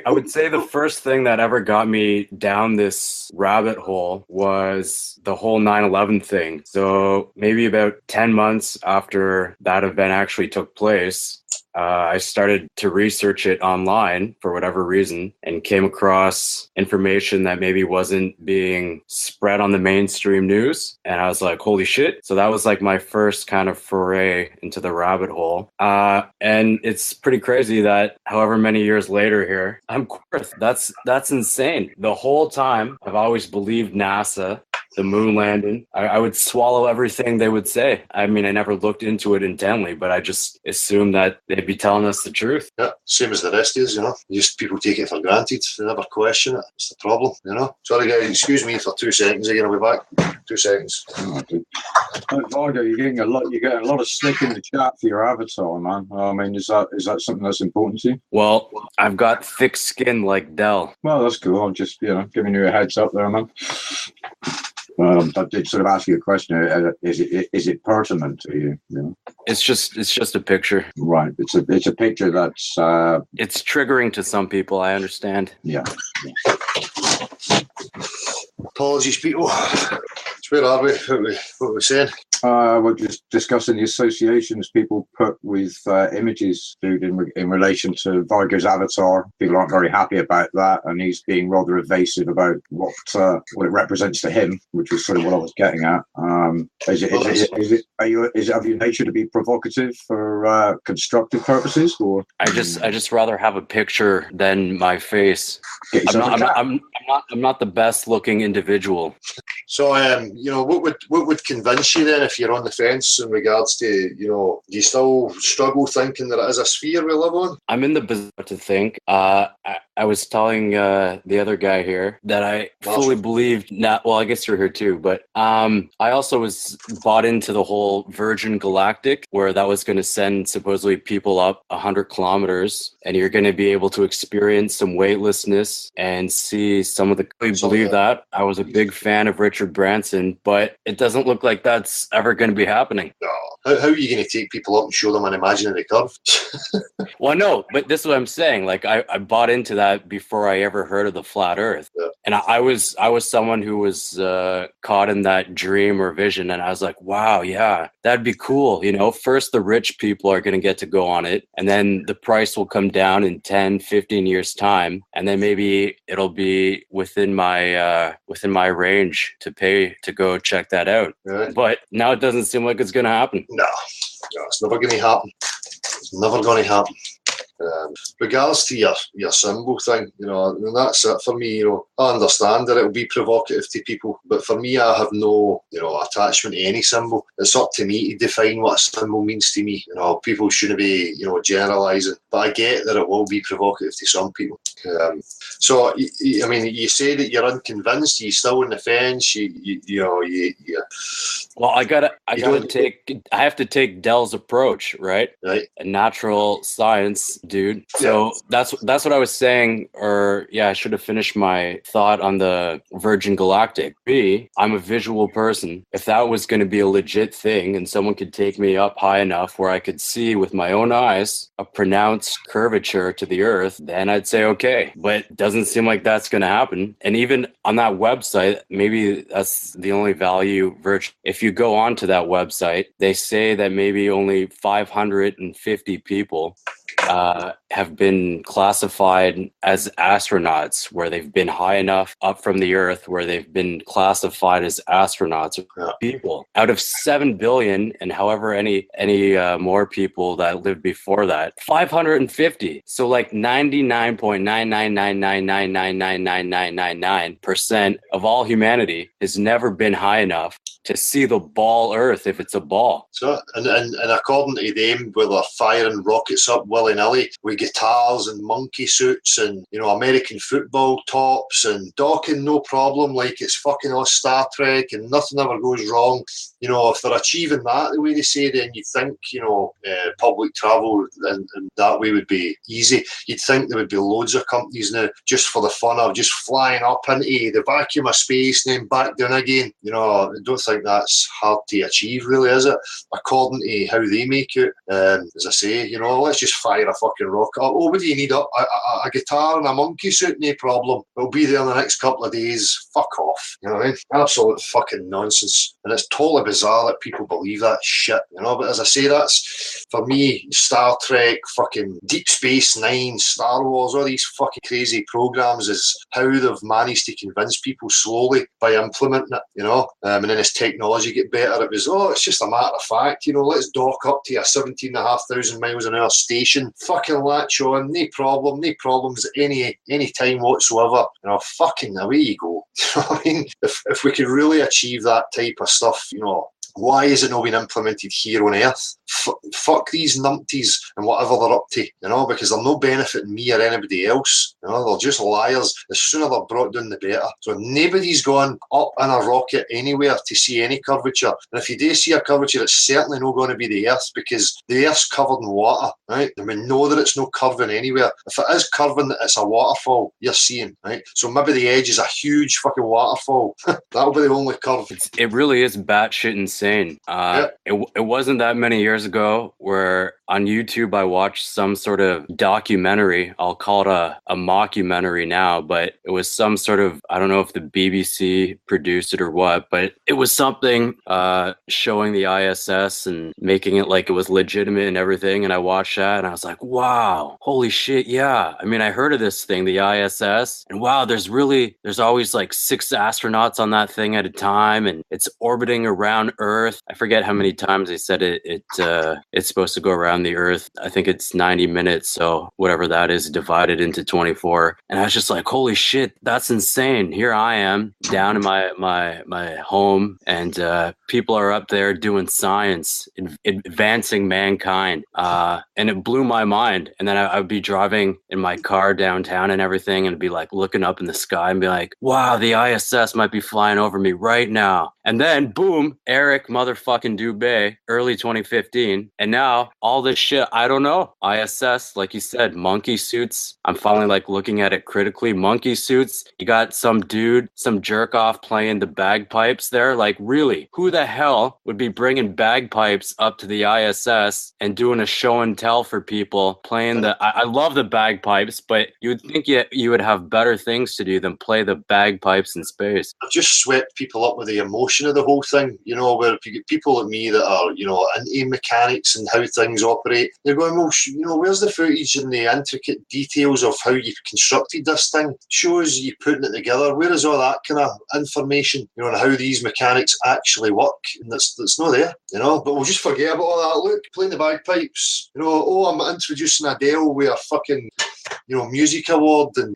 would say the first thing that ever got me down this rabbit hole was the whole 9/11 thing. So maybe about 10 months after that event actually took place, I started to research it online for whatever reason and came across information that maybe wasn't being spread on the mainstream news. And I was like, holy shit. So that was like my first kind of foray into the rabbit hole. And it's pretty crazy that however many years later here, I'm Quarth. That's insane. The whole time I've always believed NASA, the moon landing. I would swallow everything they would say. I mean, I never looked into it intently, but I just assumed that they'd be telling us the truth. Yeah, same as the rest is, Just people take it for granted. They never question it. It's the problem, Sorry, guys, excuse me for 2 seconds again. I'll be back. 2 seconds. Vargo, you're getting a lot of stick in the chat for your avatar, man. I mean, is that something that's important to you? Well, I've got thick skin like Dell. Well, that's cool. I'm just, giving you a heads up there, man. I did sort of ask you a question. Is it pertinent to you? It's just a picture. Right. It's a picture that's. It's triggering to some people. I understand. Yeah. Apologies, people. Where are we? What were we saying? We're just discussing the associations people put with images, dude, in relation to Vargo's avatar. People aren't very happy about that, and he's being rather evasive about what it represents to him, which is sort of what I was getting at. Have you nature to be provocative for constructive purposes, or? I just rather have a picture than my face. I'm not the best looking individual. So, what would convince you then if you're on the fence in regards to, do you still struggle thinking that it is a sphere we live on? I'm in the position to think. I was telling the other guy here that I fully believed. Well, I guess you're here too, but I also was bought into the whole Virgin Galactic, where that was going to send supposedly people up 100 kilometers, and you're going to be able to experience some weightlessness and see some of the. I believe that. I was a big fan of Richard Branson, but it doesn't look like that's ever going to be happening. No. How are you going to take people up and show them an imaginary curve? Well, no, but this is what I'm saying. Like I bought into that before I ever heard of the flat Earth, and I was someone who was caught in that dream or vision, and I was like, wow, yeah, that'd be cool. First the rich people are going to get to go on it, and then the price will come down in 10, 15 years time, and then maybe it'll be within my range to pay to go check that out. Right. But now it doesn't seem like it's going to happen. No, it's never going to happen. It's never going to happen. Regards to your symbol thing, and that's it for me. I understand that it will be provocative to people, but for me, I have no, attachment to any symbol. It's up to me to define what a symbol means to me. People shouldn't be, generalising, but I get that it will be provocative to some people. So, I mean, you say that you're unconvinced. You're still on the fence. Well, I have to take Dell's approach, right? Right. A natural science dude. So that's what I was saying, I should have finished my thought on the Virgin Galactic. I'm a visual person. If that was going to be a legit thing and someone could take me up high enough where I could see with my own eyes a pronounced curvature to the Earth, then I'd say okay. But it doesn't seem like that's going to happen. And even on that website, maybe that's the only value if you go onto that website, they say that maybe only 550 people have been classified as astronauts, where they've been high enough up from the Earth, where they've been classified as astronauts. People out of 7 billion, and however any more people that lived before that, 550. So like 99.99999999999% of all humanity has never been high enough to see the ball Earth if it's a ball. So, and according to them, where they're firing rockets up willy-nilly with guitars and monkey suits and, you know, American football tops and docking no problem, like it's fucking all Star Trek and nothing ever goes wrong. You know, if they're achieving that the way they say, then you think, you know, public travel and that way would be easy. You'd think there would be loads of companies now just for the fun of just flying up into the vacuum of space and then back down again. You know, I don't think that's hard to achieve, really, is it? According to how they make it, as I say, you know, let's just fire a fucking rocket up. Oh, what do you need? A guitar and a monkey suit? No problem. We'll be there in the next couple of days. Fuck off. You know what I mean? Absolute fucking nonsense. And it's totally bizarre that people believe that shit, you know. But as I say, that's, for me, Star Trek, fucking Deep Space Nine, Star Wars, all these fucking crazy programs is how they've managed to convince people slowly by implementing it, you know. And then as technology get better, it was, it's just a matter of fact, you know, let's dock up to a 17,500 miles an hour station, fucking latch on, no problem, no problems any time whatsoever, you know, fucking away you go. You know what I mean? If we could really achieve that type of stuff, you know, why is it not being implemented here on Earth? Fuck these numpties and whatever they're up to, you know, because they're no benefiting me or anybody else. You know, they're just liars. The sooner they're brought down, the better. So nobody's gone up in a rocket anywhere to see any curvature. And if you do see a curvature, it's certainly not going to be the Earth, because the Earth's covered in water, right? And we know that it's no curving anywhere. If it is curving, it's a waterfall you're seeing, right? So maybe the edge is a huge fucking waterfall. That'll be the only curve. It really is batshit insane. It wasn't that many years ago where on YouTube I watched some sort of documentary. I'll call it a mockumentary now, but it was some sort of, I don't know if the BBC produced it or what, but it was something showing the ISS and making it like it was legitimate and everything. And I watched that and I was like, wow, holy shit, yeah. I mean, I heard of this thing, the ISS, and wow, there's always like 6 astronauts on that thing at a time, and it's orbiting around Earth. I forget how many times they said it's supposed to go around the Earth. I think it's 90 minutes, so whatever that is divided into 24. And I was just like, holy shit, that's insane. Here I am down in my home, and people are up there doing science, advancing mankind, and it blew my mind. And then I would be driving in my car downtown and everything, and be like looking up in the sky and be like, wow, the ISS might be flying over me right now. And then boom, Eric motherfucking Dubé, early 2015. And now all this shit, I don't know. ISS, like you said, monkey suits. I'm finally like looking at it critically. Monkey suits. You got some dude, some jerk off playing the bagpipes there. Like, really, who the hell would be bringing bagpipes up to the ISS and doing a show and tell for people playing the, I love the bagpipes, but you would think you would have better things to do than play the bagpipes in space. I've just swept people up with the emotion of the whole thing, you know, where if you get people like me that are, you know, into mechanics and how things operate, they're going, well, you know, where's the footage and the intricate details of how you've constructed this thing? Shows you putting it together. Where is all that kind of information, you know, on how these mechanics actually work? And that's not there, you know. But we'll just forget about all that. Look, playing the bagpipes, you know, I'm introducing Adele with a fucking, you know, music award, and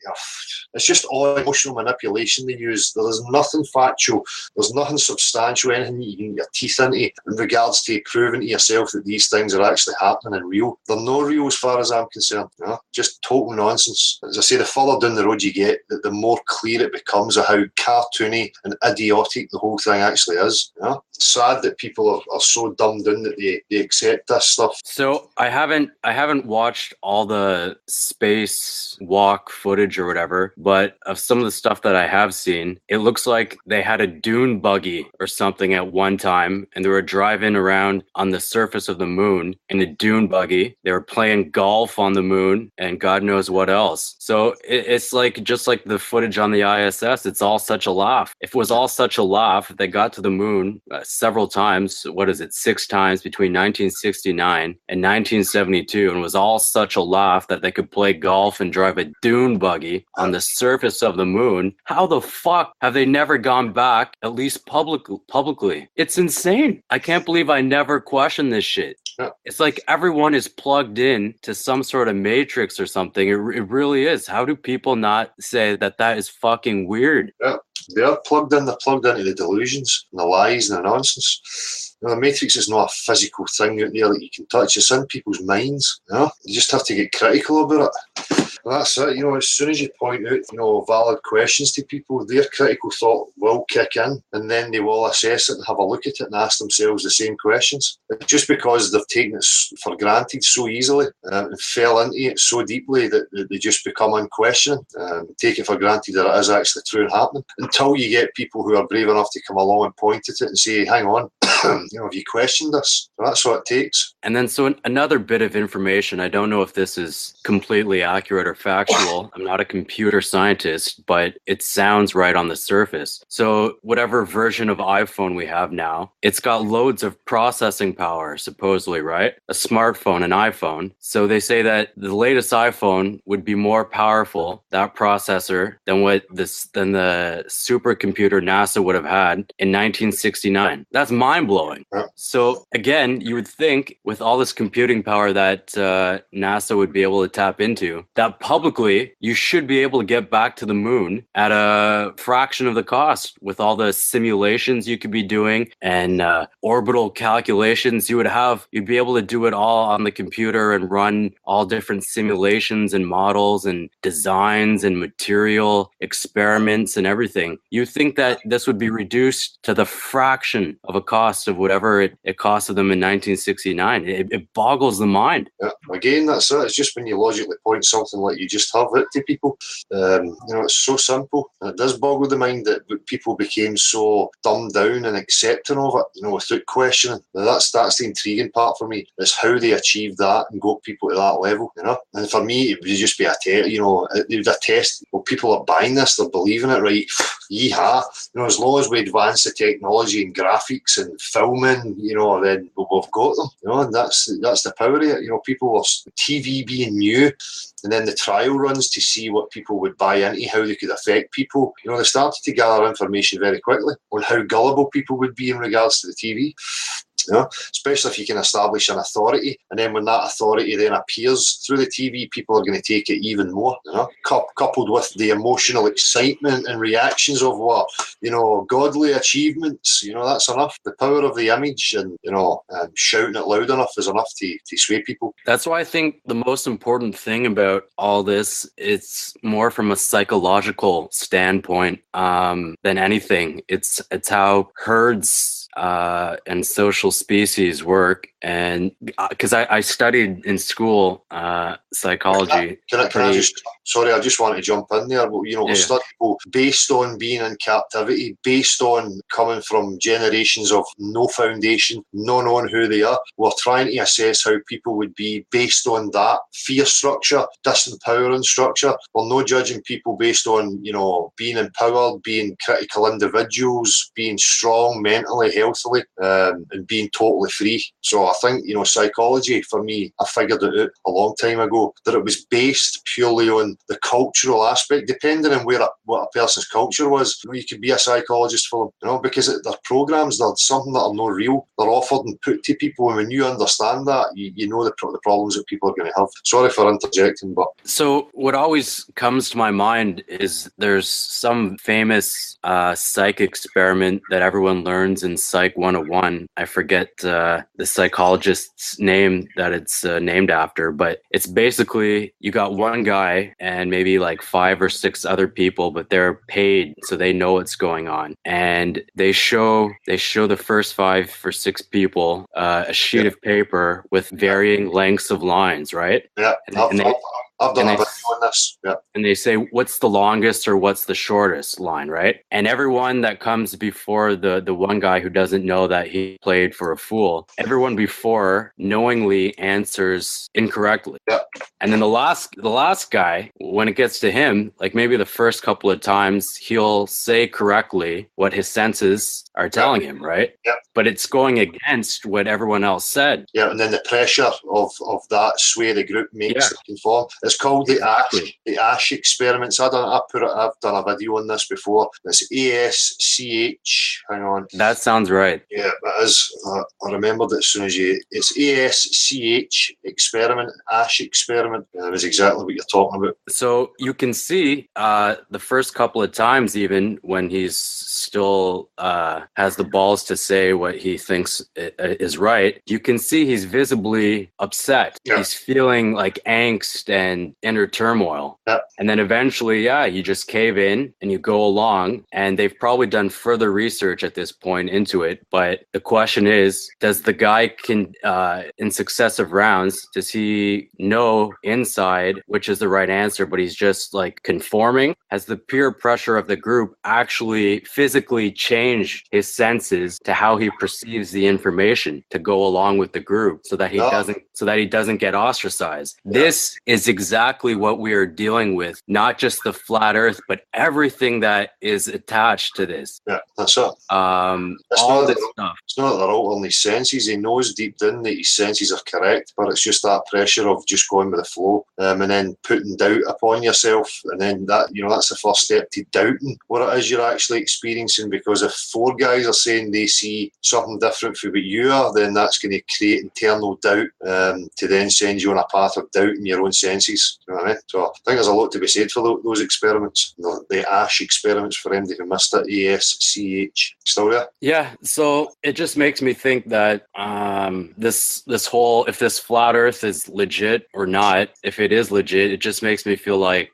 it's just all emotional manipulation they use. There's nothing factual, there's nothing substantial, anything you can get your teeth into in regards to proving to yourself that these things are actually happening and real. They're not real as far as I'm concerned, you know? Just total nonsense. As I say, the further down the road you get, the more clear it becomes of how cartoony and idiotic the whole thing actually is. You know? It's sad that people are so dumbed down that they accept this stuff. So I haven't watched all the space walk footage or whatever, but of some of the stuff that I have seen, it looks like they had a dune buggy or something at one time, and they were driving around on the surface of the moon in a dune buggy. They were playing golf on the moon and God knows what else. So it's like, just like the footage on the ISS, it's all such a laugh. If it was all such a laugh, if they got to the moon, several times. What is it? 6 times between 1969 and 1972, and was all such a laugh that they could play golf and drive a dune buggy on the surface of the moon. How the fuck have they never gone back, at least publicly? It's insane. I can't believe I never questioned this shit. Yeah. It's like everyone is plugged in to some sort of matrix or something. It really is. How do people not say that that is fucking weird? Yeah. They are plugged in. They're plugged into the delusions and the lies and the nonsense. You know, the matrix is not a physical thing out there that you can touch. It's in people's minds. You know, you just have to get critical about it. And that's it. You know, as soon as you point out, you know, valid questions to people, their critical thought will kick in, and then they will assess it and have a look at it and ask themselves the same questions. Just because they've taken it for granted so easily and fell into it so deeply that they just become unquestioning, take it for granted that it is actually true and happening. Until you get people who are brave enough to come along and point at it and say, hang on, you know, have you questioned this? So that's what it takes. And then, so another bit of information, I don't know if this is completely accurate or factual. I'm not a computer scientist, but it sounds right on the surface. So whatever version of iPhone we have now, it's got loads of processing power, supposedly, right? A smartphone, an iPhone. So they say that the latest iPhone would be more powerful, that processor, than the supercomputer NASA would have had in 1969. That's mind-blowing. So again, you would think with all this computing power that NASA would be able to tap into, that publicly you should be able to get back to the moon at a fraction of the cost with all the simulations you could be doing and orbital calculations you'd be able to do it all on the computer and run all different simulations and models and designs and material experiments and everything. You think that this would be reduced to the fraction of a cost of whatever it costed them in 1969. It boggles the mind. Yeah. Again, that's it. It's just when you logically point something like you just have it to people. You know, it's so simple. And it does boggle the mind that people became so dumbed down and accepting of it, you know, without questioning. Now that's the intriguing part for me, is how they achieved that and got people to that level, you know. And for me, it would just be you know, it would a test. Well, people are buying this, they're believing it, right? Yeehaw. You know, as long as we advance the technology and graphics and filming, you know, then we've got them, you know, and that's the power of it. You know, people were TV being new, and then the trial runs to see what people would buy into, how they could affect people. You know, they started to gather information very quickly on how gullible people would be in regards to the TV. You know, especially if you can establish an authority, and then when that authority then appears through the TV, people are going to take it even more. You know, coupled with the emotional excitement and reactions of what, you know, godly achievements. You know, that's enough. The power of the image and, you know, shouting it loud enough is enough to sway people. That's why I think the most important thing about all this, it's more from a psychological standpoint than anything. It's how herds and social species work, and because I studied in school psychology. I just want to jump in there. You know, we study people based on being in captivity, based on coming from generations of no foundation, not knowing who they are. We're trying to assess how people would be based on that fear structure, disempowering structure. We're not judging people based on, you know, being empowered, being critical individuals, being strong mentally, healthily, and being totally free. So I think, you know, psychology, for me, I figured it out a long time ago, that it was based purely on the cultural aspect, depending on what a person's culture was. You know, you could be a psychologist for them, you know, because they're programs, they're something that are not real. They're offered and put to people, and when you understand that, you know the problems that people are going to have. Sorry for interjecting, but... So what always comes to my mind is there's some famous psych experiment that everyone learns in Psych 101. I forget the psychologist's name that it's named after, but it's basically you got one guy and maybe like 5 or 6 other people, but they're paid so they know what's going on, and they show the first 5 or 6 people a sheet of paper with varying lengths of lines, right? Yeah, I've done And a they- video on this. Yeah. and they say what's the longest or what's the shortest line, right? And everyone that comes before the one guy who doesn't know that he played for a fool, everyone before knowingly answers incorrectly. Yeah. And then the last guy, when it gets to him, like maybe the first couple of times, he'll say correctly what his senses are telling him, right? Yeah. But it's going against what everyone else said. Yeah, and then the pressure of that sway the group makes it conform. It's called the Ash experiments. I've done a video on this before. It's ASCH. Hang on. That sounds right. Yeah, it is. I remembered it as soon as it's ASCH experiment, Ash experiment. It was exactly what you're talking about. So you can see the first couple of times, even when he's still has the balls to say what he thinks is right, you can see he's visibly upset. Yeah. He's feeling like angst and inner turmoil. Yeah. And then eventually, you just cave in and you go along. And they've probably done further research at this point into it. But the question is, does the guy in successive rounds, does he know inside which is the right answer, but he's just like conforming? Has the peer pressure of the group actually physically changed his senses to how he perceives the information to go along with the group so that he doesn't get ostracized? Yeah. This is exactly what we are dealing with, not just the flat earth, but everything that is attached to this. Yeah, that's it. All this stuff. It's not that they're altering his senses. He knows deep down that his senses are correct, but it's just that pressure of just going with the flow, and then putting doubt upon yourself, and then that's the first step to doubting what it is you're actually experiencing. Because if 4 guys are saying they see something different from what you are, then that's going to create internal doubt, to then send you on a path of doubt in your own senses. You know what I mean? So I think there's a lot to be said for those experiments. The Ash experiments, for anybody who missed it. ASCH. Still there? Yeah, so it just makes me think that this whole, if this flat earth is legit or not, if it is legit, it just makes me feel like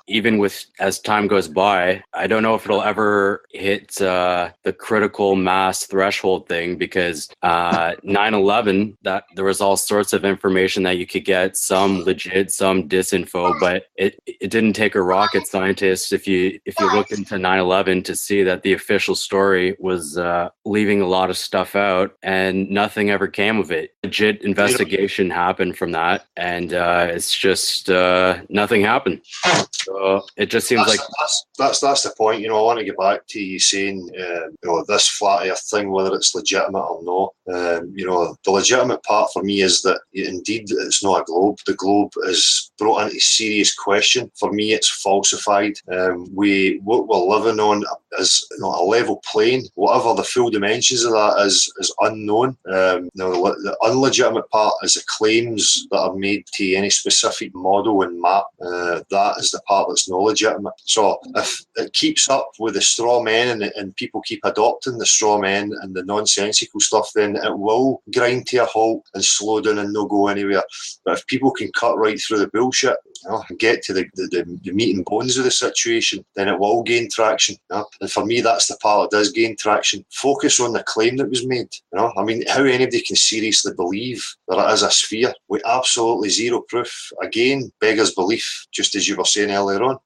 even with as time goes by, I don't know if it'll ever hit the critical mass threshold thing, because 9/11, that there was all sorts of information that you could get, some legit, some disinfo, but it didn't take a rocket scientist if you look into 9/11 to see that the official story was leaving a lot of stuff out, and nothing ever came of it. Legit investigation happened from that, and it's just nothing happened. So it just seems that's the point. I want to get back to you saying this flat earth thing, whether it's legitimate or not. The legitimate part for me is that indeed it's not a globe. The globe is brought into serious question. For me, it's falsified. What we're living on is a level plane. Whatever the full dimensions of that is unknown. The unlegitimate part is the claims that are made to any specific model and map. That is the part that's not legitimate. So if it keeps up with the straw men and people keep adopting the straw men and the nonsensical stuff, then it will grind to a halt and slow down and not go anywhere. But if people can cut right through the bullshit, and get to the meat and bones of the situation, then it will gain traction. And for me, that's the part that does gain traction. Focus on the claim that was made. How anybody can seriously believe that it is a sphere with absolutely zero proof, again, beggars belief, just as you were saying earlier on.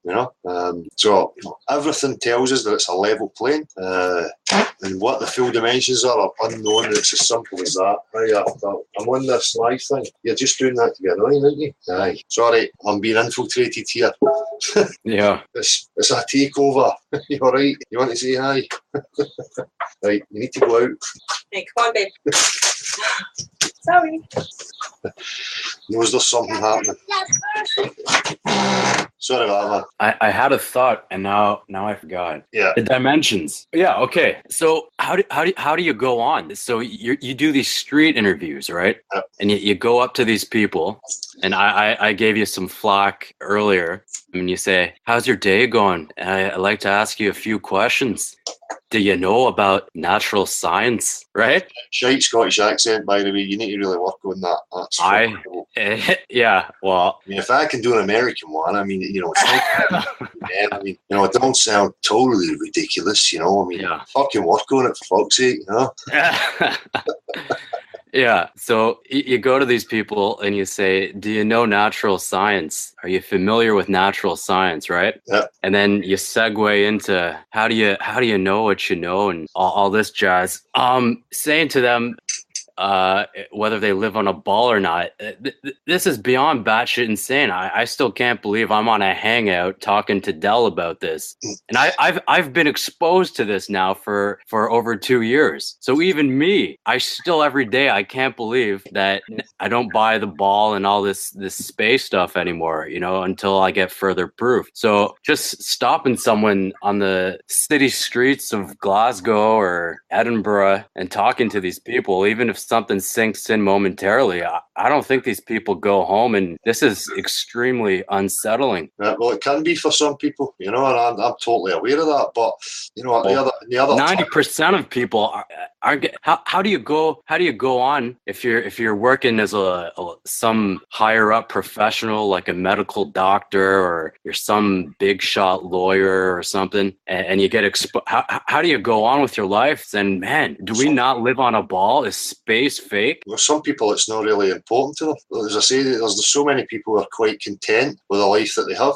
So everything tells us that it's a level plane, and what the full dimensions are unknown, and it's as simple as that. I'm on this live thing. You're just doing that together, aren't you? Aye. Sorry, I'm being infiltrated here. Yeah. It's a takeover. You're right. You want to say hi? Right, you need to go out. Hey, come on, babe. Sorry. Knows there's something happening. Sorry about that, I had a thought, and now I forgot. Yeah. The dimensions. Yeah. Okay. So how do you go on? So you do these street interviews, right? Yep. And you go up to these people, and I gave you some flack earlier. And you say, "How's your day going?" And I'd like to ask you a few questions. Do you know about natural science? Right? Shite Scottish accent, by the way. You need to really work on that. That's yeah. Well, if I can do an American one, it's not, man, it don't sound totally ridiculous, Yeah. Fucking work on it, for fuck's sake, Yeah. So you go to these people and you say, do you know natural science? Are you familiar with natural science? Right. Yeah. And then you segue into how do you know what you know and all this jazz. Saying to them, whether they live on a ball or not. This is beyond batshit insane. I still can't believe I'm on a hangout talking to Dell about this, and I've been exposed to this now for over 2 years. So even me, I still every day I can't believe that I don't buy the ball and all this space stuff anymore. You know, until I get further proof. So just stopping someone on the city streets of Glasgow or Edinburgh and talking to these people, even if something sinks in momentarily, I don't think these people go home, and this is extremely unsettling. Yeah, well, it can be for some people, you know, and I'm totally aware of that. But you know, the other 90% of people are how do you go on if you're working as some higher up professional like a medical doctor, or you're some big shot lawyer or something, and you get exposed? How do you go on with your life? And man, do we not live on a ball? Is space fake? Well, some people it's not really important to them. As I say, there's so many people who are quite content with the life that they have.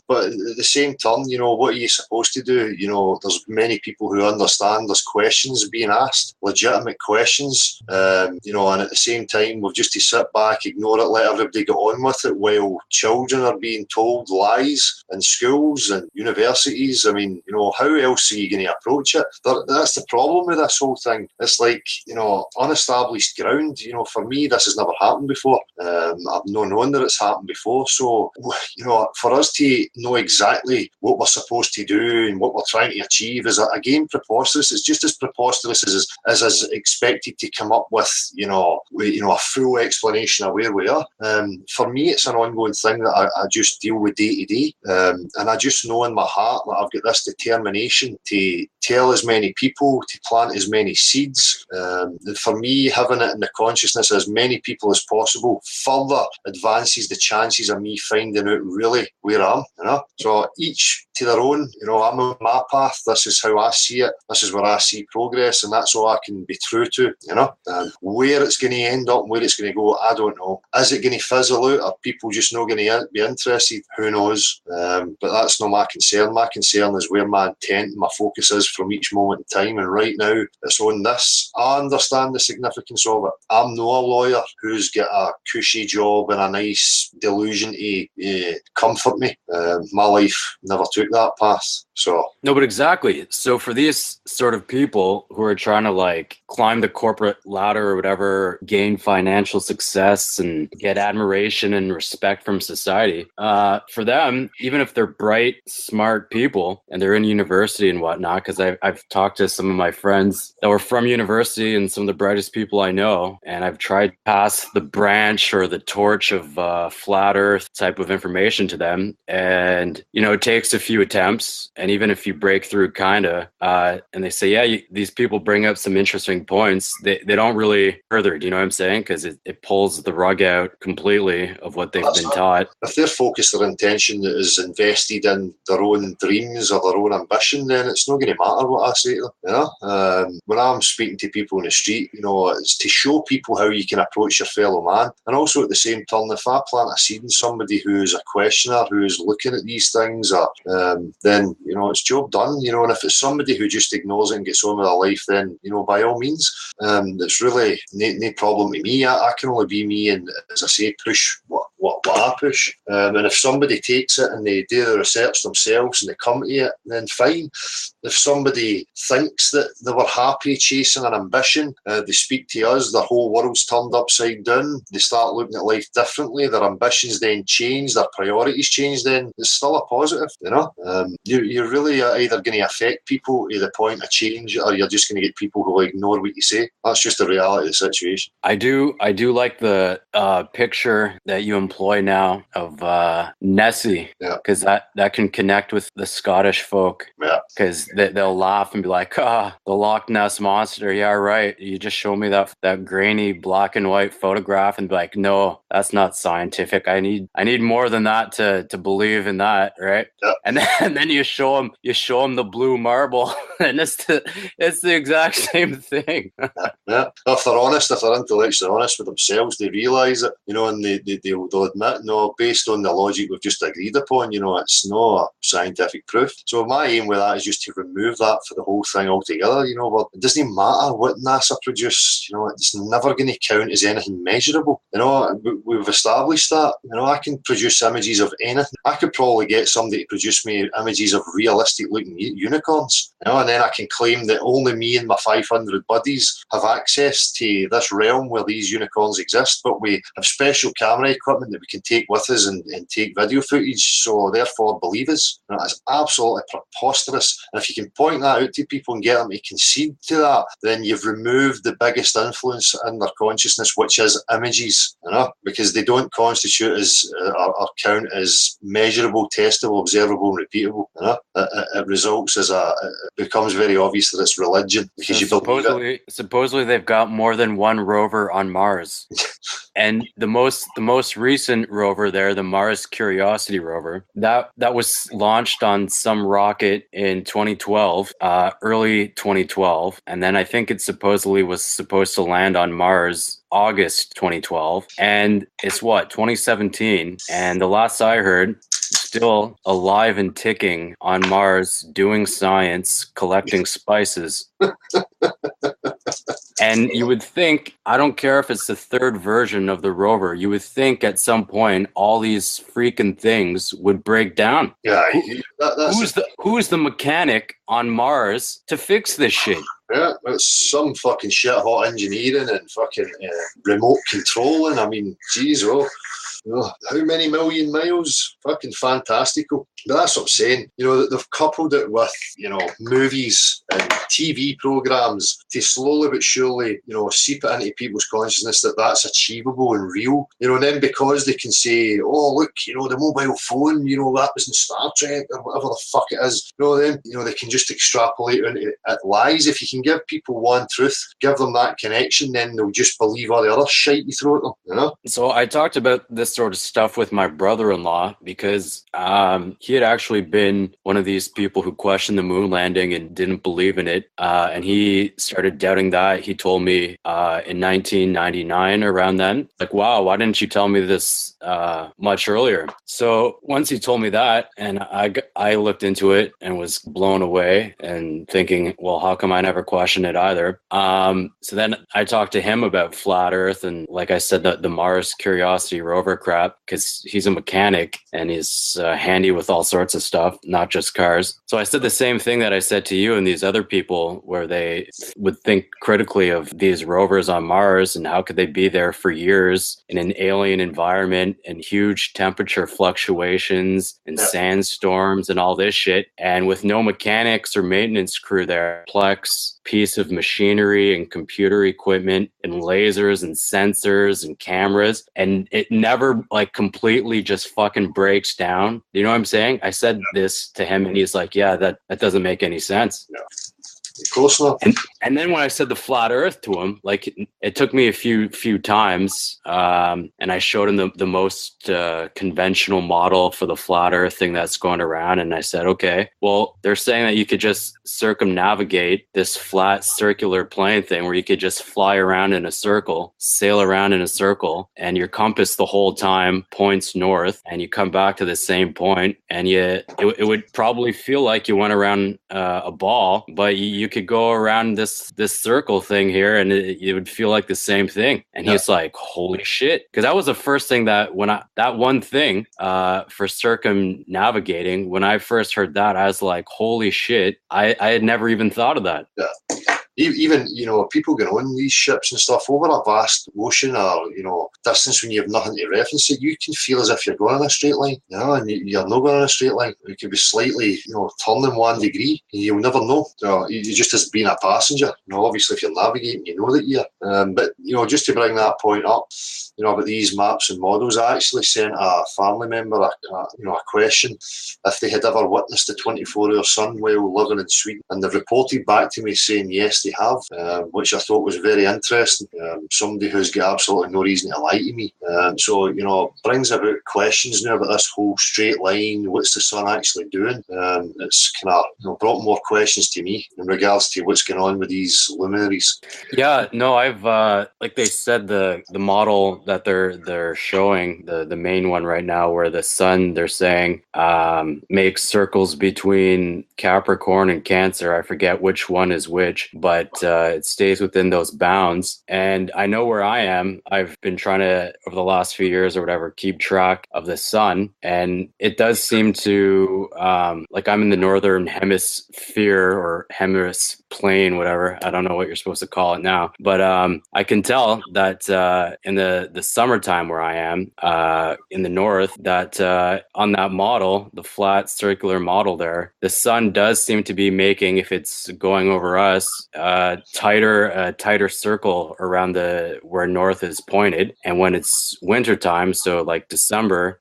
But at the same time, you know, what are you supposed to do? You know, there's many people who understand there's questions being asked, legitimate questions. You know, and at the same time, we've just to sit back, ignore it, let everybody get on with it, while children are being told lies in schools and universities. I mean, you know, how else are you going to approach it? That's the problem with this whole thing. It's like, you know, unestablished ground. You know, for me, this has never happened before. I've not known that it's happened before. So, you know, for us to know exactly what we're supposed to do and what we're trying to achieve is, again, preposterous. It's just as preposterous as is expected to come up with, you know, a full explanation of where we are. For me, it's an ongoing thing that I just deal with day to day. And I just know in my heart that I've got this determination to tell as many people, to plant as many seeds. For me, having it in the consciousness as many people as possible further advances the chances of me finding out really where I am, you know. So each to their own, you know, I'm on my path. This is how I see it. This is where I see progress, and that's all I can be true to, you know. Where it's going to end up and where it's going to go, I don't know. Is it going to fizzle out? Are people just not going to be interested? Who knows? But that's not my concern. My concern is where my intent and my focus is from each moment in time. And right now, it's on this. I understand the significance of it. I'm not a lawyer who's got a cushy job and a nice delusion to comfort me. My life never took that path. So no, but exactly. So for these sort of people who are trying to like climb the corporate ladder or whatever, gain financial success and get admiration and respect from society, for them, even if they're bright, smart people and they're in university and whatnot, because I've talked to some of my friends that were from university and some of the brightest people I know, and I've tried to pass the branch or the torch of flat earth type of information to them. And, you know, it takes a few attempts. And even if you break through and they say, yeah, these people bring up some interesting points, they don't really further, do you know what I'm saying? Because it pulls the rug out completely of what they've been taught. If their focus, their intention is invested in their own dreams or their own ambition, then it's not going to matter what I say to them, you know. When I'm speaking to people in the street, you know, it's to show people how you can approach your fellow man. And also at the same time, if I plant a seed in somebody who's a questioner, who's looking at these things, then, you know, it's job done, you know. And if it's somebody who just ignores it and gets on with their life, then, you know, by all means, it's really no problem to me. I can only be me and, as I say, push what I push. And if somebody takes it and they do the research themselves and they come to it, then fine. If somebody thinks that they were happy chasing an ambition, they speak to us, their whole world's turned upside down, they start looking at life differently, their ambitions then change, their priorities change, then it's still a positive, you know. You're really either going to affect people to the point of change, or you're just going to get people who will ignore what you say. That's just the reality of the situation. I do like the picture that you employ now of Nessie, yeah, because that can connect with the Scottish folk. Yeah. because they'll laugh and be like, "Ah, the Loch Ness monster." Yeah, right. You just show me that grainy black and white photograph and be like, "No, that's not scientific. I need more than that to believe in that, right?" Yeah. And then you show them the blue marble, and it's the exact same thing. Yeah. If they're honest, if they're intellectually honest with themselves, they realise it, and they'll admit, no, based on the logic we've just agreed upon, it's not scientific proof. So my aim with that is just to remove that for the whole thing altogether, but it doesn't matter what NASA produce, it's never going to count as anything measurable. We've established that, I can produce images of anything. I could probably get somebody to produce me images of realistic looking unicorns, and then I can claim that only me and my 500 buddies have access to this realm where these unicorns exist, but we have special camera equipment that we can take with us and take video footage, so therefore believe us. That's absolutely preposterous. And if you can point that out to people and get them to concede to that, then you've removed the biggest influence in their consciousness, which is images, because they don't constitute as or count as measurable, testable, observable, and repeatable. It results as it becomes very obvious that it's religion because so you believe it. Supposedly they've got more than one rover on Mars. And the most recent rover there, the Mars Curiosity rover, that was launched on some rocket in 2012, early 2012, and then I think it supposedly was supposed to land on Mars August 2012, and it's 2017, and the last I heard, still alive and ticking on Mars, doing science, collecting spices. And you would think, I don't care if it's the third version of the rover, you would think at some point all these freaking things would break down. Yeah, who's the mechanic on Mars to fix this shit? Yeah, it's some fucking shit hot engineering and fucking remote controlling. I mean, geez, how many million miles? Fucking fantastical. But that's what I'm saying. That they've coupled it with, movies and TV programs to slowly but surely, seep it into people's consciousness that that's achievable and real. And then because they can say, oh, look, the mobile phone, that was in Star Trek or whatever the fuck it is. Then, they can just extrapolate into it lies. If you can give people one truth, give them that connection, then they'll just believe all the other shit you throw at them, So I talked about this sort of stuff with my brother-in-law because he had actually been one of these people who questioned the moon landing and didn't believe in it. And he started doubting that. He told me in 1999, around then, like, wow, why didn't you tell me this much earlier? So once he told me that, and I looked into it and was blown away and thinking, well, how come I never questioned it either? So then I talked to him about flat Earth and, like I said, the Mars Curiosity rover crap, because he's a mechanic and he's handy with all sorts of stuff, not just cars. So I said the same thing that I said to you and these other people, where they would think critically of these rovers on Mars and how could they be there for years in an alien environment and huge temperature fluctuations and sandstorms and all this shit, and with no mechanics or maintenance crew there. Complex piece of machinery and computer equipment and lasers and sensors and cameras, and it never completely just fucking breaks down. You know what I'm saying? I said this to him and he's like, yeah, that doesn't make any sense. No. Of course not. And then when I said the flat Earth to him, it took me a few times, and I showed him the most conventional model for the flat Earth thing that's going around, and I said, okay, well, they're saying that you could just circumnavigate this flat circular plane thing where you could just fly around in a circle, sail around in a circle, and your compass the whole time points north, and you come back to the same point, and it would probably feel like you went around a ball, but you could go around this circle thing here and it would feel like the same thing. And he's like, holy shit. Because that was the first thing that that one thing for circumnavigating, when I first heard that, I was like, holy shit. I had never even thought of that. even, people going on these ships and stuff over a vast ocean or, distance when you have nothing to reference it, you can feel as if you're going in a straight line, and you're not going in a straight line. It could be slightly, turning 1 degree. You'll never know. You just as being a passenger, obviously if you're navigating, you know that you're, but, just to bring that point up, about these maps and models, I actually sent a family member a question if they had ever witnessed the 24-hour sun while living in Sweden, and they've reported back to me saying yes, they have, which I thought was very interesting. Somebody who's got absolutely no reason to lie to me. So brings about questions now about this whole straight line. What's the sun actually doing? It's kind of brought more questions to me in regards to what's going on with these luminaries. Yeah, no, I've like they said, the model that they're showing, the main one right now, where the sun, they're saying, makes circles between Capricorn and Cancer. I forget which one is which, but it stays within those bounds. And I know where I am. I've been trying to, over the last few years or whatever, keep track of the sun, and it does seem to like I'm in the northern hemisphere or plane, whatever. I don't know what you're supposed to call it now, but I can tell that in the summertime where I am in the north, that on that model, the flat circular model there, the sun does seem to be making, if it's going over us, tighter circle around where north is pointed. And when it's wintertime, so like December,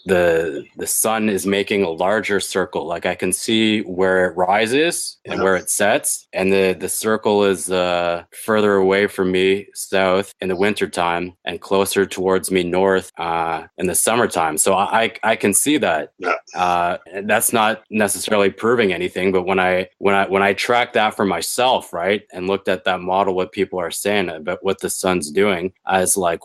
the sun is making a larger circle. Like I can see where it rises and where it sets, and the circle is further away from me south in the wintertime and closer towards me north in the summertime. So I can see that. That's not necessarily proving anything, but when I track that for myself, right, and looked at that model, what people are saying about what the sun's doing, I was like,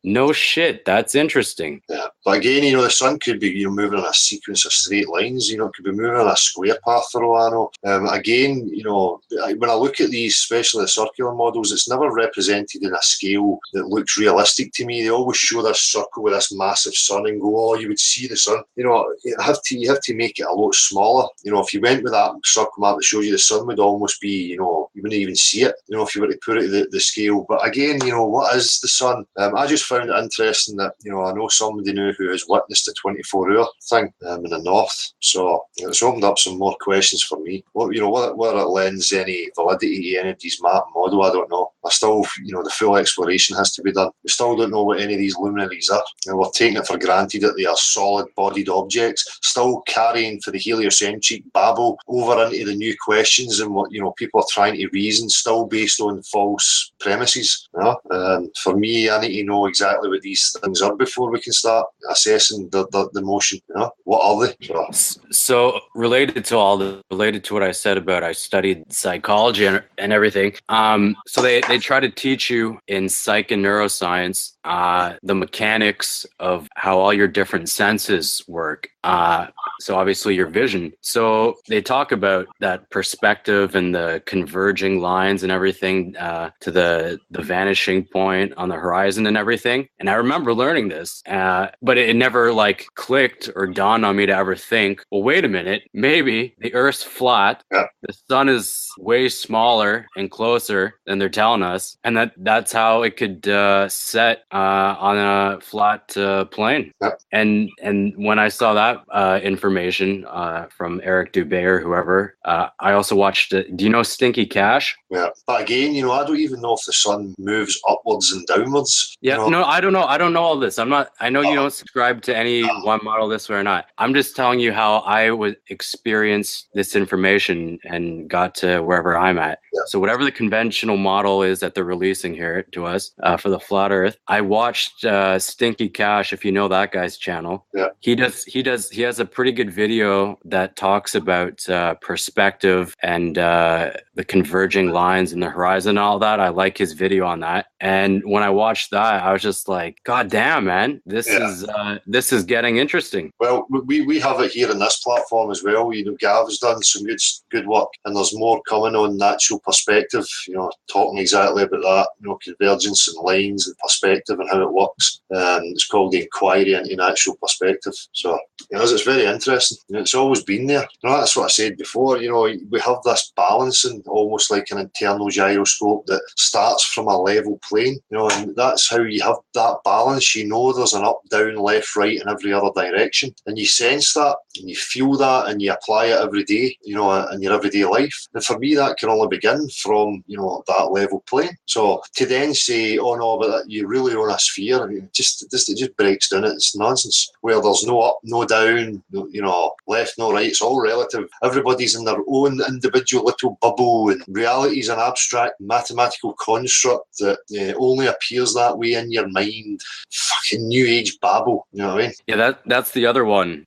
no shit, that's interesting. Yeah, but again, the sun could be moving in a sequence of straight lines. It could be moving in a square path for all I know. Again, when I look at these, especially the circular models, it's never represented in a scale that looks realistic to me. They always show this circle with this massive sun and go, oh, you would see the sun. You have to make it a lot smaller. If you went with that circle map that shows you, the sun would almost be, you wouldn't even see it, if you were to put it at the scale. But again, what is the sun? I just found it interesting that, I know somebody new who has witnessed the 24-hour thing in the north. So it's opened up some more questions for me. Whether it lends any validity to any of these map model, I don't know. I still, the full exploration has to be done. We still don't know what any of these luminaries are. We're taking it for granted that they are solid-bodied objects, still carrying for the heliocentric babble over into the new questions and what, people are trying to reason, still based on false premises. For me, I need to know exactly what these things are before we can start assessing the motion. What are they? So related to what I said about I studied psychology and everything. So they try to teach you in psych and neuroscience the mechanics of how all your different senses work. So obviously your vision. So they talk about that perspective and the converging lines and everything to the vanishing point on the horizon and everything. And I remember learning this, but it never clicked or dawned on me to ever think, well, wait a minute, maybe the Earth's flat. Yeah. The sun is way smaller and closer than they're telling us, and that's how it could set on a flat plane. Yeah. And when I saw that information from Eric Dubé or whoever, I also watched do you know Stinky Cash? Yeah, but again, I don't even know if the sun moves upwards and downwards. Yeah, no, I don't know. I don't know all this. I know you don't subscribe to any one model this way or not. I'm just telling you how I would experience this information and got to wherever I'm at. Yeah. So whatever the conventional model is that they're releasing here to us for the flat Earth, I watched Stinky Cash, if you know that guy's channel. Yeah. He has a pretty good video that talks about perspective and the converging lines in the horizon and all that. I like his video on that. And when I watched that, I was just like, God damn, man, this is getting interesting. Well, we have it here in this platform as well. Gav's done some good work, and there's more coming on natural perspective, talking exactly about that, convergence and lines and perspective. perspective and how it works. It's called the inquiry into natural perspective. So, it's very interesting. It's always been there. That's what I said before. We have this balancing, almost like an internal gyroscope that starts from a level plane. And that's how you have that balance. There's an up, down, left, right, in every other direction, and you sense that, and you feel that, and you apply it every day. In your everyday life. And for me, that can only begin from that level plane. So to then say, oh no, but you're really on a sphere, it just breaks down. It's nonsense. Where there's no up, no down, left, no right. It's all relative. Everybody's in their own individual little bubble, and reality is an abstract mathematical construct that only appears that way in your mind. Fucking new age babble. You know what I mean? Yeah, that's the other one.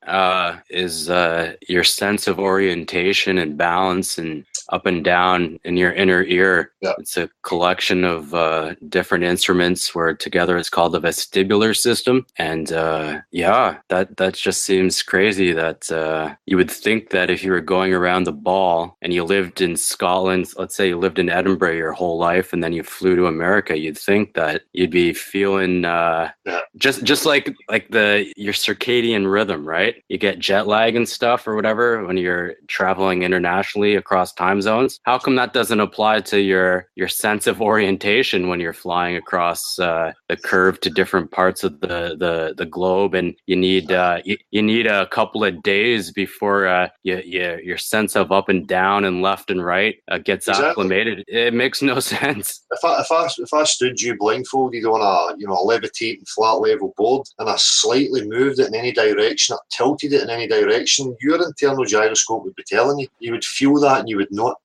Is your sense of orientation and balance and up and down in your inner ear. Yeah. It's a collection of different instruments where together it's called the vestibular system. And that just seems crazy that you would think that if you were going around the ball and you lived in Scotland, let's say you lived in Edinburgh your whole life and then you flew to America, you'd think that you'd be feeling just like your circadian rhythm, right? You get jet lag and stuff or whatever when you're traveling internationally across time zones. How come that doesn't apply to your sense of orientation when you're flying across the curve to different parts of the globe, and you need a couple of days before your sense of up and down and left and right gets acclimated? It makes no sense. If I stood you blindfolded on a levitating flat level board and I slightly moved it in any direction, or tilted it in any direction, your internal gyroscope would be telling you. You would feel that and you would not,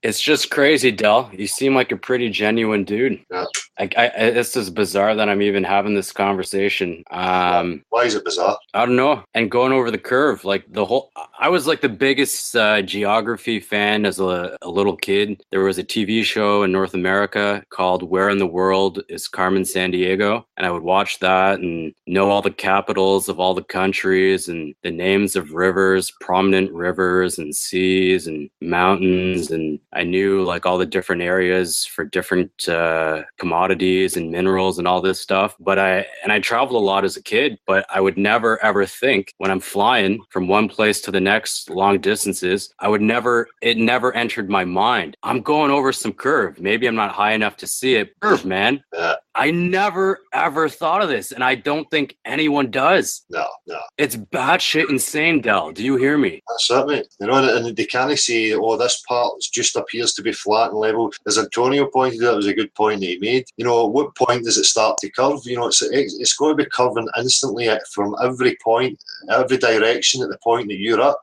It's just crazy, Del. You seem like a pretty genuine dude. Yeah. It's just bizarre that I'm even having this conversation. Why is it bizarre? I don't know. And going over the curve, I was like the biggest geography fan as a little kid. There was a TV show in North America called Where in the World is Carmen Sandiego? And I would watch that and know all the capitals of all the countries and the names of rivers, prominent rivers and seas and mountains. And I knew like all the different areas for different commodities and minerals and all this stuff. But I traveled a lot as a kid, but I would never ever think when I'm flying from one place to the next long distances, it never entered my mind. I'm going over some curve. Maybe I'm not high enough to see it. Curve, man. Yeah. I never ever thought of this, and I don't think anyone does. No. It's batshit insane, Del. Do you hear me? That's it, mate. And they can't say, oh, this part just appears to be flat and level. As Antonio pointed out, it was a good point that he made. At what point does it start to curve? It's got to be curving instantly from every point, every direction at the point that you're at.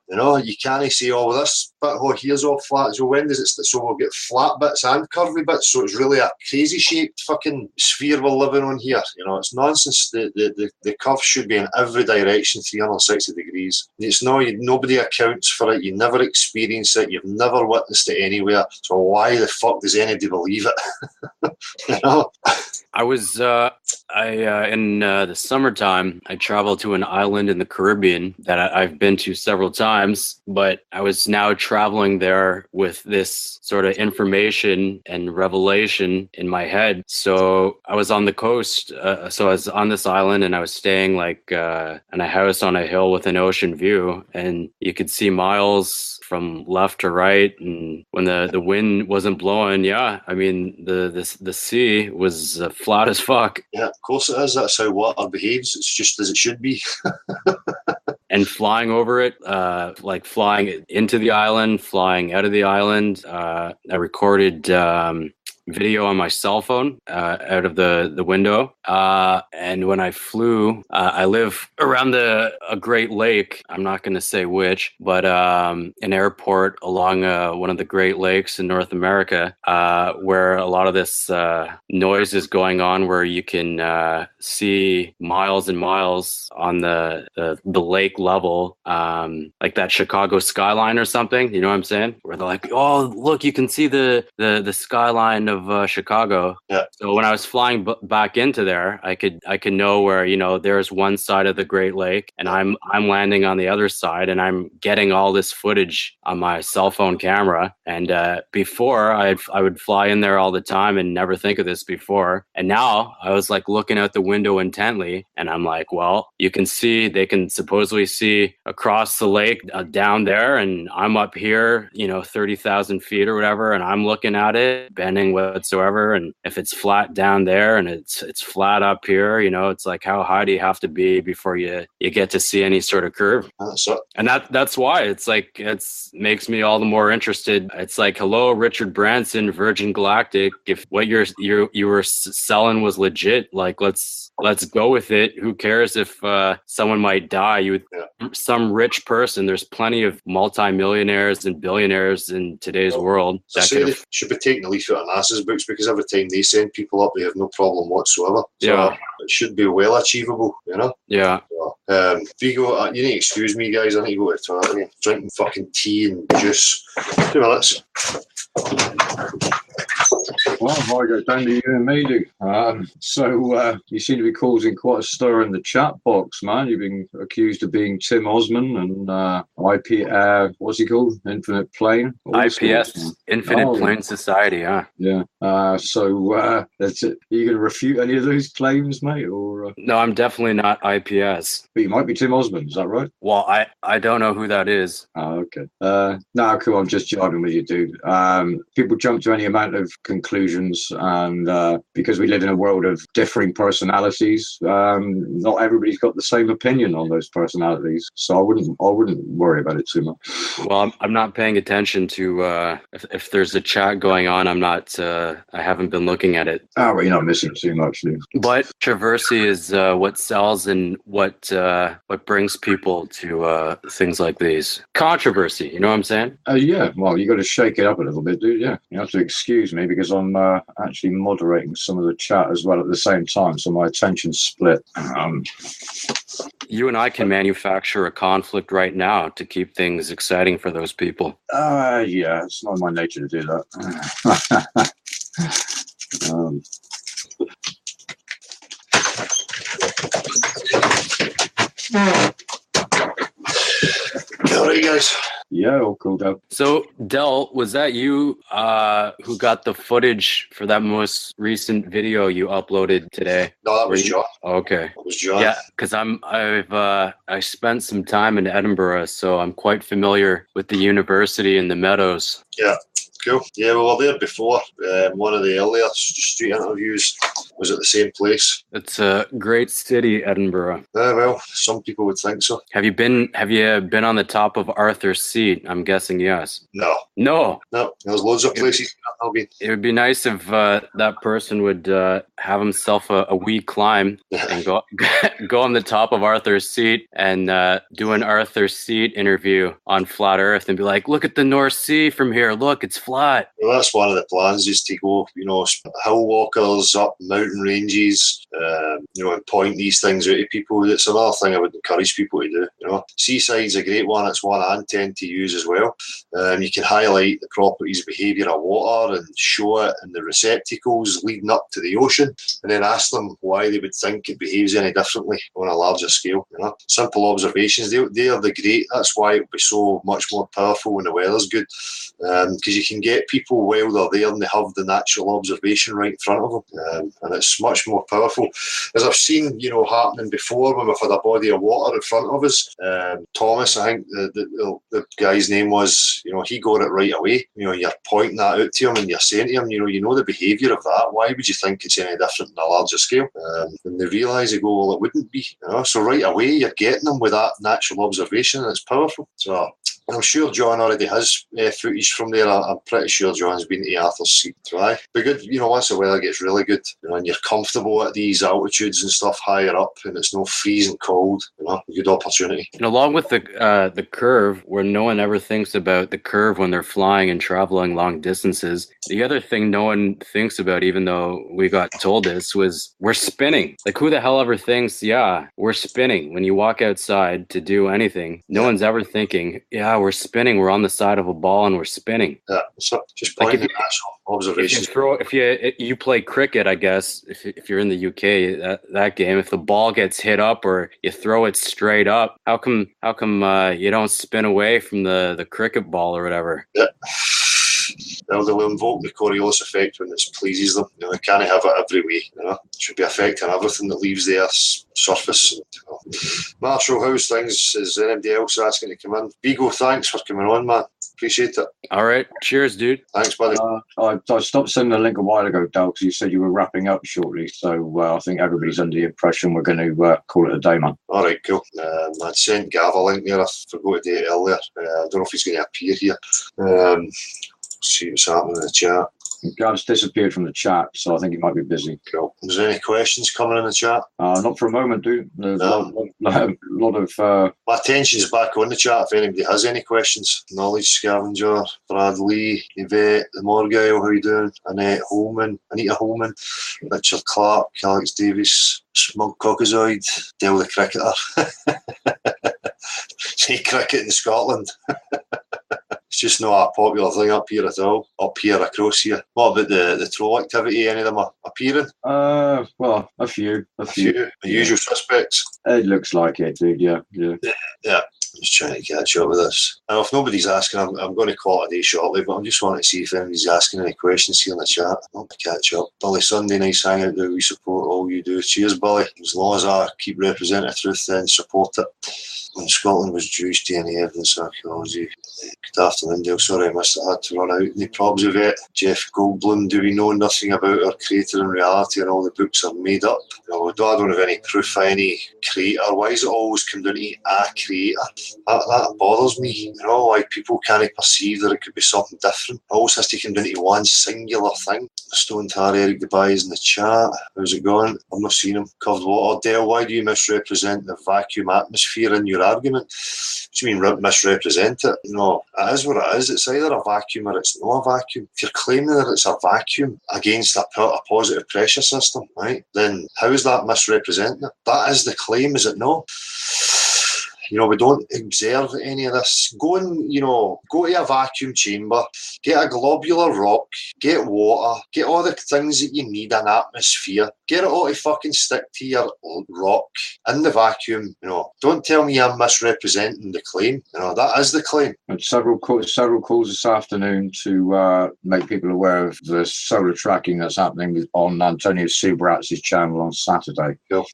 You can't say, oh, well, this bit, here's all flat. So when does it start? So we'll get flat bits and curvy bits. So it's really a crazy shaped fucking sphere we're living on here. It's nonsense. The curve should be in every direction, 360 degrees. It's nobody accounts for it. You never experience it. You've never witnessed it anywhere. So why the fuck does anybody believe it? I was in the summertime, I traveled to an island in the Caribbean that I've been to several times, but I was now traveling there with this sort of information and revelation in my head. So I was on the coast. So I was on this island and I was staying like in a house on a hill with an ocean view, and you could see miles from left to right. And when the wind wasn't blowing, the sea was flat as fuck. Yeah, of course it is. That's how water behaves. It's just as it should be. And flying over it, like flying into the island, flying out of the island. I recorded video on my cell phone out of the window. And when I flew, I live around a Great Lake. I'm not going to say which, but an airport along one of the Great Lakes in North America, where a lot of this noise is going on, where you can see miles and miles on the lake level, like that Chicago skyline or something. You know what I'm saying? Where they're like, oh, look, you can see the skyline of Chicago. Yeah. So when I was flying back into there, I could know where, you know, there's one side of the Great Lake and I'm landing on the other side, and I'm getting all this footage on my cell phone camera. And before I would fly in there all the time and never think of this before. And now I was like looking out the window intently, and I'm like, well, they can supposedly see across the lake down there, and I'm up here, you know, 30,000 feet or whatever, and I'm looking at it, bending whatsoever. And if it's flat down there and it's flat up here, you know, it's like, how high do you have to be before you get to see any sort of curve? And that's why it's like, makes me all the more interested. It's like, hello, Richard Branson, Virgin Galactic. If what you were selling was legit, like let's go with it. Who cares if someone might die? Some rich person. There's plenty of multimillionaires and billionaires in today's world. They should be taking a leaf out of NASA's books, because every time they send people up, they have no problem whatsoever. So it should be well achievable, you know? Yeah. Vigo, you need to excuse me, guys. I need to go to the toilet again. Drinking fucking tea and juice. 2 minutes. Well, I go down to you and me, dude. So you seem to be causing quite a stir in the chat box, man. You've been accused of being Tim Osman and what's he called? Infinite Plane? IPS, Infinite Plane Society, huh? Yeah. So that's it. Are you going to refute any of those claims, mate? Or No, I'm definitely not IPS. But you might be Tim Osman, is that right? Well, I don't know who that is. Oh, okay. No, cool. I'm just jiving with you, dude. People jump to any amount of conclusions, and because we live in a world of differing personalities, not everybody's got the same opinion on those personalities. So I wouldn't worry about it too much. Well, I'm not paying attention to if there's a chat going on. I'm not. I haven't been looking at it. Oh, well, you're not missing too much, dude. But controversy is what sells and what brings people to things like these. Controversy, you know what I'm saying? Yeah. Well, you got to shake it up a little bit, dude. Yeah. You have to excuse me because I'm actually moderating some of the chat as well at the same time, so my attention's split. You and I can manufacture a conflict right now to keep things exciting for those people. Yeah, it's not my nature to do that. All right, guys. Yeah, all cool, Del. So, Del, was that you who got the footage for that most recent video you uploaded today? No, that was John. Okay. That was John. Yeah, because I spent some time in Edinburgh, so I'm quite familiar with the university and the meadows. Yeah. Cool. Yeah, we were there before. One of the earlier street interviews was at the same place. It's a great city, Edinburgh. Well, some people would think so. Have you been on the top of Arthur's Seat? I'm guessing yes. No. There's loads of places I've been. It would be nice if that person would have himself a wee climb and go on the top of Arthur's Seat and do an Arthur's Seat interview on Flat Earth and be like, look at the North Sea from here. Look, it's flat. Well, that's one of the plans, is to go, hill walkers up mountain ranges, and point these things out to people. It's another thing I would encourage people to do. Seaside's a great one. It's one I intend to use as well. You can highlight the properties of behaviour of water and show it in the receptacles leading up to the ocean, and then ask them why they would think it behaves any differently on a larger scale. Simple observations, they are the great. That's why it will be so much more powerful when the weather's good, because you can get people while they're there and they have the natural observation right in front of them, and it's much more powerful. As I've seen, happening before when we've had a body of water in front of us. Thomas, I think the guy's name was, he got it right away. You're pointing that out to him and you're saying to him, the behaviour of that. Why would you think it's any different on a larger scale? And they realise, they go, well, it wouldn't be. So right away you're getting them with that natural observation, and it's powerful. So I'm sure John already has footage from there. I'm pretty sure John's been to Arthur's Seat. Right? But good, once the weather gets really good, and you're comfortable at these altitudes and stuff higher up, and it's no freezing cold, good opportunity. And along with the curve, where no one ever thinks about the curve when they're flying and traveling long distances, the other thing no one thinks about, even though we got told this, was we're spinning. Like, who the hell ever thinks, yeah, we're spinning when you walk outside to do anything? No one's ever thinking, yeah, Yeah, we're spinning. We're on the side of a ball and we're spinning. Yeah, so just Like pointing if at actual observations. if you play cricket, I guess if you're in the UK, that game, if the ball gets hit up or you throw it straight up, how come you don't spin away from the cricket ball or whatever? Yeah. Well, they will invoke the Coriolis effect when it pleases them. You know, they can't have it every way. You know, it should be affecting everything that leaves the Earth's surface. And, you know. Marshall, how's things? Is anybody else asking to come in? Vigo, thanks for coming on, man. Appreciate it. All right. Cheers, dude. Thanks, buddy. I stopped sending the link a while ago, Dal, because you said you were wrapping up shortly. So I think everybody's under the impression we're going to call it a day, man. All right, cool. I'd sent Gav a link there. I forgot to do it earlier. I don't know if he's going to appear here. See what's happening in the chat. Gav's disappeared from the chat, so I think he might be busy. Cool. Is there any questions coming in the chat? Not for a moment, dude. There's a lot of... My attention's back on the chat if anybody has any questions. Knowledge Scavenger, Brad Lee, Yvette, the Morgile, how you doing? Annette Holman, Anita Holman, Richard Clark, Alex Davis, Smug Cockazoid, Dale the Cricketer. Say cricket in Scotland. It's just not a popular thing up here at all. Up here, across here. What about the troll activity? Any of them are appearing? Well, a few. The usual suspects. It looks like it, dude. Yeah. Just trying to catch up with this. And if nobody's asking, I'm going to call it a day shortly, but I'm just wanting to see if anybody's asking any questions here in the chat. I want to catch up. Billy Sunday, nice hangout. Do we support all you do? Cheers, Billy. As long as I keep representing the truth, then support it. When Scotland was Jewish DNA evidence archaeology. Good afternoon, Dale. Sorry I missed it. I had to run out. Any probs of it? Jeff Goldblum, do we know nothing about our creator in reality and all the books are made up? No, I don't have any proof of any creator. Why does it always come down to a creator? That bothers me. You know, why people can't perceive that it could be something different. It always has to come down to one singular thing. Stone Tar Eric Dubai is in the chat. How's it going? I'm not seeing him. Covered water. Dale, why do you misrepresent the vacuum atmosphere in your argument? What do you mean misrepresent it? You know, it is what it is. It's either a vacuum or it's not a vacuum. If you're claiming that it's a vacuum against a positive pressure system, right, then how is that misrepresenting it? That is the claim, is it not? You know, we don't observe any of this. Go to a vacuum chamber, get a globular rock, get water, get all the things that you need, an atmosphere, get it all to fucking stick to your rock in the vacuum. You know, don't tell me I'm misrepresenting the claim. You know, that is the claim. And several calls this afternoon to make people aware of the solar tracking that's happening on Antonio Subratz's channel on Saturday. Cool.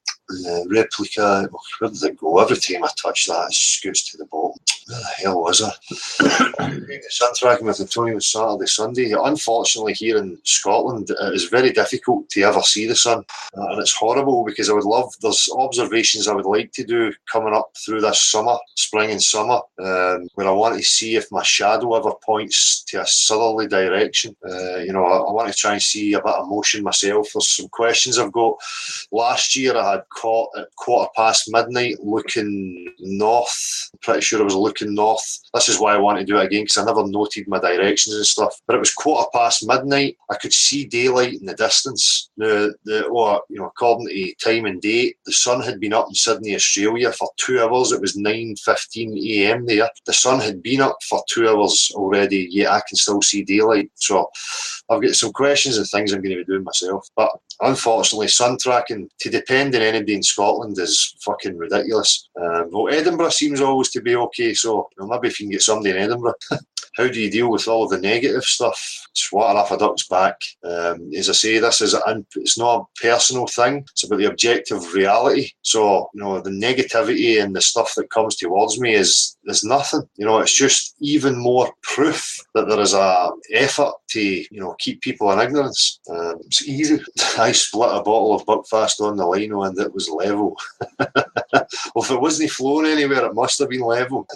Replica, where did it go? Every time I touch that, it scoots to the bottom. Where the hell was it? Sun tracking with Antonio Saturday, Sunday. Unfortunately, here in Scotland, it is very difficult to ever see the sun. And it's horrible because there's observations I would like to do coming up through this summer, spring and summer, where I want to see if my shadow ever points to a southerly direction. I want to try and see a bit of motion myself. There's some questions I've got. Last year I had caught at midnight looking north. I'm pretty sure I was looking north. This is why I want to do it again, because I never noted my directions and stuff. But it was midnight. I could see daylight in the distance. Now, according to time and date, the sun had been up in Sydney, Australia for 2 hours. It was 9:15 a.m. there. The sun had been up for 2 hours already, yet I can still see daylight. So I've got some questions and things I'm going to be doing myself. But unfortunately, sun tracking, to depend on anybody in Scotland, is fucking ridiculous. Edinburgh seems always to be okay, so maybe if you can get somebody in Edinburgh. How do you deal with all of the negative stuff? It's water off a duck's back. As I say, it's not a personal thing. It's about the objective reality. So, the negativity and the stuff that comes towards me is nothing. It's just even more proof that there is a effort to, keep people in ignorance. It's easy. I split a bottle of Buckfast on the lino and it was level. Well, if it wasn't flowing anywhere, it must have been level.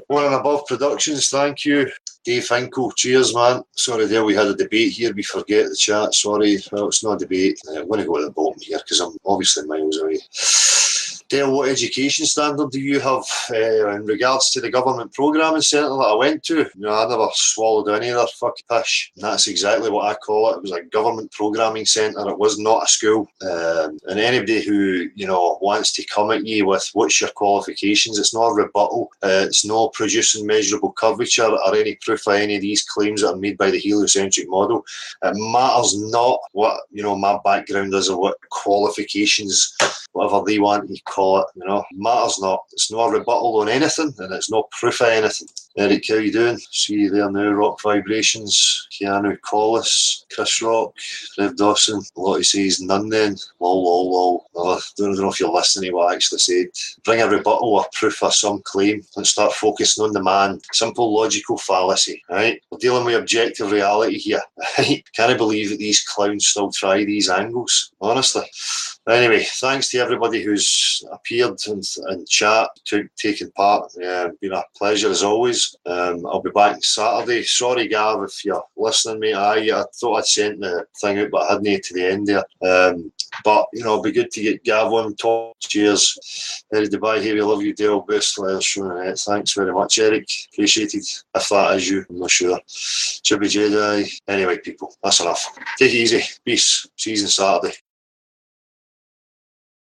One and Above Productions, thank you. Dave Finkel, cheers, man. Sorry, Dale, we had a debate here. We forget the chat. Sorry. Well, it's not a debate. I'm going to go to the bottom here because I'm obviously miles away. Dale, what education standard do you have in regards to the government programming centre that I went to? I never swallowed any of their fucking pish. And that's exactly what I call it. It was a government programming centre. It was not a school. And anybody who, wants to come at you with what's your qualifications, it's not a rebuttal. It's not producing measurable curvature or any proof of any of these claims that are made by the heliocentric model. It matters not what, my background is or what qualifications, whatever they want to call it, matters not. It's not a rebuttal on anything, and it's not proof of anything. Eric, how you doing? See you there now. Rock Vibrations, Keanu Collis, Chris Rock, Rev Dawson. Lottie says none then. Lol. I don't know if you're listening to what I actually said. Bring a rebuttal or proof of some claim and start focusing on the man. Simple logical fallacy, right? We're dealing with objective reality here, right? Can't I believe that these clowns still try these angles, honestly. Anyway, thanks to everybody who's appeared and chat, taken part. Been a pleasure as always. I'll be back Saturday. Sorry, Gav, if you're listening, mate. I thought I'd sent the thing out, but I hadn't to the end there. But it'll be good to get Gav on top. Cheers. Eric Dubai, here we love you, Dale. Best letters shown in it. Thanks very much, Eric. Appreciated. If that is you, I'm not sure. Chippy Jedi. Anyway, people, that's enough. Take it easy. Peace. See you on Saturday.